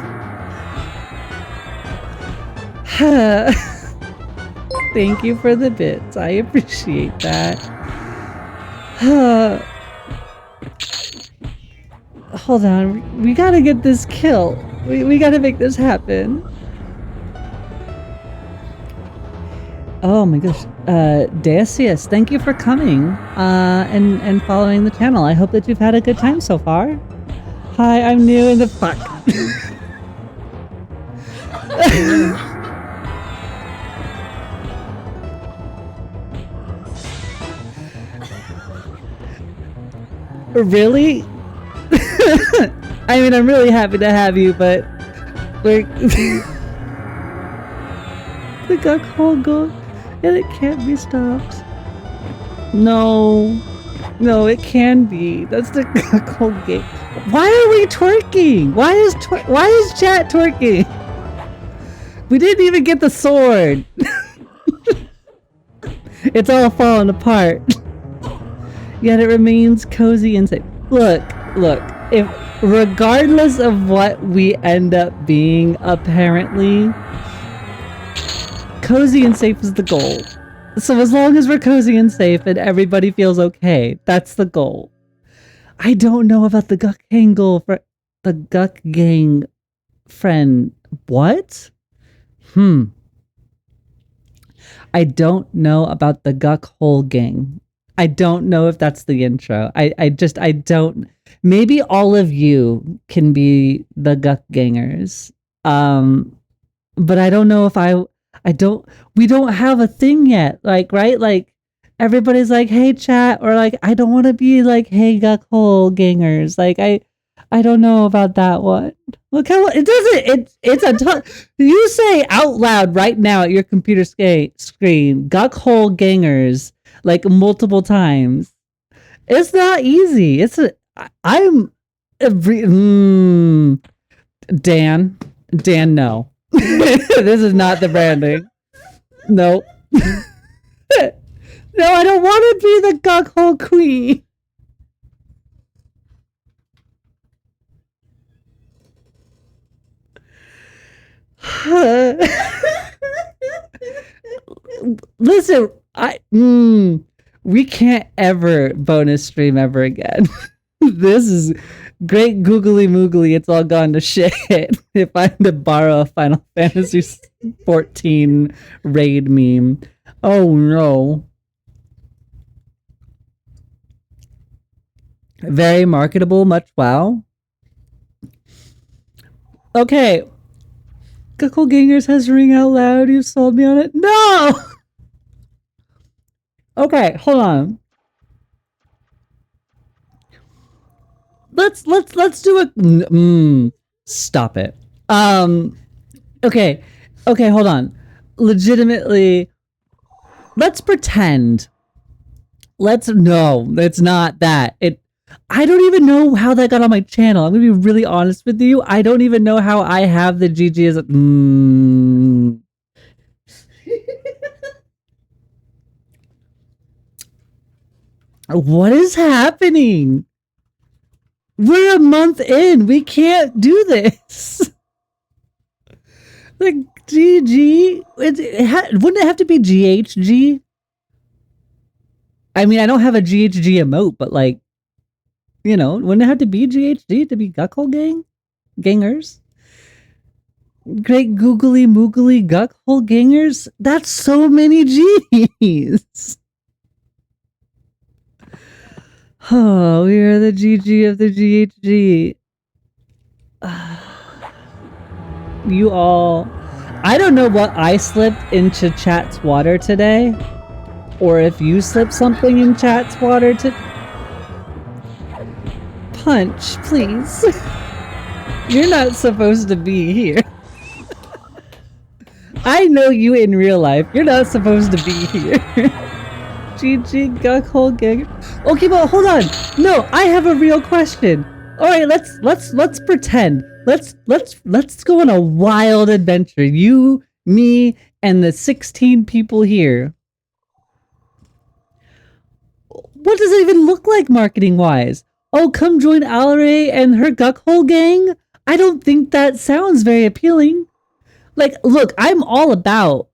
Thank you for the bits. I appreciate that. Hold on. We gotta get this kill. We gotta make this happen. Oh my gosh. Dacius, thank you for coming and following the channel. I hope that you've had a good time so far. Hi, I'm new in the fuck. Really? I mean, I'm really happy to have you, but we're the Guckhole go. And it can't be stopped. No. No, it can be. That's the Guckhole game. Why are we twerking? Why is chat twerking? We didn't even get the sword. It's all falling apart. Yet it remains cozy and safe. Look, if regardless of what we end up being, apparently, cozy and safe is the goal. So as long as we're cozy and safe and everybody feels okay, that's the goal. I don't know about the Guck Angle for the Guck Gang friend. What? I don't know about the Guckhole Gang. I don't know if that's the intro. I don't. Maybe all of you can be the Guck Gangers. But I don't know if we don't have a thing yet. Like, right? Like, everybody's like, hey, chat, or like, I don't want to be like, hey, Guckhole Gangers. Like, I don't know about that one. Look how it doesn't. It's a ton. You say out loud right now at your computer screen, Guckhole Gangers, like multiple times. It's not easy. Dan, no. This is not the branding. No. No, I don't want to be the Guckhole Queen. Listen, we can't ever bonus stream ever again. This is great googly moogly. It's all gone to shit. If I had to borrow a Final Fantasy 14 raid meme. Oh no. Very marketable, much wow. Okay. Guckhole Gangers has ring out loud. You sold me on it. No! Okay, hold on. Let's do a stop it. Okay. Okay, hold on. Legitimately, let's pretend. No, it's not that. I don't even know how that got on my channel. I'm gonna be really honest with you. I don't even know how I have the GG as What is happening? We're a month in. We can't do this. Like GG, wouldn't it have to be GHG? I mean, I don't have a GHG emote, but like, you know, wouldn't it have to be GHG to be Guckhole Gang? Gangers? Great googly moogly Guckhole Gangers? That's so many G's! Oh, we are the GG of the GHG. You all... I don't know what I slipped into chat's water today, or if you slipped something in chat's water to... Punch, please. You're not supposed to be here. I know you in real life. You're not supposed to be here. GG Guckhole Gang. Okay, but hold on. No, I have a real question. All right, let's pretend. Let's go on a wild adventure. You, me, and the 16 people here. What does it even look like marketing wise? Oh, come join Allery and her Guckhole Gang? I don't think that sounds very appealing. Like, look, I'm all about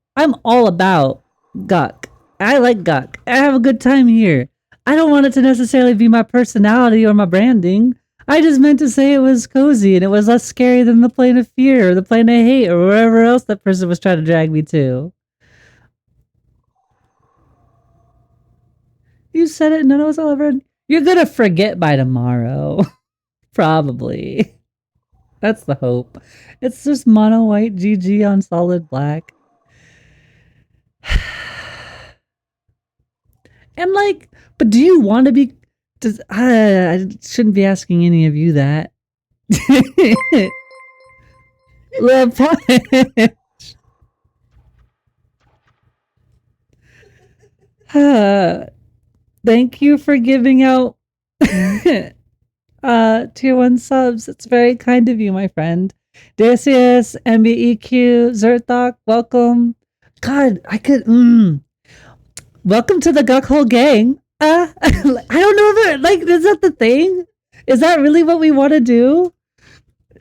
Guck. I like Guck. I have a good time here. I don't want it to necessarily be my personality or my branding. I just meant to say it was cozy and it was less scary than the plane of fear or the plane of hate or wherever else that person was trying to drag me to. You said it, none of us will ever... You're gonna forget by tomorrow. Probably. That's the hope. It's just mono white GG on solid black. And like, but do you want to be... I shouldn't be asking any of you that. Thank you for giving out tier 1 subs. It's very kind of you, my friend. Decius, MBEQ, Zerthok, welcome. God, I could... Welcome to the Guckhole Gang. I don't know if it, like, is that the thing? Is that really what we want to do?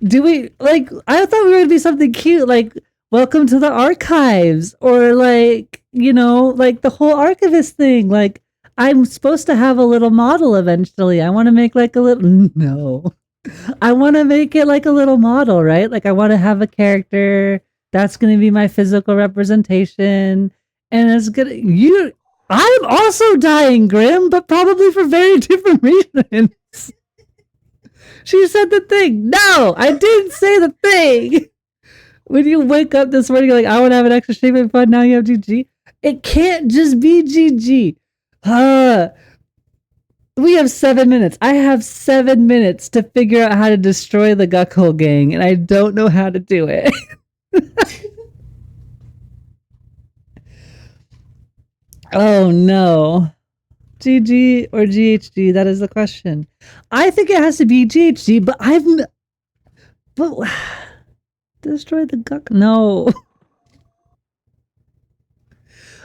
Do we, like, I thought we were going to be something cute, like, welcome to the archives, or like, you know, like the whole archivist thing. Like, I'm supposed to have a little model eventually. I want to make like a little, no. I want to make it like a little model, right? Like, I want to have a character that's going to be my physical representation. And it's gonna, I'm also dying, Grim, but probably for very different reasons. She said the thing. No, I didn't say the thing. When you wake up this morning, you're like, I want to have an extra shaving fun. Now you have GG. It can't just be GG. We have 7 minutes. I have 7 minutes to figure out how to destroy the Guckhole Gang, and I don't know how to do it. Oh no. GG or GHG? That is the question. I think it has to be GHG, but but destroy the Guck? No.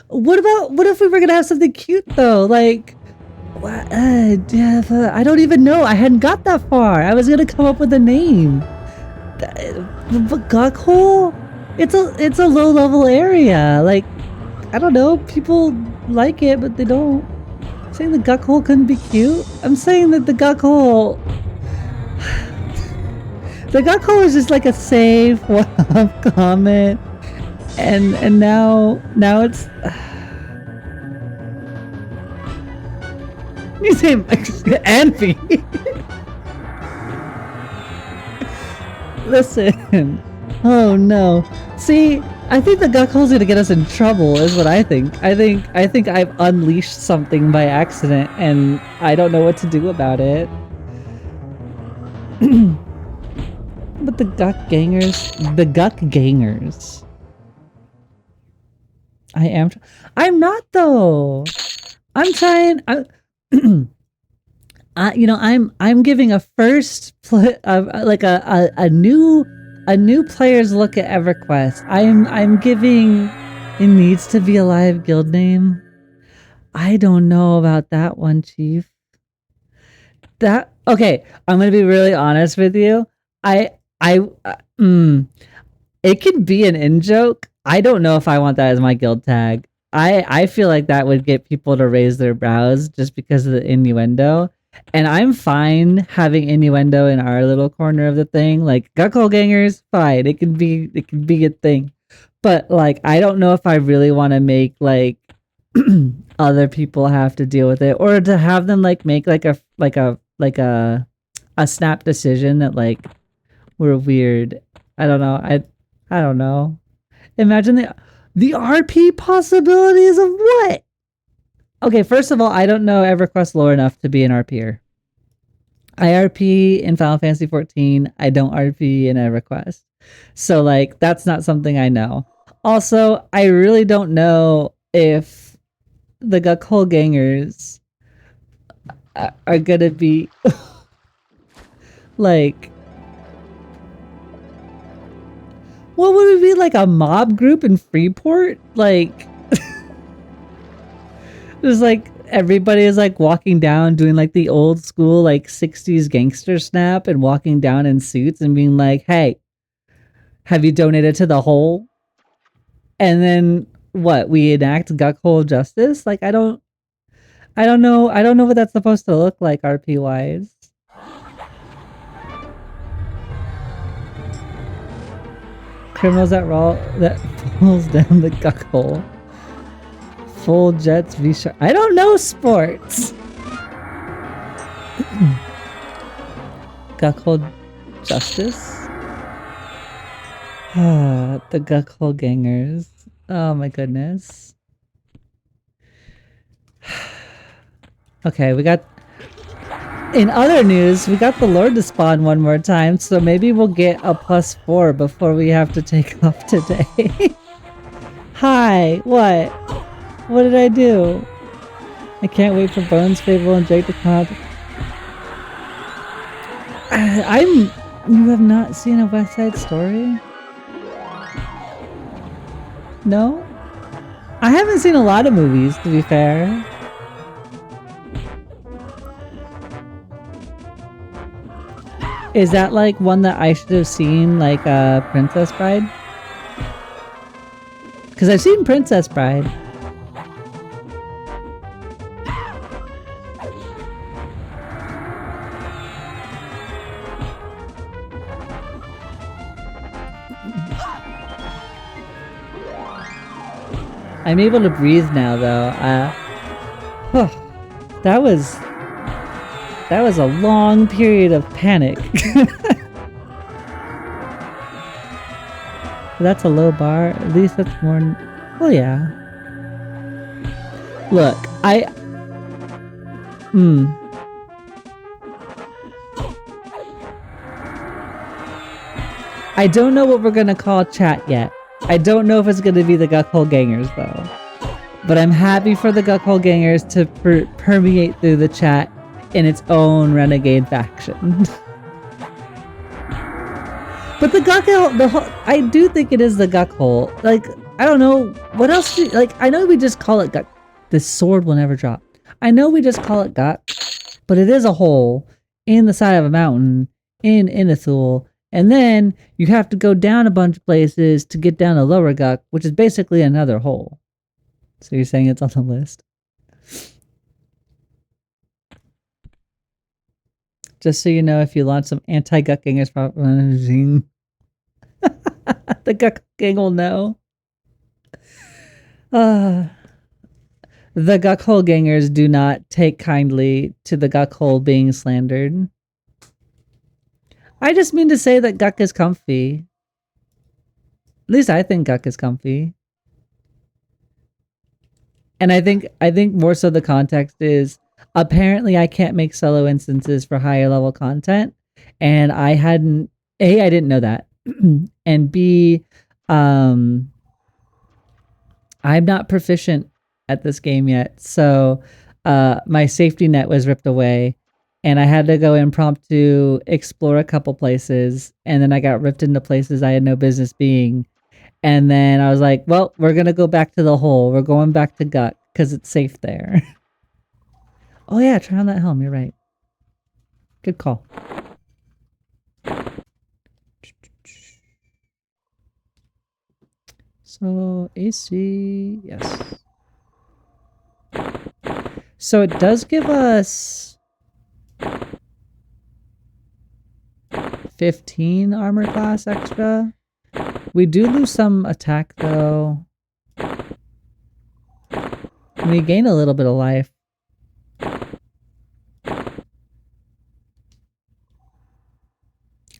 What if we were gonna have something cute though? Like, I don't even know. I hadn't got that far. I was gonna come up with a name. Guckhole? It's a low level area. Like, I don't know. People like it, but they don't. I'm saying the Guckhole couldn't be cute. I'm saying that the Guckhole... The Guckhole is just like a safe one-off comment. And now it's... You say Anfi. Listen. Oh no. See... I think the guck hole's gonna get us in trouble, is what I think. I think I've unleashed something by accident, and I don't know what to do about it. But the guck gangers. I'm not though. I'm trying. You know, I'm giving a like a new player's look at EverQuest. I'm giving it needs to be a live guild name. I don't know about that one, Chief. Okay, I'm gonna be really honest with you. It can be an in joke. I don't know if I want that as my guild tag. I feel like that would get people to raise their brows just because of the innuendo. And I'm fine having innuendo in our little corner of the thing. Like guckhole gangers, fine. It can be a thing. But like I don't know if I really want to make like other people have to deal with it, or to have them like make like a snap decision that like we're weird. I don't know. I don't know. Imagine the RP possibilities of what? Okay, first of all, I don't know EverQuest lore enough to be an RPer. I RP in Final Fantasy 14. I don't RP in EverQuest. So like that's not something I know. Also, I really don't know if the Guckhole gangers are gonna be like, what would it be, like a mob group in Freeport? Like there's like everybody is like walking down doing like the old school like 60s gangster snap and walking down in suits and being like, hey, have you donated to the hole? And then what, we enact Guckhole justice? Like I don't know what that's supposed to look like RP wise. Criminals that falls down the Guckhole. Full jets V-sharp. I don't know sports. Guckhole justice. The Guckhole gangers. Oh my goodness. Okay, we got. In other news, we got the Lord to spawn one more time, so maybe we'll get a +4 before we have to take off today. Hi, what? What did I do? I can't wait for Bones, Fable, and Jake to come out. You have not seen a West Side Story? No? I haven't seen a lot of movies, to be fair. Is that like one that I should have seen, like Princess Bride? Because I've seen Princess Bride. I'm able to breathe now, though. That was a long period of panic. That's a low bar. At least that's more. Well, yeah. Look, I don't know what we're gonna call chat yet. I don't know if it's gonna be the Guckhole gangers though. But I'm happy for the Guckhole gangers to permeate through the chat in its own renegade faction. But the Guckhole, I do think it is the Guckhole. Like, I don't know, what else I know we just call it Guck. This sword will never drop. I know we just call it Guck, but it is a hole in the side of a mountain in Inithul, and then you have to go down a bunch of places to get down to Lower Guck, which is basically another hole. So you're saying it's on the list? Just so you know, if you launch some anti-Guck gangers, the Guck gang will know. The Guckhole gangers do not take kindly to the Guckhole being slandered. I just mean to say that Guck is comfy. At least I think Guk is comfy. And I think more so the context is apparently I can't make solo instances for higher level content, and I didn't know that, and B, um, I'm not proficient at this game yet, so my safety net was ripped away, and I had to go impromptu explore a couple places, and then I got ripped into places I had no business being, and then I was like, well, we're gonna go back to the hole. We're going back to Gut because it's safe there. Oh yeah, try on that helm. You're right. Good call. So AC, yes. So it does give us 15 armor class extra. We do lose some attack though. We gain a little bit of life.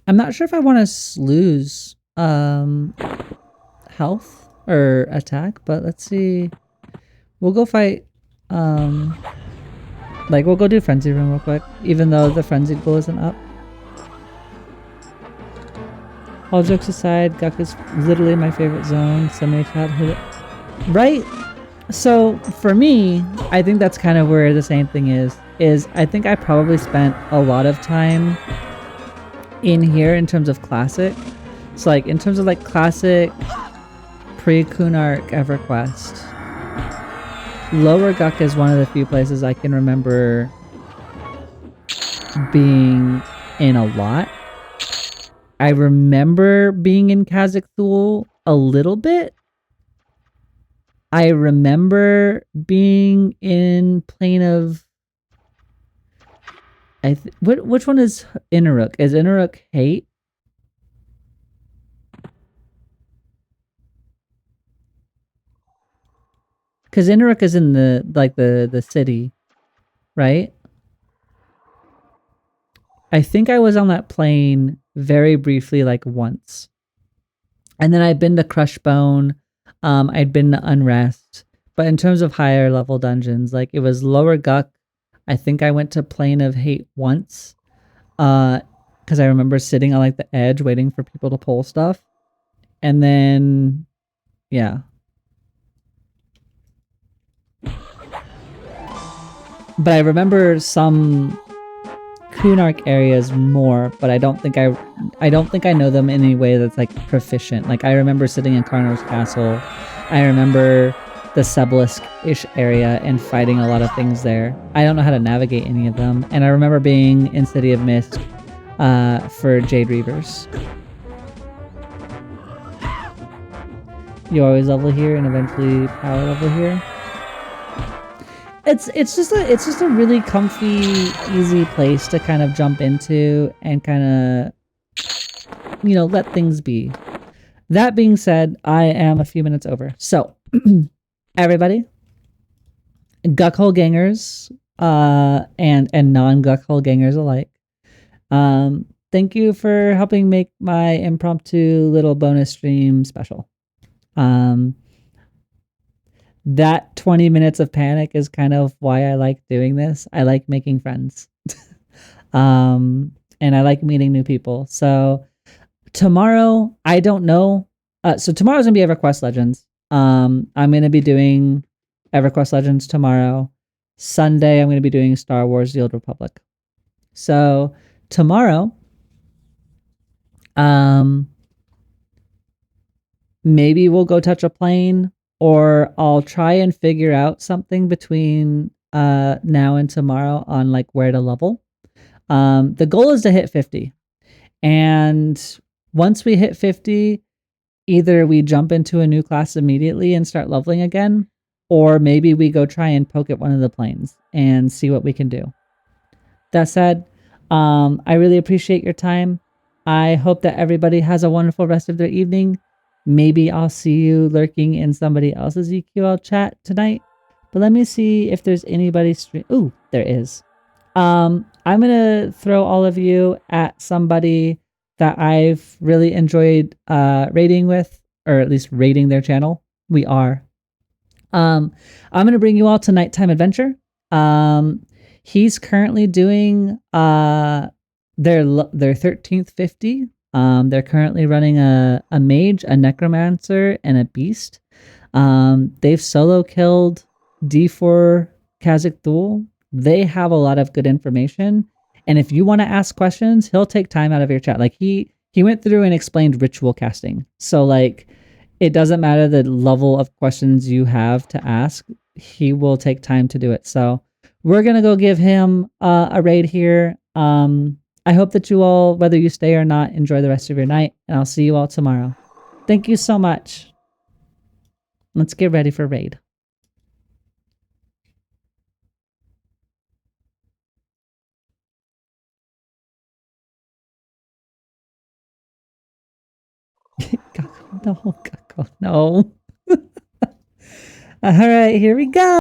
I'm not sure if I want to lose health or attack, but let's see. We'll go fight like we'll go do frenzy room real quick, even though the frenzied goal isn't up. All jokes aside, Guk is literally my favorite zone. So many childhood, right? So for me, I think that's kind of where the same thing is. I think I probably spent a lot of time in here in terms of classic. So like in terms of like classic pre-Kunark EverQuest, Lower Guk is one of the few places I can remember being in a lot. I remember being in Kazakh Thule a little bit. I remember being in Plane of... which one is Inaruk? Is Inaruk Hate? Because Inaruk is in the like the city, right? I think I was on that plane very briefly, like once. And then I'd been to Crushbone, I'd been to Unrest. But in terms of higher level dungeons, like it was Lower Guk. I think I went to Plane of Hate once. Because I remember sitting on like the edge waiting for people to pull stuff. And then yeah. But I remember some Kunark areas more, but I don't think I know them in any way that's like proficient. Like I remember sitting in Karnar's castle. I remember the Sebelisk-ish area and fighting a lot of things there. I don't know how to navigate any of them. And I remember being in City of Mist for Jade Reavers. You always level here and eventually power level here. It's just a really comfy, easy place to kind of jump into and kind of, you know, let things be. That being said, I am a few minutes over. So, everybody, Guckhole gangers, and non-Guckhole gangers alike, thank you for helping make my impromptu little bonus stream special. That 20 minutes of panic is kind of why I like doing this. I like making friends. And I like meeting new people. So tomorrow, I don't know. So tomorrow's gonna be EverQuest Legends. I'm gonna be doing EverQuest Legends tomorrow. Sunday, I'm gonna be doing Star Wars: The Old Republic. So tomorrow, maybe we'll go touch a plane, or I'll try and figure out something between now and tomorrow on like where to level. The goal is to hit 50. And once we hit 50, either we jump into a new class immediately and start leveling again, or maybe we go try and poke at one of the planes and see what we can do. That said, I really appreciate your time. I hope that everybody has a wonderful rest of their evening. Maybe I'll see you lurking in somebody else's EQL chat tonight. But let me see if there's anybody Ooh, there is. I'm gonna throw all of you at somebody that I've really enjoyed raiding with or at least rating their channel, we are. I'm gonna bring you all to Nighttime Adventure. He's currently doing their 13th 50. They're currently running a mage, a necromancer, and a beast. They've solo killed D4 Kazakh Thul. They have a lot of good information. And if you want to ask questions, he'll take time out of your chat. Like he went through and explained ritual casting. So like it doesn't matter the level of questions you have to ask, he will take time to do it. So we're gonna go give him a raid here. I hope that you all, whether you stay or not, enjoy the rest of your night, and I'll see you all tomorrow. Thank you so much. Let's get ready for raid. No, no. All right, here we go.